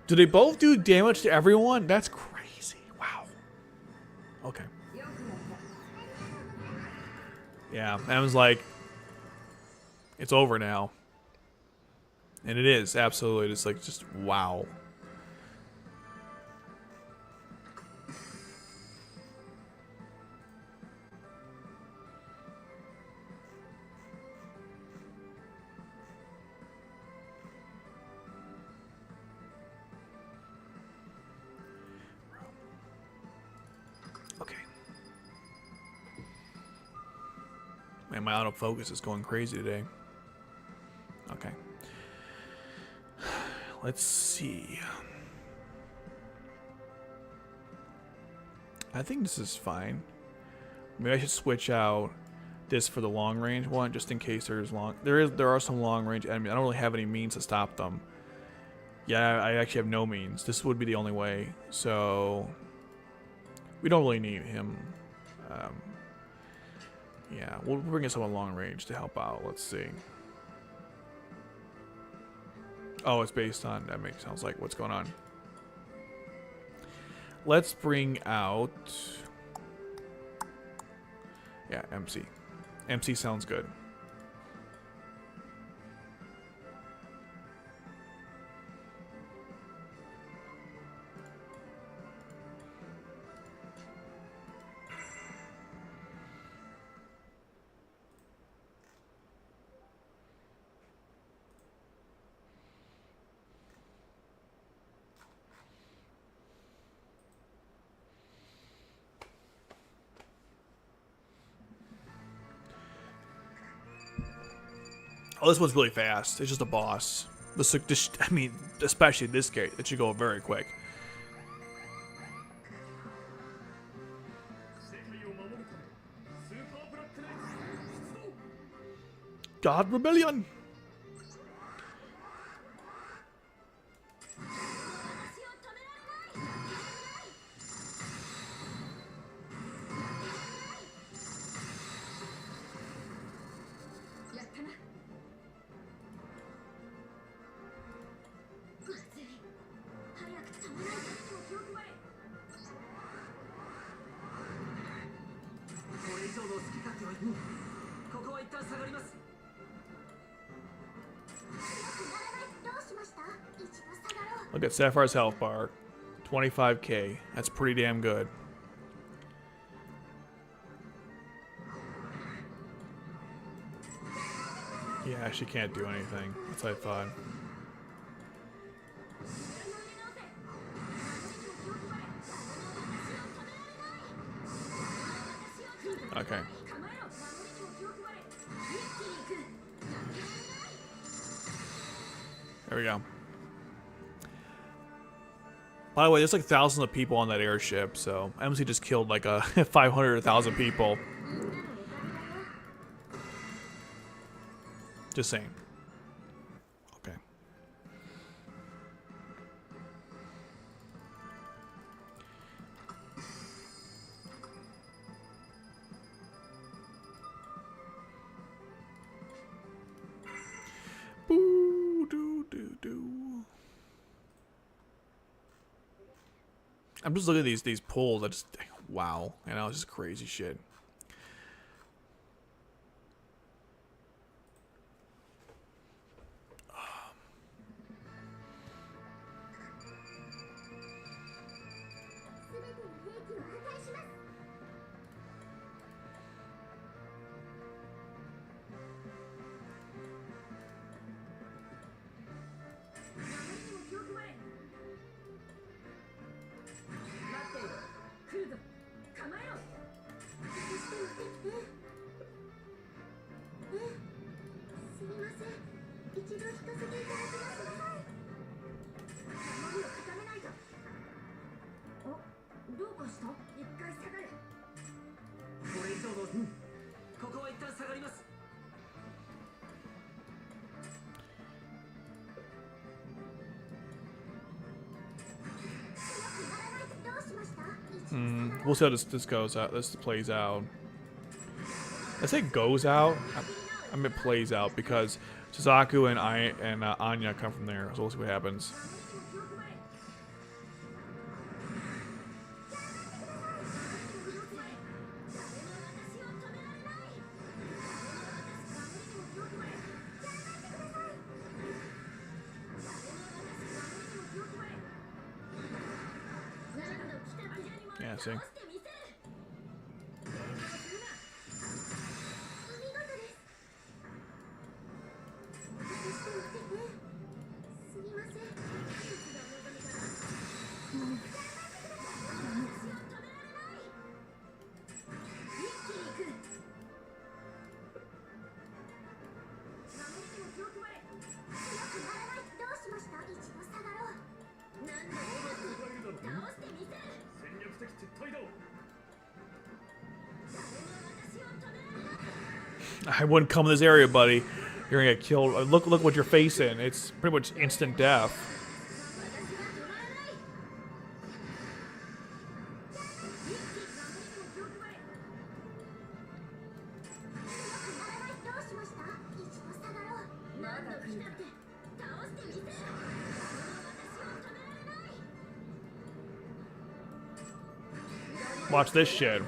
Do they both do damage to everyone? That's crazy. Wow. Okay. Yeah, I was like, it's over now. And it is, absolutely. It's like, just wow. Okay. Man, my autofocus is going crazy today. Okay. Let's see. I think this is fine. Maybe I should switch out this for the long range one, just in case there are some long range enemies. I don't really have any means to stop them. Yeah, I actually have no means. This would be the only way. So we don't really need him. Yeah, we'll bring in someone long range to help out. Let's see. Oh, it's based on, sounds like what's going on. Let's bring out, yeah, MC. MC sounds good. Oh, this one's really fast. It's just a boss. I mean, especially this case, it should go very quick. God Rebellion! Look at Sapphire's health bar. 25k. That's pretty damn good. Yeah, she can't do anything. That's what I thought. Okay. There we go. By the way, there's like thousands of people on that airship, so MC just killed like 500,000 people. Just saying. Okay. Boo doo doo doo. I'm just looking at these pulls. I just wow, you know, it's just crazy shit. We'll see how this goes out. This plays out. I say goes out. I mean plays out because Suzaku and Anya come from there. So we'll see what happens. Yeah, see. I wouldn't come in this area, buddy. You're gonna get killed. Look what you're facing. It's pretty much instant death. Watch this shit.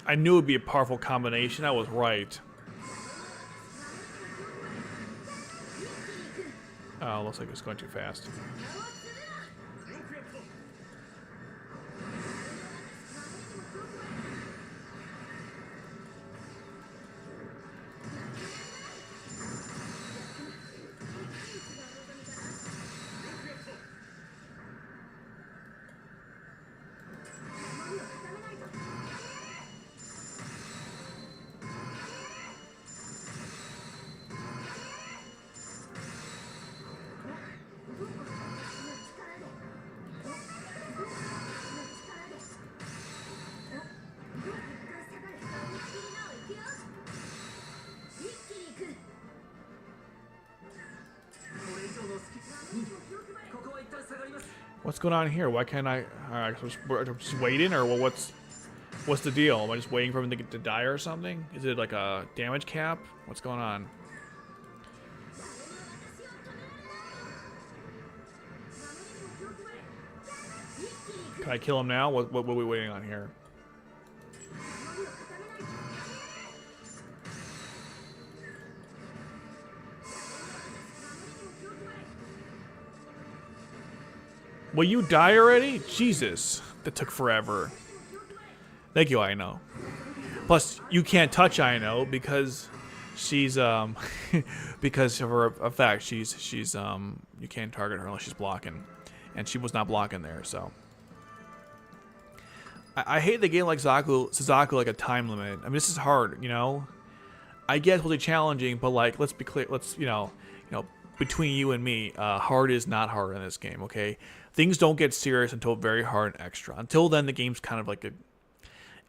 I knew it would be a powerful combination. I was right. Oh, looks like it's going too fast. What's going on here? Why can't I? Alright, so I'm just waiting, or what's the deal? Am I just waiting for him to die or something? Is it like a damage cap? What's going on? Can I kill him now? What are we waiting on here? Will you die already? Jesus, that took forever. Thank you, Aino. Plus, you can't touch Aino because she's because of her effect. She's you can't target her unless she's blocking, and she was not blocking there. So I hate the game like Suzaku like a time limit. I mean, this is hard, you know. I guess it's really challenging, but like let's be clear. Let's between you and me, hard is not hard in this game. Okay, things don't get serious until very hard and extra. Until then, the game's kind of like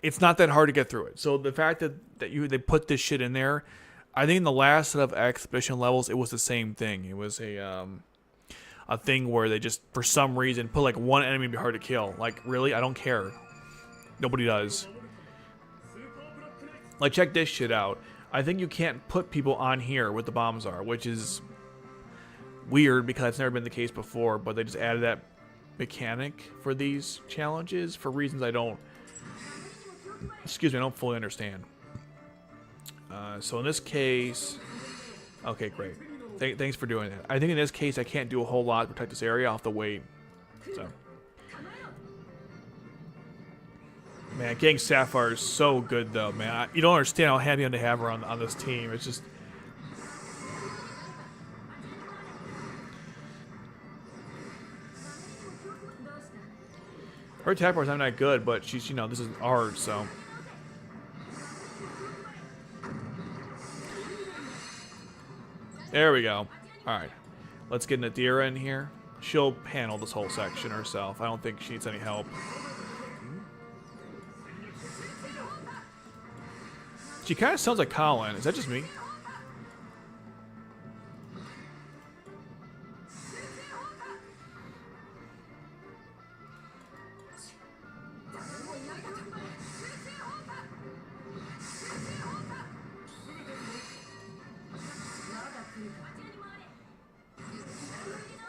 it's not that hard to get through it. So the fact that they put this shit in there, I think in the last set of expedition levels, it was the same thing. It was a thing where they just for some reason put like one enemy to be hard to kill. Like really, I don't care. Nobody does. Like check this shit out. I think you can't put people on here with the bombs are, which is weird because it's never been the case before, but they just added that mechanic for these challenges for reasons I don't fully understand. So in this case, okay, great. Thanks for doing that. I think in this case I can't do a whole lot to protect this area. I'll have to wait. So, man, getting Sapphire is so good though, man. You don't understand how happy I'm to have her on this team. It's just. Her attack power's not that good, but she's, this is hard, so. There we go. Alright. Let's get Nadira in here. She'll handle this whole section herself. I don't think she needs any help. She kind of sounds like Colin. Is that just me?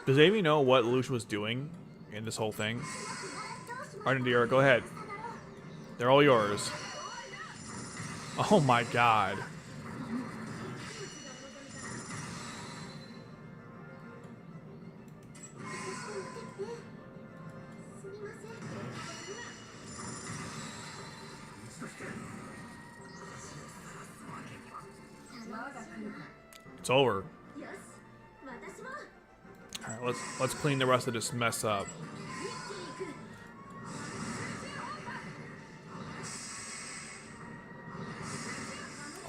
Does Amy know what Lucia was doing in this whole thing? Alright, Nadira, go ahead. They're all yours. Oh my god. It's over. Alright, let's clean the rest of this mess up.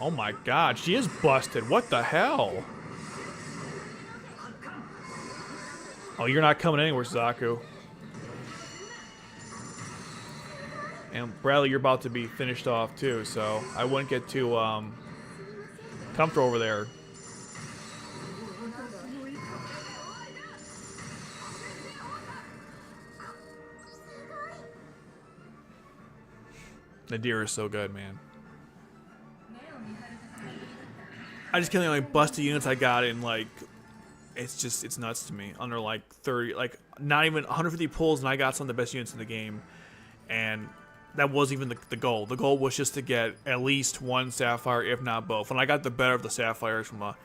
Oh my god, she is busted. What the hell? Oh, you're not coming anywhere, Suzaku. And Bradley, you're about to be finished off too, so I wouldn't get too comfortable over there. Nadira is so good, man. I just can't believe how many busted units I got in, like, it's nuts to me. Under like 30, like not even 150 pulls, and I got some of the best units in the game. And that wasn't even the goal. The goal was just to get at least one Sapphire, if not both. And I got the better of the Sapphires from I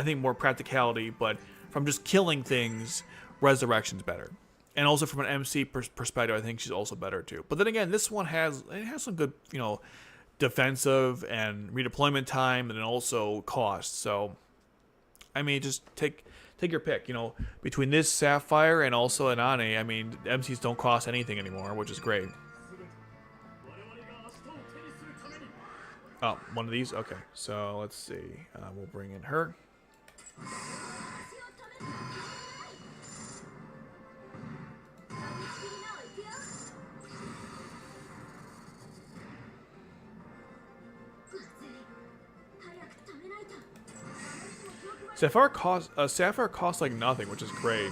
think more practicality, but from just killing things, Resurrection's better. And also from an MC perspective, I think she's also better too. But then again, this one has some good, defensive and redeployment time, and then also cost. So, I mean, just take your pick. Between this Sapphire and also an Ane, I mean, MCs don't cost anything anymore, which is great. Oh, one of these? Okay, so let's see. We'll bring in her. Sapphire costs like nothing, which is great.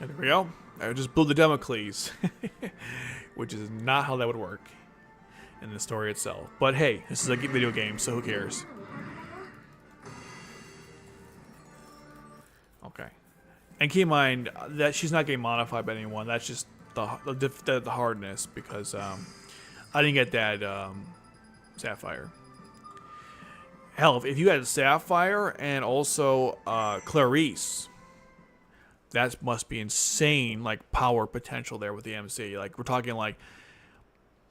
And there we go. I just blew the Damocles, which is not how that would work in the story itself. But hey, this is a video game, so who cares? Okay. And keep in mind that she's not getting modified by anyone. That's just the hardness, because I didn't get that Sapphire. Hell, if you had Sapphire and also Clarice, that must be insane, like, power potential there with the MC. Like, we're talking like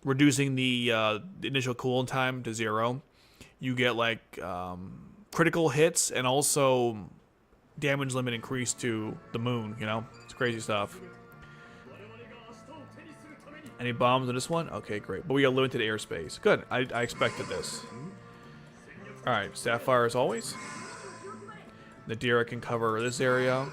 reducing the initial cooldown time to 0. You get like critical hits and also damage limit increased to the moon. You know, it's crazy stuff. Any bombs in this one? Okay, great. But we got limited airspace. Good. I expected this. All right, Sapphire as always. Nadira can cover this area.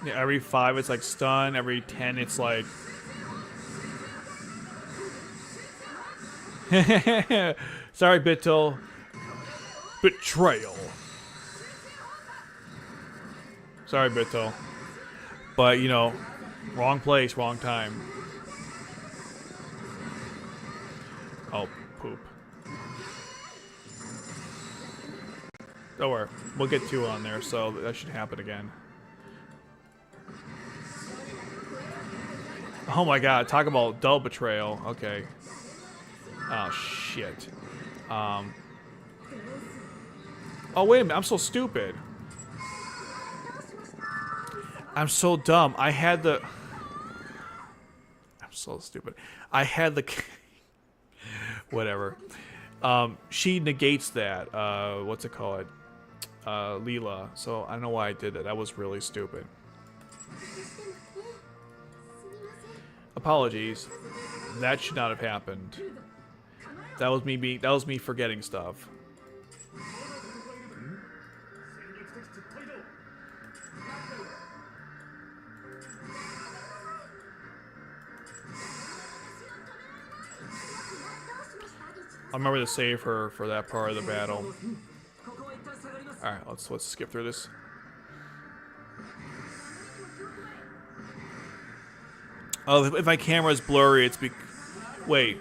Yeah, every 5 it's like stun, every 10 it's like... Sorry, Bittle. Betrayal. Sorry, Bittle. But, you know, wrong place, wrong time. Oh, poop. Don't worry. We'll get 2 on there, so that should happen again. Oh my god, talk about dull betrayal. Okay. Oh, shit. Oh, wait a minute. I'm so stupid. I'm so dumb. I had the... I'm so stupid. I had the... Whatever. She negates that. What's it called? Leela. So, I don't know why I did that. That was really stupid. Apologies. That should not have happened. That was me forgetting stuff. I'll remember to save her for that part of the battle. Alright, let's skip through this. Oh, if my camera's blurry, it's wait.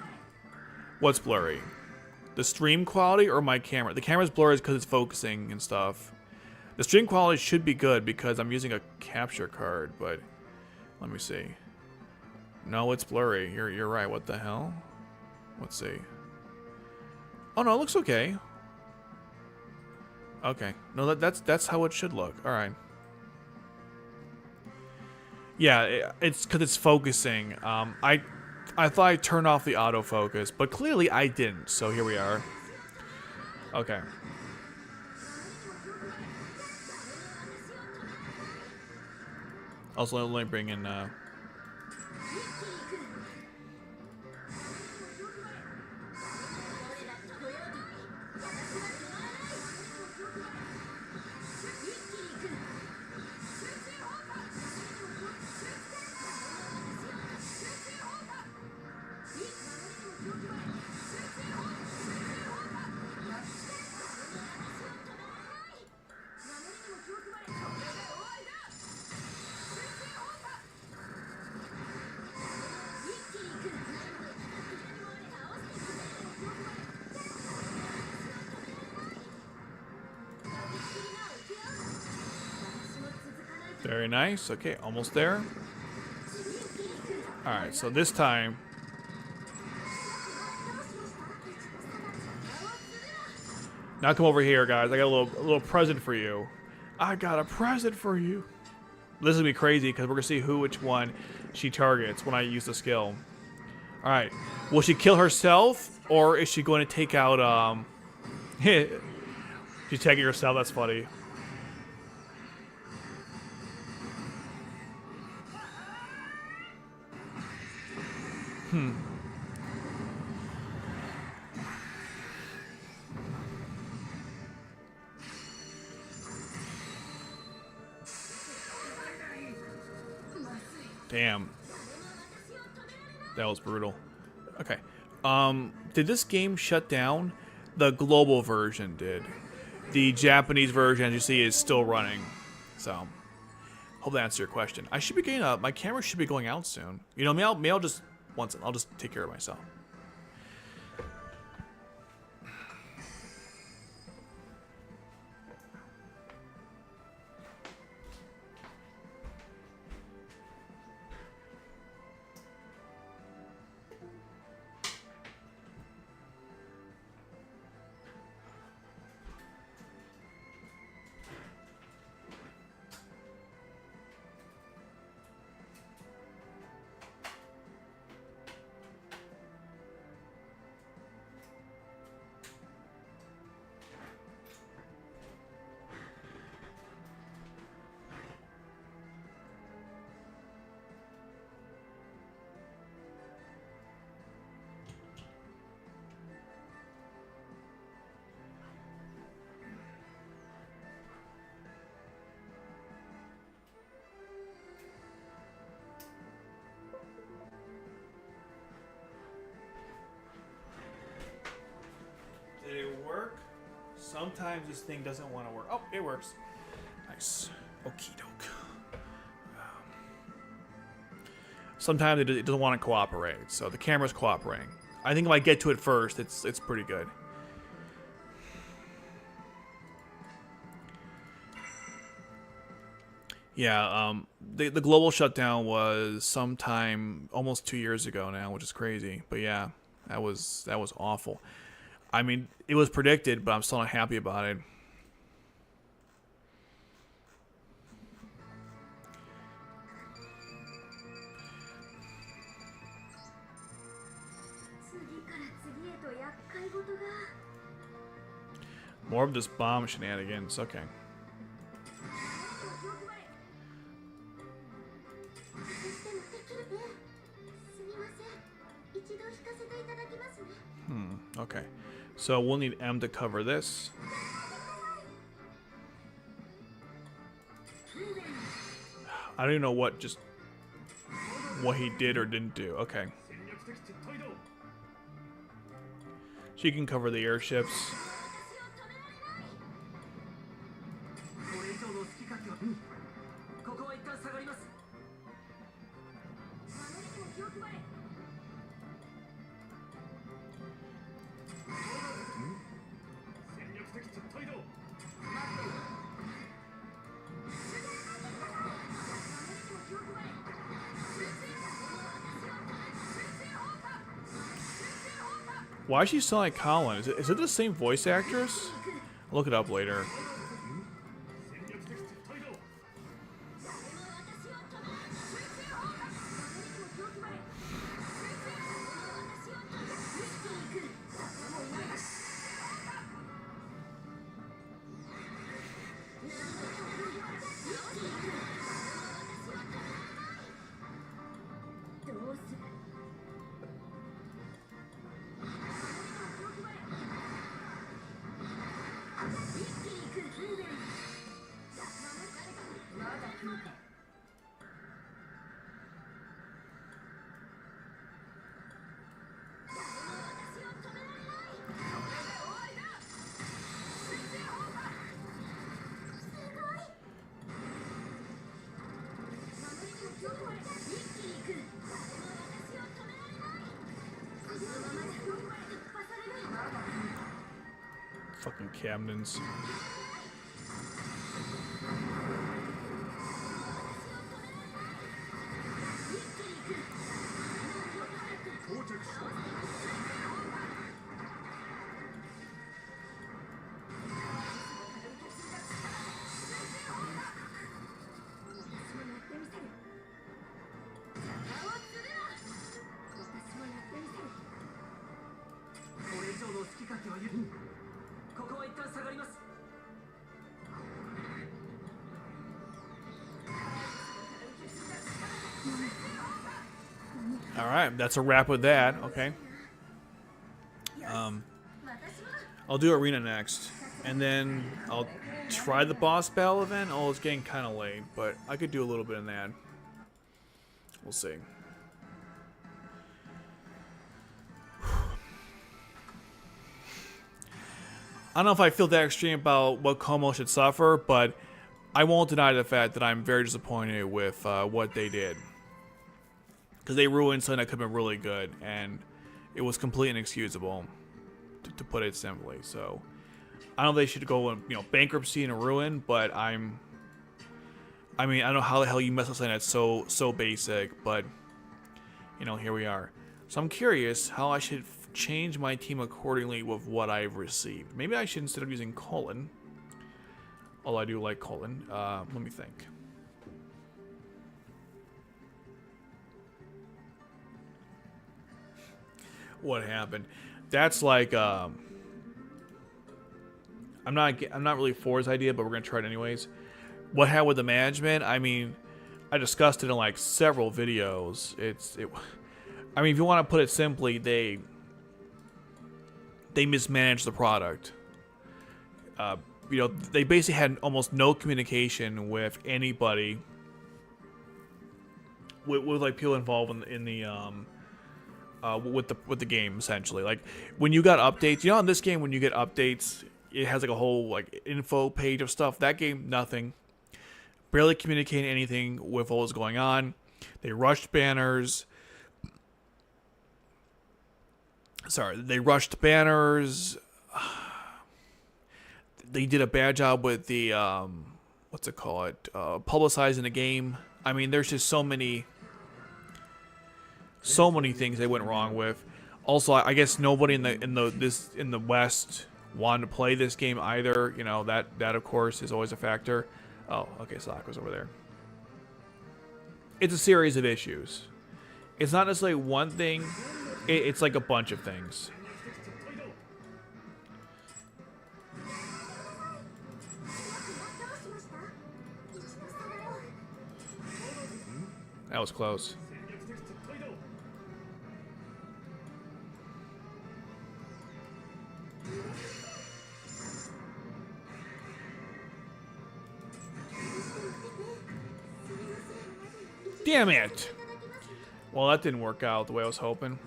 What's blurry? The stream quality or my camera? The camera's blurry because it's focusing and stuff. The stream quality should be good because I'm using a capture card, but let me see. No, it's blurry. You're right. What the hell? Let's see. Oh no, it looks okay. Okay. No, that's how it should look. All right. Yeah, it's because it's focusing. I thought I turned off the autofocus, but clearly I didn't. So here we are. Okay. Also, let me bring in. Very nice. Okay, almost there. Alright, so this time... Now come over here, guys. I got a little present for you. I got a present for you. This is gonna be crazy because we're gonna see which one she targets when I use the skill. Alright. Will she kill herself, or is she going to take out, she's taking herself, that's funny. Damn. That was brutal. Okay. Did this game shut down? The global version did. The Japanese version, as you see, is still running. So, hope that answers your question. I should be getting my camera should be going out soon. You know, maybe I'll just I'll just take care of myself. Did it work? Sometimes this thing doesn't want to work. Oh, it works. Nice. Okie doke. Sometimes it doesn't want to cooperate, so the camera's cooperating. I think if I get to it first, it's pretty good. Yeah, the global shutdown was sometime almost 2 years ago now, which is crazy. But yeah, that was awful. I mean, it was predicted, but I'm still not happy about it. More of this bomb shenanigans. Okay. Okay. So we'll need M to cover this. I don't even know what he did or didn't do. Okay. She can cover the airships. Why is she still like Colin? Is it the same voice actress? I'll look it up later. Fucking Camdens. All right, that's a wrap with that. Okay. I'll do arena next, and then I'll try the boss battle event. Oh, it's getting kind of late, but I could do a little bit in that. We'll see. I don't know if I feel that extreme about what Como should suffer, but I won't deny the fact that I'm very disappointed with what they did. Because they ruined something that could have been really good, and it was completely inexcusable, to put it simply. So, I don't know if they should go in, bankruptcy and ruin, but I mean, I don't know how the hell you mess with something that's so basic, but, here we are. So I'm curious how I should change my team accordingly with what I've received. Maybe I should, instead of using colon, although I do like colon, let me think. What happened? That's like, I'm not really for his idea, but we're gonna try it anyways. What happened with the management? I mean, I discussed it in like several videos. I mean, if you want to put it simply, they mismanaged the product. They basically had almost no communication with anybody, with like people involved in the with the game, essentially. Like when you got updates, in this game, when you get updates, it has like a whole like info page of stuff. That game, nothing. Barely communicating anything with what was going on. They rushed banners. They rushed banners. They did a bad job with the what's it called? Publicizing the game. I mean, there's just so many things they went wrong with. Also, I guess nobody in the West wanted to play this game either. That of course is always a factor. Oh, okay, Sokka's over there. It's a series of issues. It's not necessarily one thing. It's like a bunch of things. That was close. Damn it! Well, that didn't work out the way I was hoping.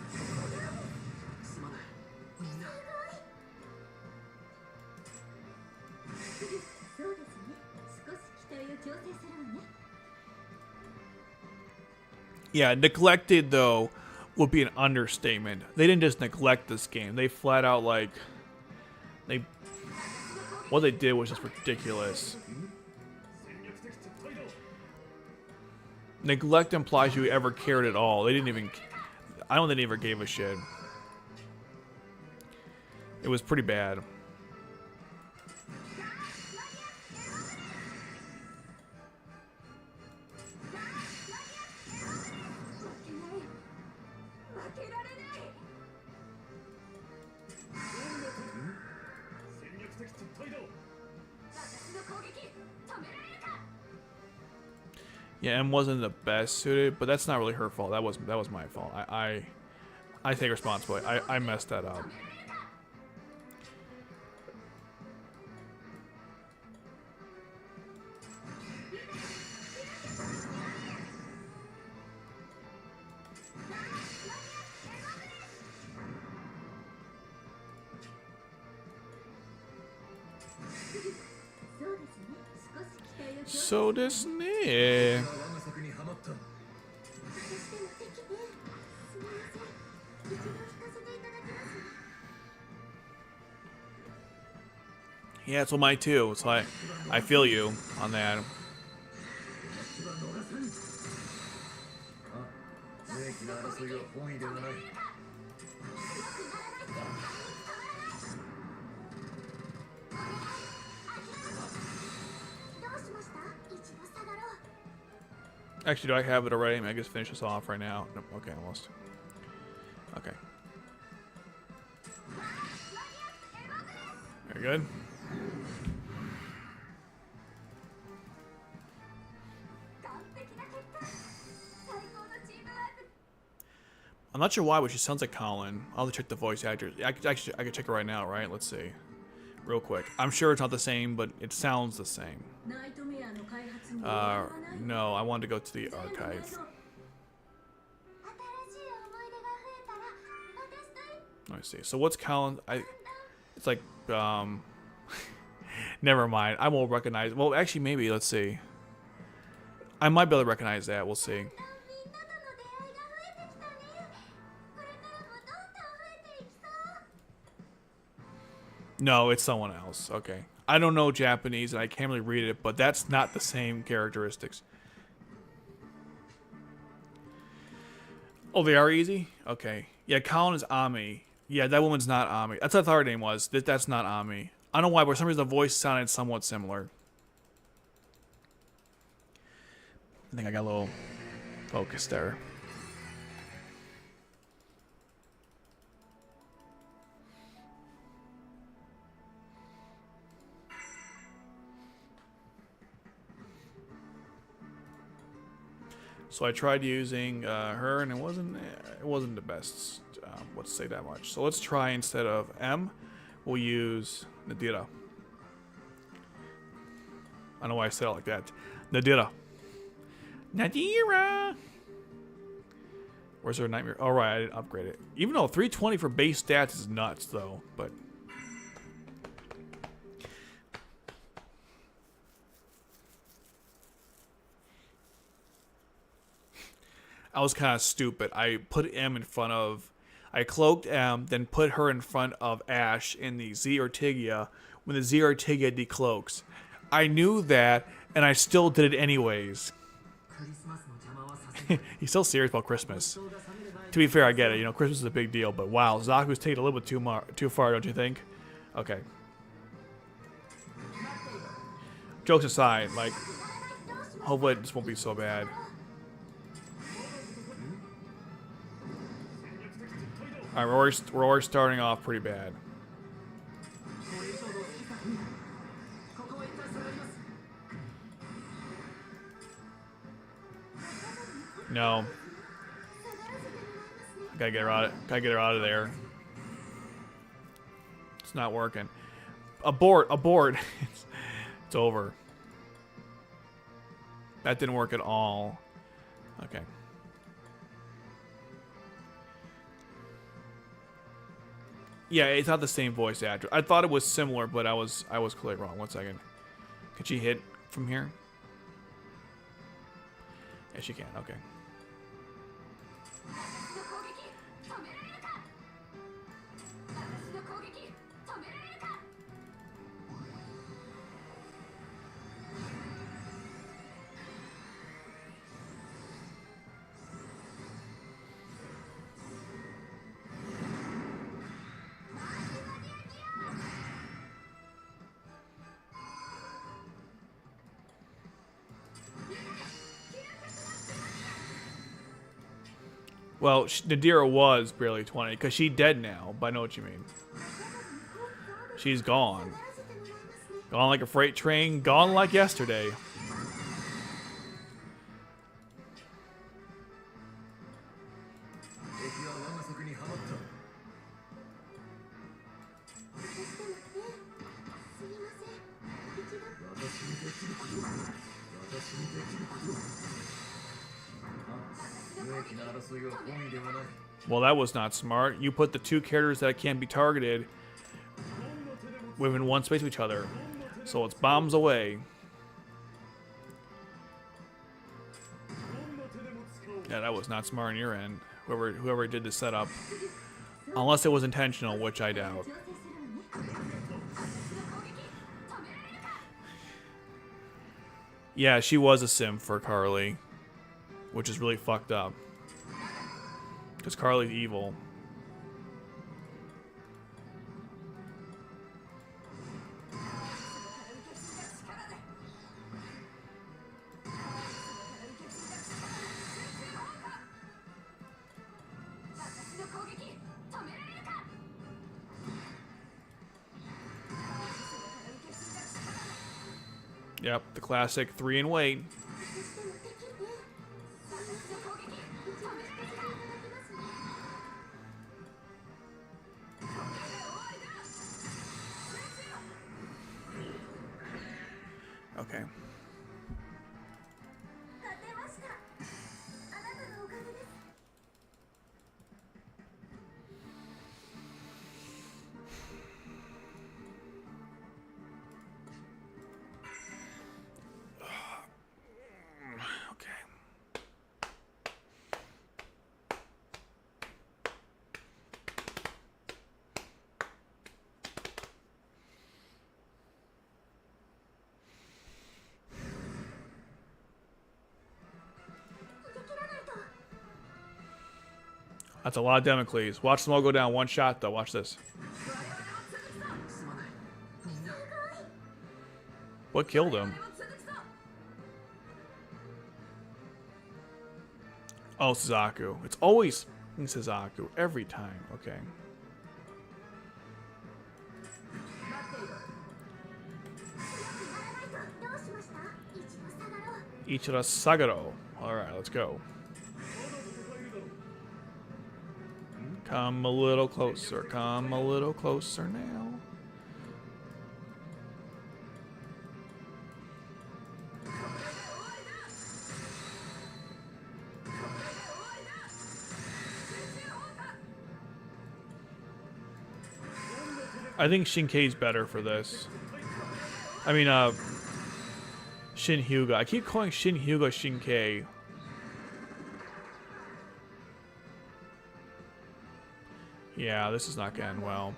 Yeah, neglected, though, would be an understatement. They didn't just neglect this game. They flat out, like... What they did was just ridiculous. Neglect implies you ever cared at all. They didn't even... I don't think they ever gave a shit. It was pretty bad. Yeah, M wasn't the best suited, but that's not really her fault. That was my fault. I take responsibility. I messed that up. So thisね. Yeah, it's on mine too. So I feel you on that. Actually, do I have it already? I guess finish this off right now. Nope. Okay, almost. Okay. Very good. I'm not sure why, but she sounds like Colin. I'll check the voice actor. I could check it right now, right? Let's see. Real quick. I'm sure it's not the same, but it sounds the same. No, I wanted to go to the archive. Let me see. So what's Colin? It's like, never mind. I won't recognize. Well, actually, maybe. Let's see. I might be able to recognize that. We'll see. No, it's someone else. Okay. I don't know Japanese and I can't really read it, but that's not the same characteristics. Oh, they are easy? Okay. Yeah, Colin is Ami. Yeah, that woman's not Ami. That's what I thought her name was. That's not Ami. I don't know why, but for some reason the voice sounded somewhat similar. I think I got a little focus there. So I tried using her, and it wasn't the best. Let's say that much. So let's try, instead of M, we'll use Nadira. I don't know why I said it like that. Nadira. Nadira. Where's her nightmare? Oh right, I didn't upgrade it. Even though 320 for base stats is nuts, though. But I was kind of stupid. I put M in front of... I cloaked M, then put her in front of Ash in the Z Ortigia when the Z Ortigia decloaks. I knew that, and I still did it anyways. He's still serious about Christmas. To be fair, I get it. You know, Christmas is a big deal, but wow, Zaku's taking it a little bit too far, don't you think? Okay. Jokes aside, like, hopefully this won't be so bad. Alright, we're already starting off pretty bad. No. Gotta get her out of there. It's not working. Abort! It's over. That didn't work at all. Okay. Yeah, it's not the same voice actor. I thought it was similar, but I was clearly wrong. 1 second. Can she hit from here? Yeah, she can. Okay. Well, Nadira was barely 20, because she's dead now, but I know what you mean. She's gone. Gone like a freight train, gone like yesterday. Well, that was not smart. You put the two characters that can't be targeted within one space of each other. So it's bombs away. Yeah, that was not smart on your end. Whoever did the setup. Unless it was intentional, which I doubt. Yeah, she was a sim for Carly. Which is really fucked up. Because Carly's evil. Yep, the classic 3 and wait. Okay. Okay. That's a lot of Damocles. Watch them all go down. One shot, though. Watch this. What killed him? Oh, Suzaku. It's always Suzaku. Every time. Okay. Ichira Sagaro. Alright, let's go. Come a little closer. Come a little closer now. I think Shinkei's better for this. I mean, Shin Hyuga. I keep calling Shin Hyuga Shinkei. Yeah, this is not getting well.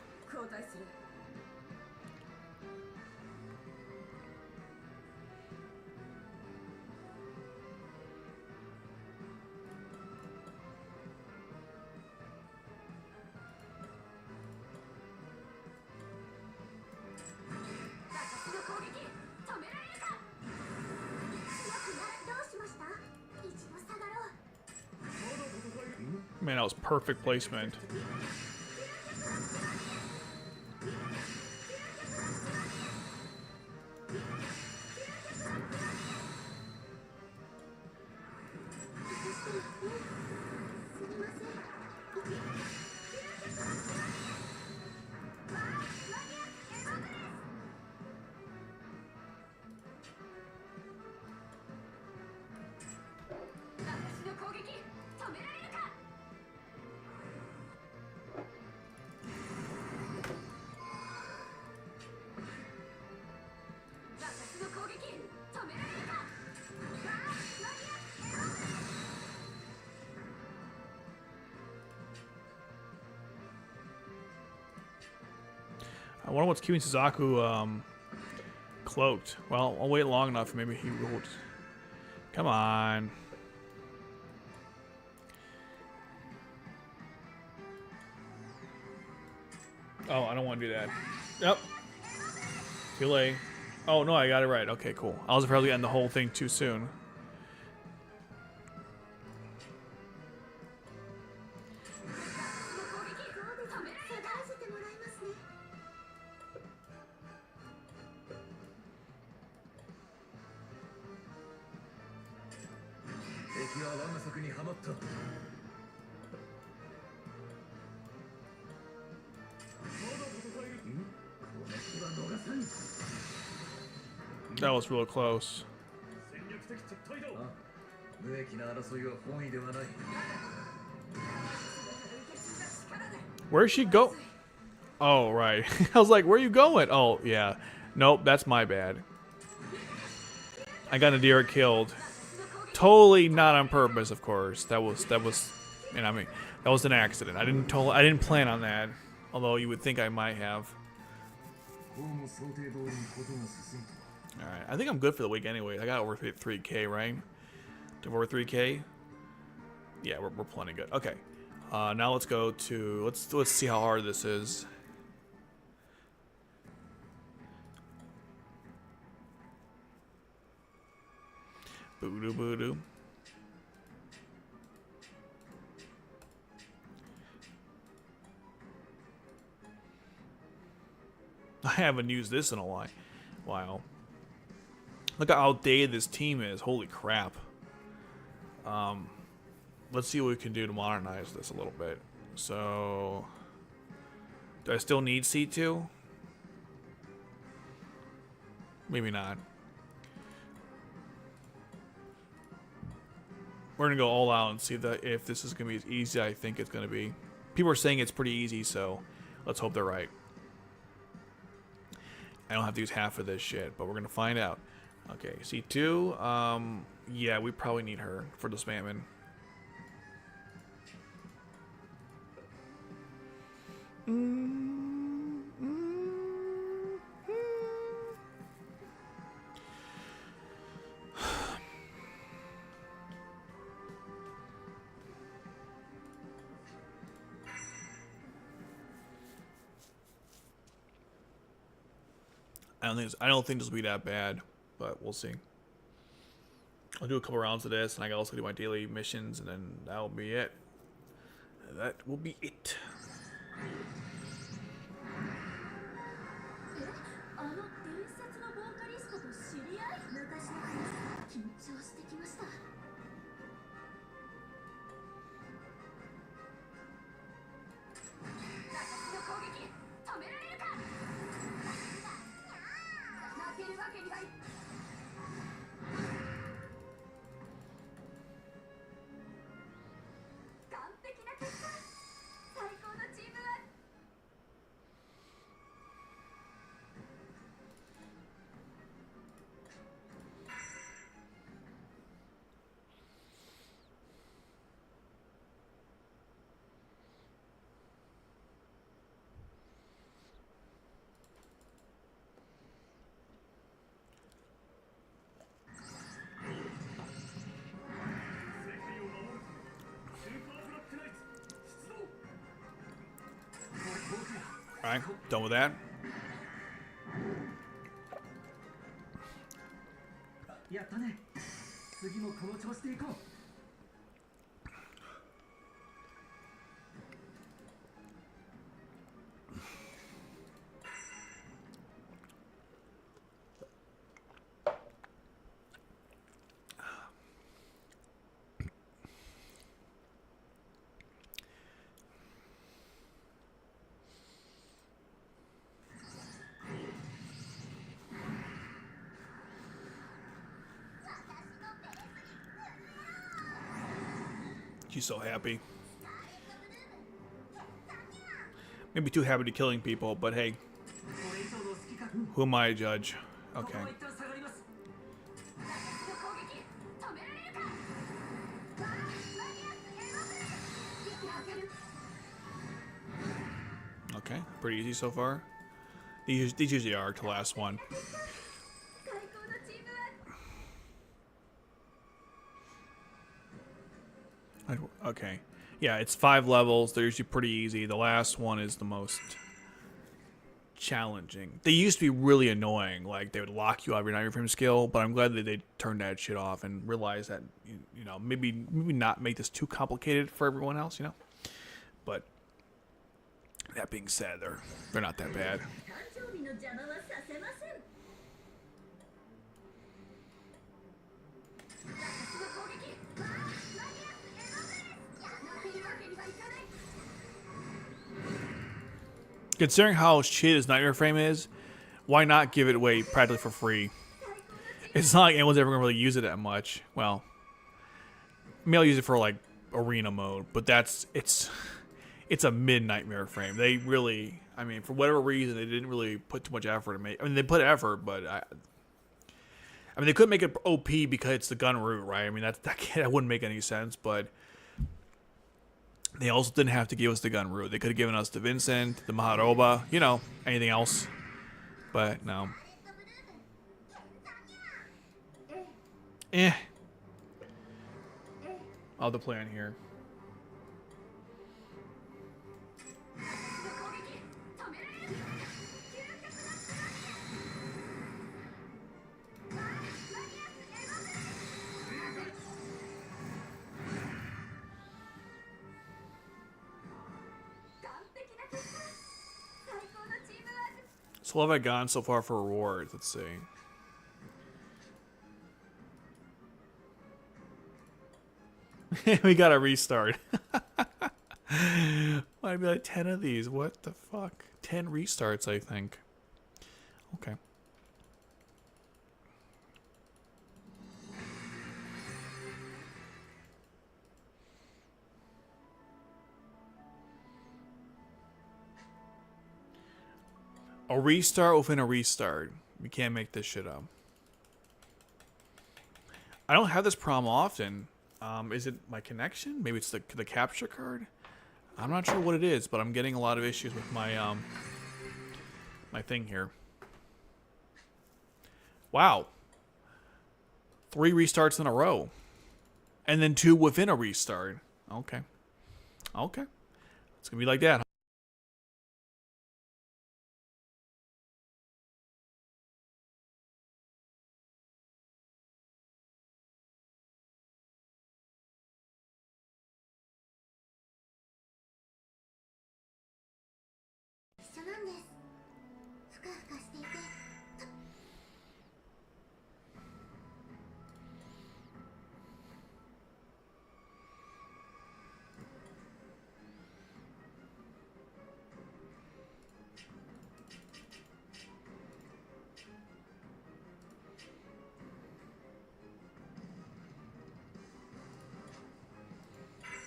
Man, that was perfect placement. I wonder what's keeping Suzaku cloaked. Well, I'll wait long enough. Maybe he won't. Come on. Oh, I don't want to do that. Yep. Too late. Oh, no, I got it right. Okay, cool. I was afraid to end the whole thing too soon. That was real close. Where'd she go? Oh, right. I was like, where are you going? Oh, yeah. Nope, that's my bad. I got Nadira killed. Totally not on purpose, of course. That was, you know, I mean, that was an accident. I didn't plan on that. Although you would think I might have. Alright, I think I'm good for the week anyway. I got over 3K, right? Over 3K? Yeah, we're plenty good. Okay. Now let's go to let's see how hard this is. Boo-doo boo-doo. I haven't used this in a while. Look how outdated this team is. Holy crap. Let's see what we can do to modernize this a little bit. So, do I still need C2? Maybe not. We're gonna go all out and see if this is gonna be as easy as I think it's gonna be. People are saying it's pretty easy, so let's hope they're right. I don't have to use half of this shit, but we're gonna find out. Okay, C2. Yeah, we probably need her for the spamming. I don't think this will be that bad, but we'll see. I'll do a couple rounds of this, and I can also do my daily missions, and then that'll be it. That will be it. あの伝説のボーカリストと知り合い？昔の話、緊張してきました。私の攻撃、止められるか？負けるわけにはいかない。完璧な結果、最高のチームワーク。Alright, done with that. やったね。次もこの調子でいこう。She's so happy. Maybe too happy to killing people, but hey, who am I to judge? Okay. Okay, pretty easy so far. These usually are to the last one. Okay. Yeah, it's 5 levels. They're usually pretty easy. The last one is the most challenging. They used to be really annoying. Like, they would lock you out of your night frame skill, but I'm glad that they turned that shit off and realized that, you know, maybe not make this too complicated for everyone else, you know? But that being said, they're not that bad. Considering how shit his nightmare frame is, why not give it away practically for free? It's not like anyone's ever gonna really use it that much. Well, maybe I'll use it for like arena mode, but it's a mid nightmare frame. They really, I mean, for whatever reason, they didn't really put too much effort to make. I mean, they put effort, but I mean, they could make it OP because it's the gun route, right? I mean, that wouldn't make any sense, but. They also didn't have to give us the gun route. They could have given us the Vincent, the Maharoba, you know, anything else. But no. I'll have to play on here. So what have I gotten so far for rewards? Let's see. We gotta restart. Might be like 10 of these. What the fuck? 10 restarts, I think. Okay. A restart within a restart. We can't make this shit up. I don't have this problem often. Is it my connection? Maybe it's the capture card? I'm not sure what it is, but I'm getting a lot of issues with my my thing here. Wow. 3 restarts in a row. And then 2 within a restart. Okay. Okay. It's gonna be like that.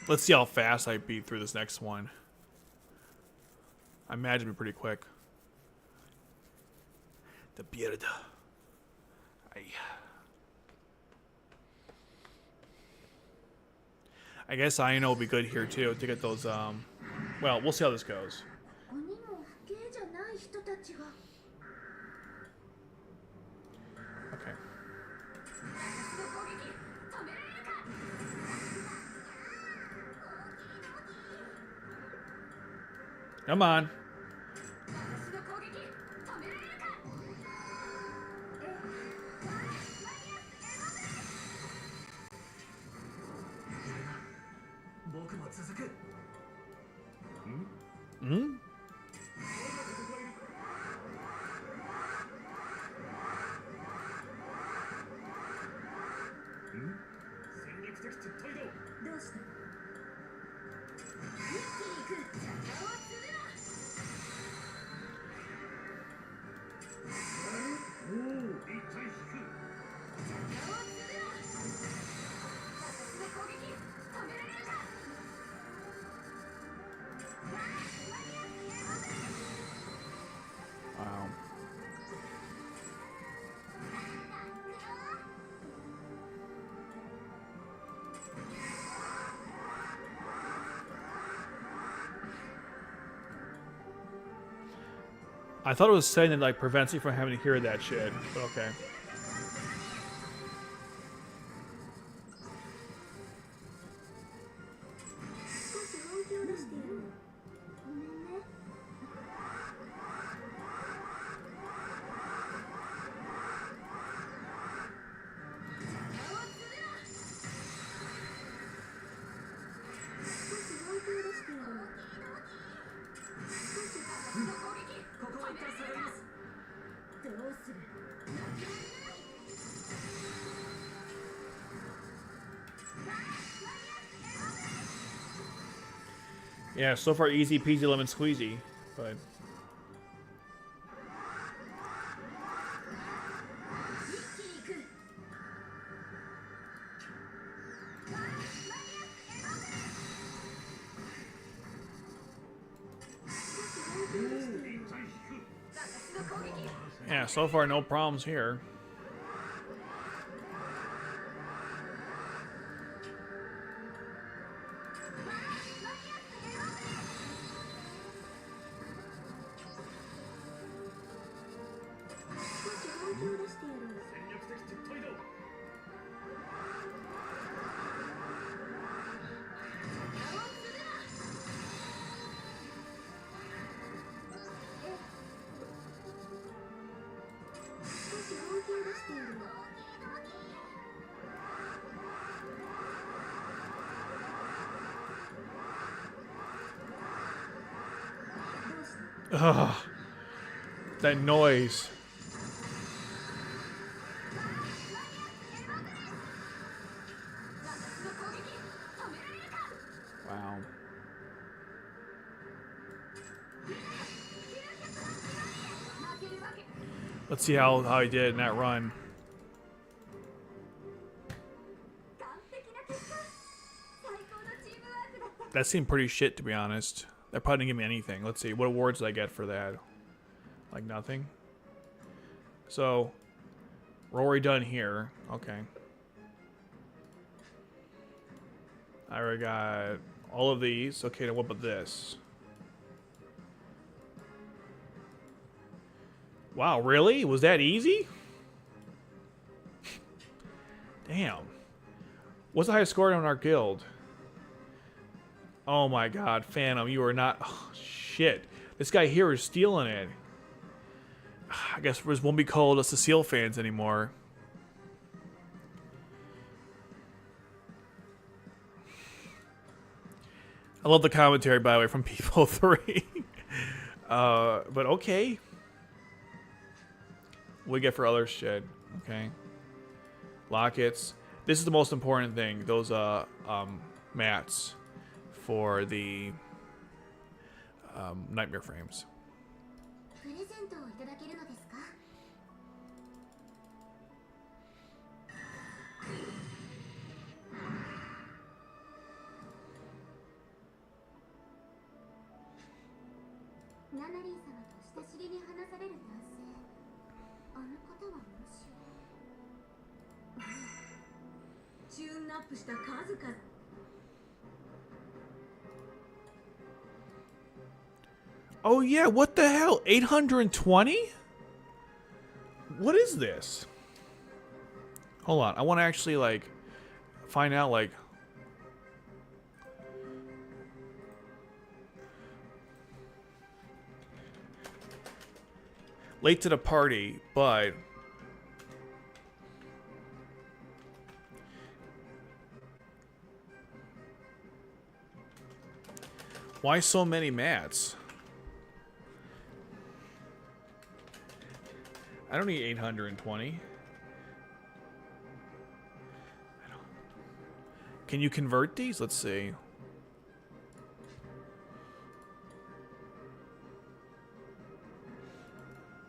Let's see how fast I beat through this next one. I imagine it'll be pretty quick. The beard. I guess I know will be good here too to get those. Well, we'll see how this goes. Okay. Come on. Hmm? Wow. I thought it was saying that like prevents you from having to hear that shit, but okay. Yeah, so far easy peasy lemon squeezy, but yeah, so far no problems here. Ugh, that noise. Let's see how he did in that run. 完璧な結果。最高のチームワークだった。 That seemed pretty shit, to be honest. That probably didn't give me anything. Let's see. What awards did I get for that? Like nothing. So, we're already done here. Okay. I already got all of these. Okay, now what about this? Wow, really? Was that easy? Damn. What's the highest score on our guild? Oh my god, Phantom, you are not... Oh, shit. This guy here is stealing it. I guess we won't be called us the Seal fans anymore. I love the commentary, by the way, from People 3. But okay. What we get for other shit. Okay. Lockets. This is the most important thing. Those mats for the nightmare frames. プレゼントをいただけるのですか？ ナナリン様と親しげに話される男性。あの方はもし。チューンアップした数々。 Oh yeah, what the hell? 820? What is this? Hold on, I want to actually like find out like late to the party, but why so many mats? I don't need 820. Can you convert these? Let's see.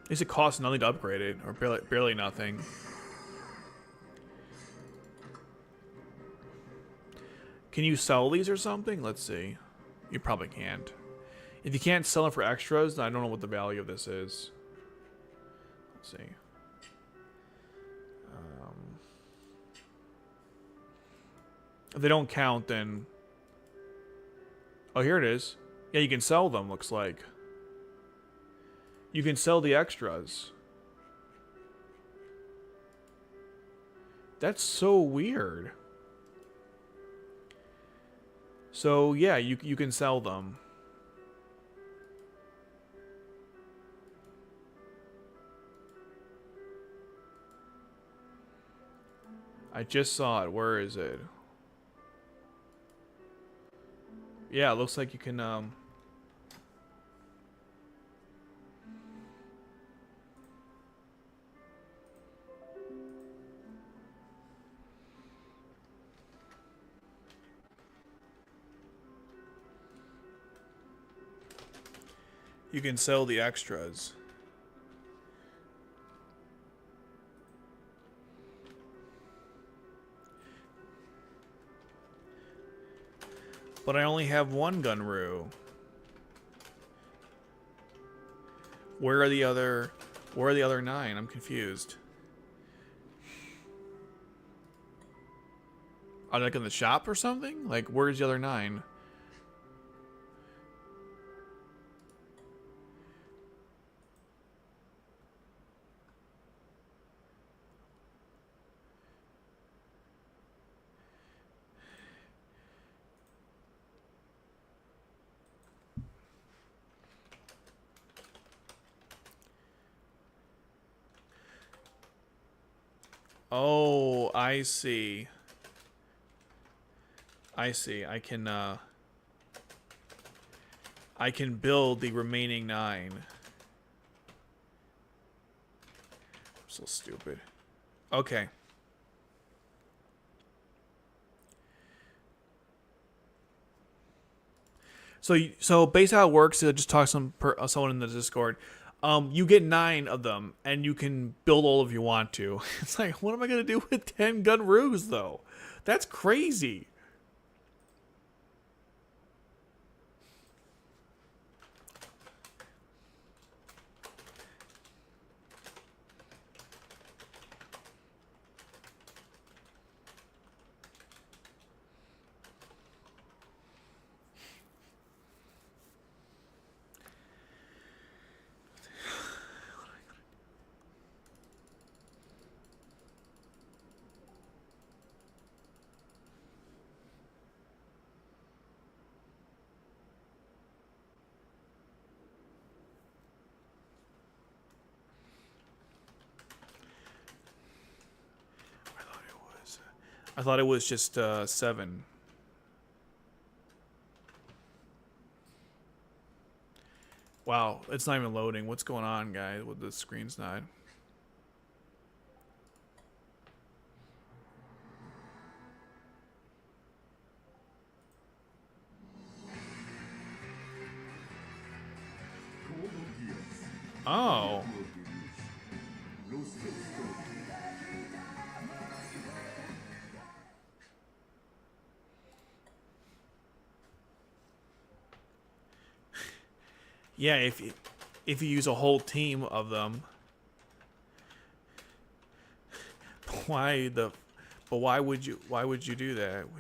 At least it costs nothing to upgrade it, or barely nothing. Can you sell these or something? Let's see. You probably can't. If you can't sell them for extras, then I don't know what the value of this is. Let's see. If they don't count, then... Oh, here it is. Yeah, you can sell them, looks like. You can sell the extras. That's so weird. So, yeah, you can sell them. I just saw it. Where is it? Yeah, it looks like you can, you can sell the extras. But I only have one Gunru. Where are the other 9? I'm confused. Are they like in the shop or something? Like, where's the other 9? Oh, I see. I see. I can build the remaining 9. I'm so stupid. Okay. So basically how it works is I just talk to someone in the Discord. You get 9 of them, and you can build all of you want to. It's like, what am I gonna do with 10 gunroos though? That's crazy. I thought it was just 7. Wow, it's not even loading. What's going on, guys? With the screen's not. Oh. Yeah, if you use a whole team of them, why would you do that? Would you do that?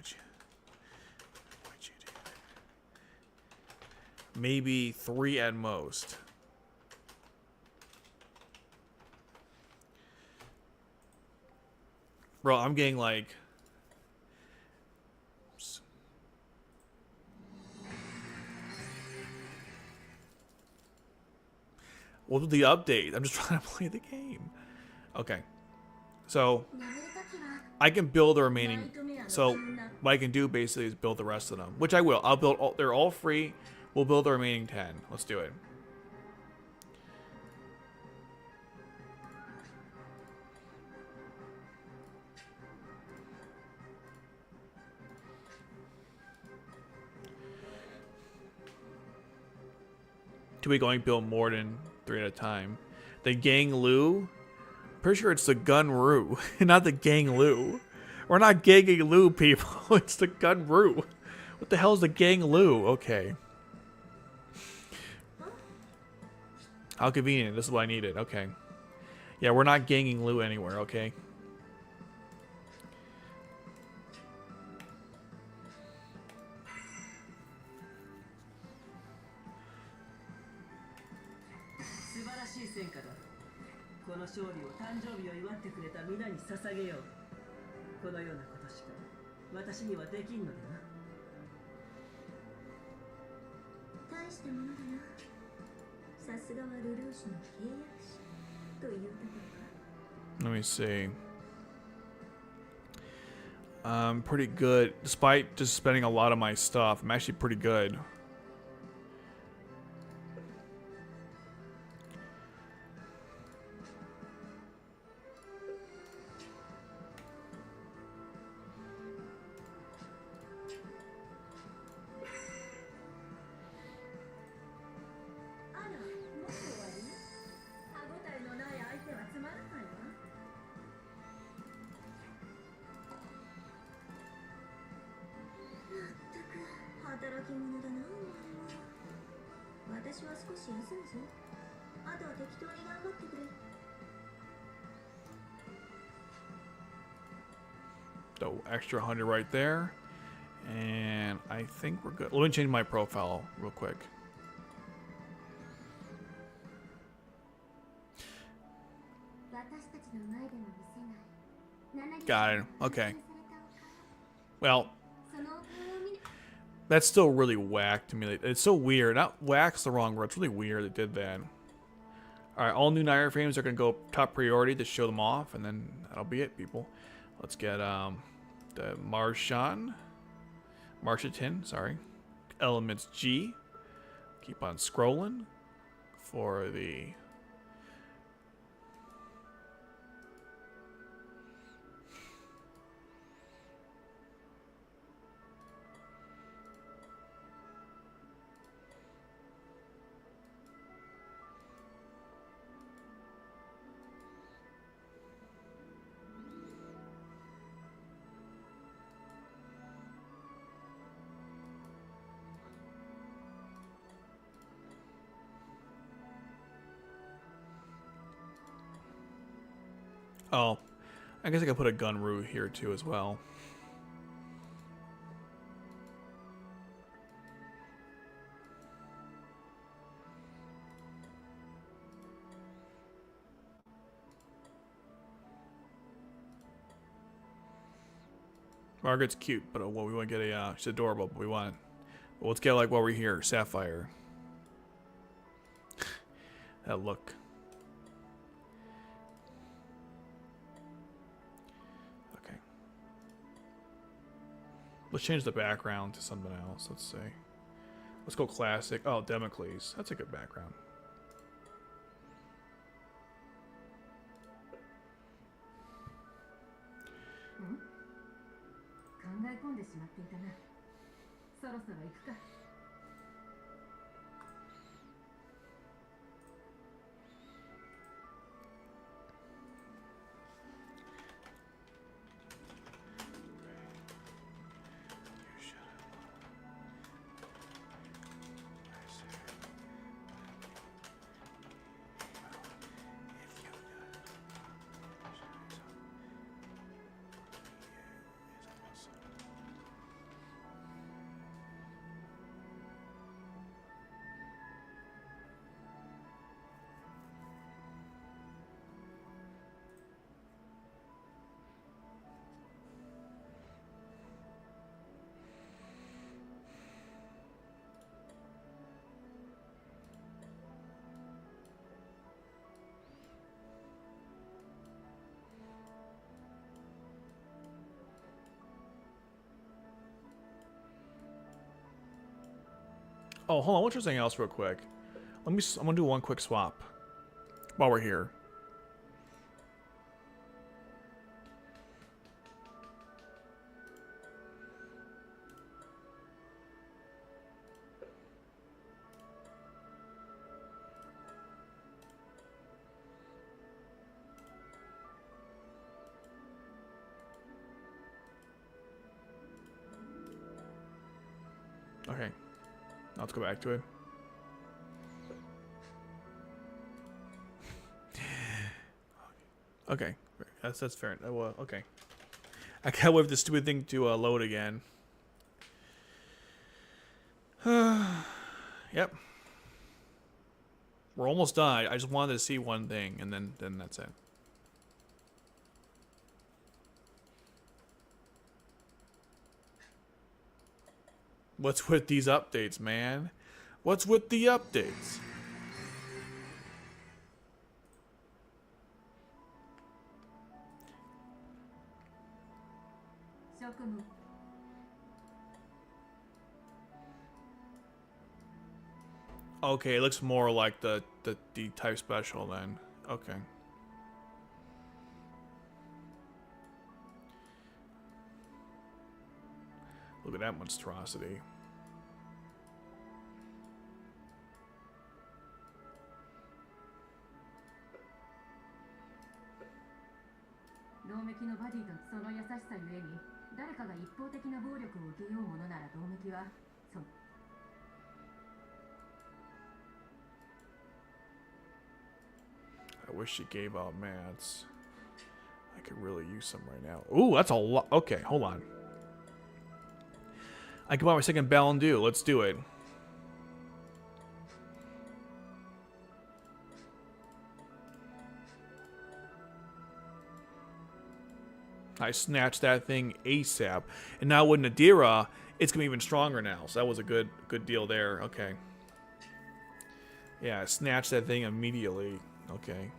Maybe 3 at most. Bro, I'm getting like what was the update? I'm just trying to play the game. Okay. So I can build the remaining. So what I can do basically is build the rest of them, which I will. I'll build all, they're all free. We'll build the remaining 10. Let's do it. Do we going to build more than 3 at a time? The Gang Lu? Pretty sure it's the Gunru, not the Gang Lu. We're not ganging Lu, people. It's the Gunru. What the hell is the Gang Lu? Okay. How convenient. This is what I needed. Okay. Yeah, we're not ganging Lu anywhere, okay? Let me see. I'm pretty good. Despite just spending a lot of my stuff, I'm actually pretty good. The extra 100 right there. And I think we're good. Let me change my profile real quick. Got it. Okay. Well, that's still really whack to me. It's so weird. Not whack's the wrong word. It's really weird they did that. Alright, all new Naira frames are going to go top priority to show them off. And then that'll be it, people. Let's get the Martian, sorry. Elements G. Keep on scrolling for the... Oh, I guess I could put a gun route here too as well. Margaret's cute, but what we want to get a she's adorable, but we want. Well, let's get like while we're here, Sapphire. That look. Okay. Let's change the background to something else. Let's see. Let's go classic. Oh, Democles. That's a good background. Oh, hold on. What's something else real quick? I'm gonna do one quick swap while we're here. Okay. Now let's go back to it. Okay. That's fair. Well, okay. I can't wait for this stupid thing to load again. Yep. We're almost done. I just wanted to see one thing, and then that's it. What's with these updates, man? What's with the updates? Okay, it looks more like the type special then. Okay. Look at that monstrosity. I wish she gave out mats. I could really use some right now. Ooh, that's a lot. Okay, hold on. I can buy my second Ballon d'Or. Let's do it. I snatched that thing ASAP. And now with Nadira, it's going to be even stronger now. So that was a good deal there. Okay. Yeah, I snatched that thing immediately. Okay.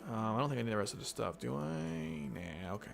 I don't think I need the rest of the stuff, do I? Nah, okay.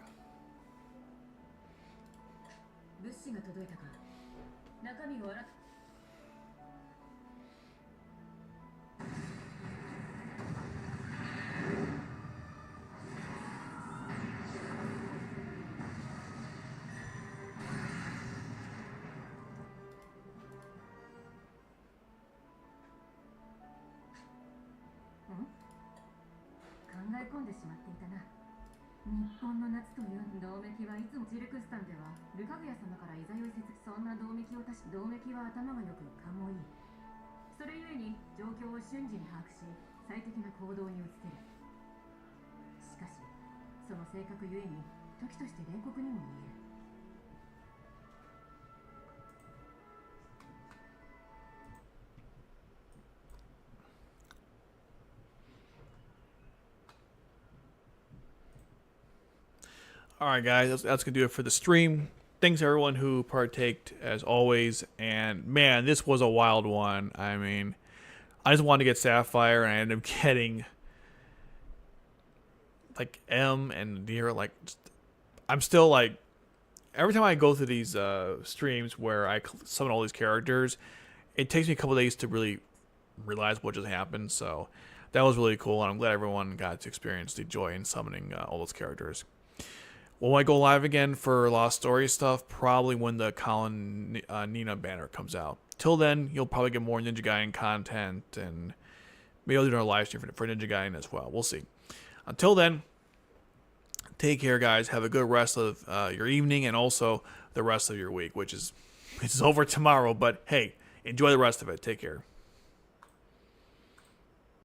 その性格ゆえに時として冷酷にも見える。 All right, guys, that's gonna do it for the stream. Thanks everyone who partaked as always. And man, this was a wild one. I mean, I just wanted to get Sapphire, and I ended up getting like M and Deer. Like, I'm still like, every time I go through these streams where I summon all these characters, it takes me a couple days to really realize what just happened. So that was really cool, and I'm glad everyone got to experience the joy in summoning all those characters. Will I go live again for Lost Story stuff? Probably when the Colin Nina banner comes out. Till then, you'll probably get more Ninja Gaiden content, and maybe I'll do another live stream for Ninja Gaiden as well. We'll see. Until then, take care, guys. Have a good rest of your evening, and also the rest of your week, which is over tomorrow. But hey, enjoy the rest of it. Take care.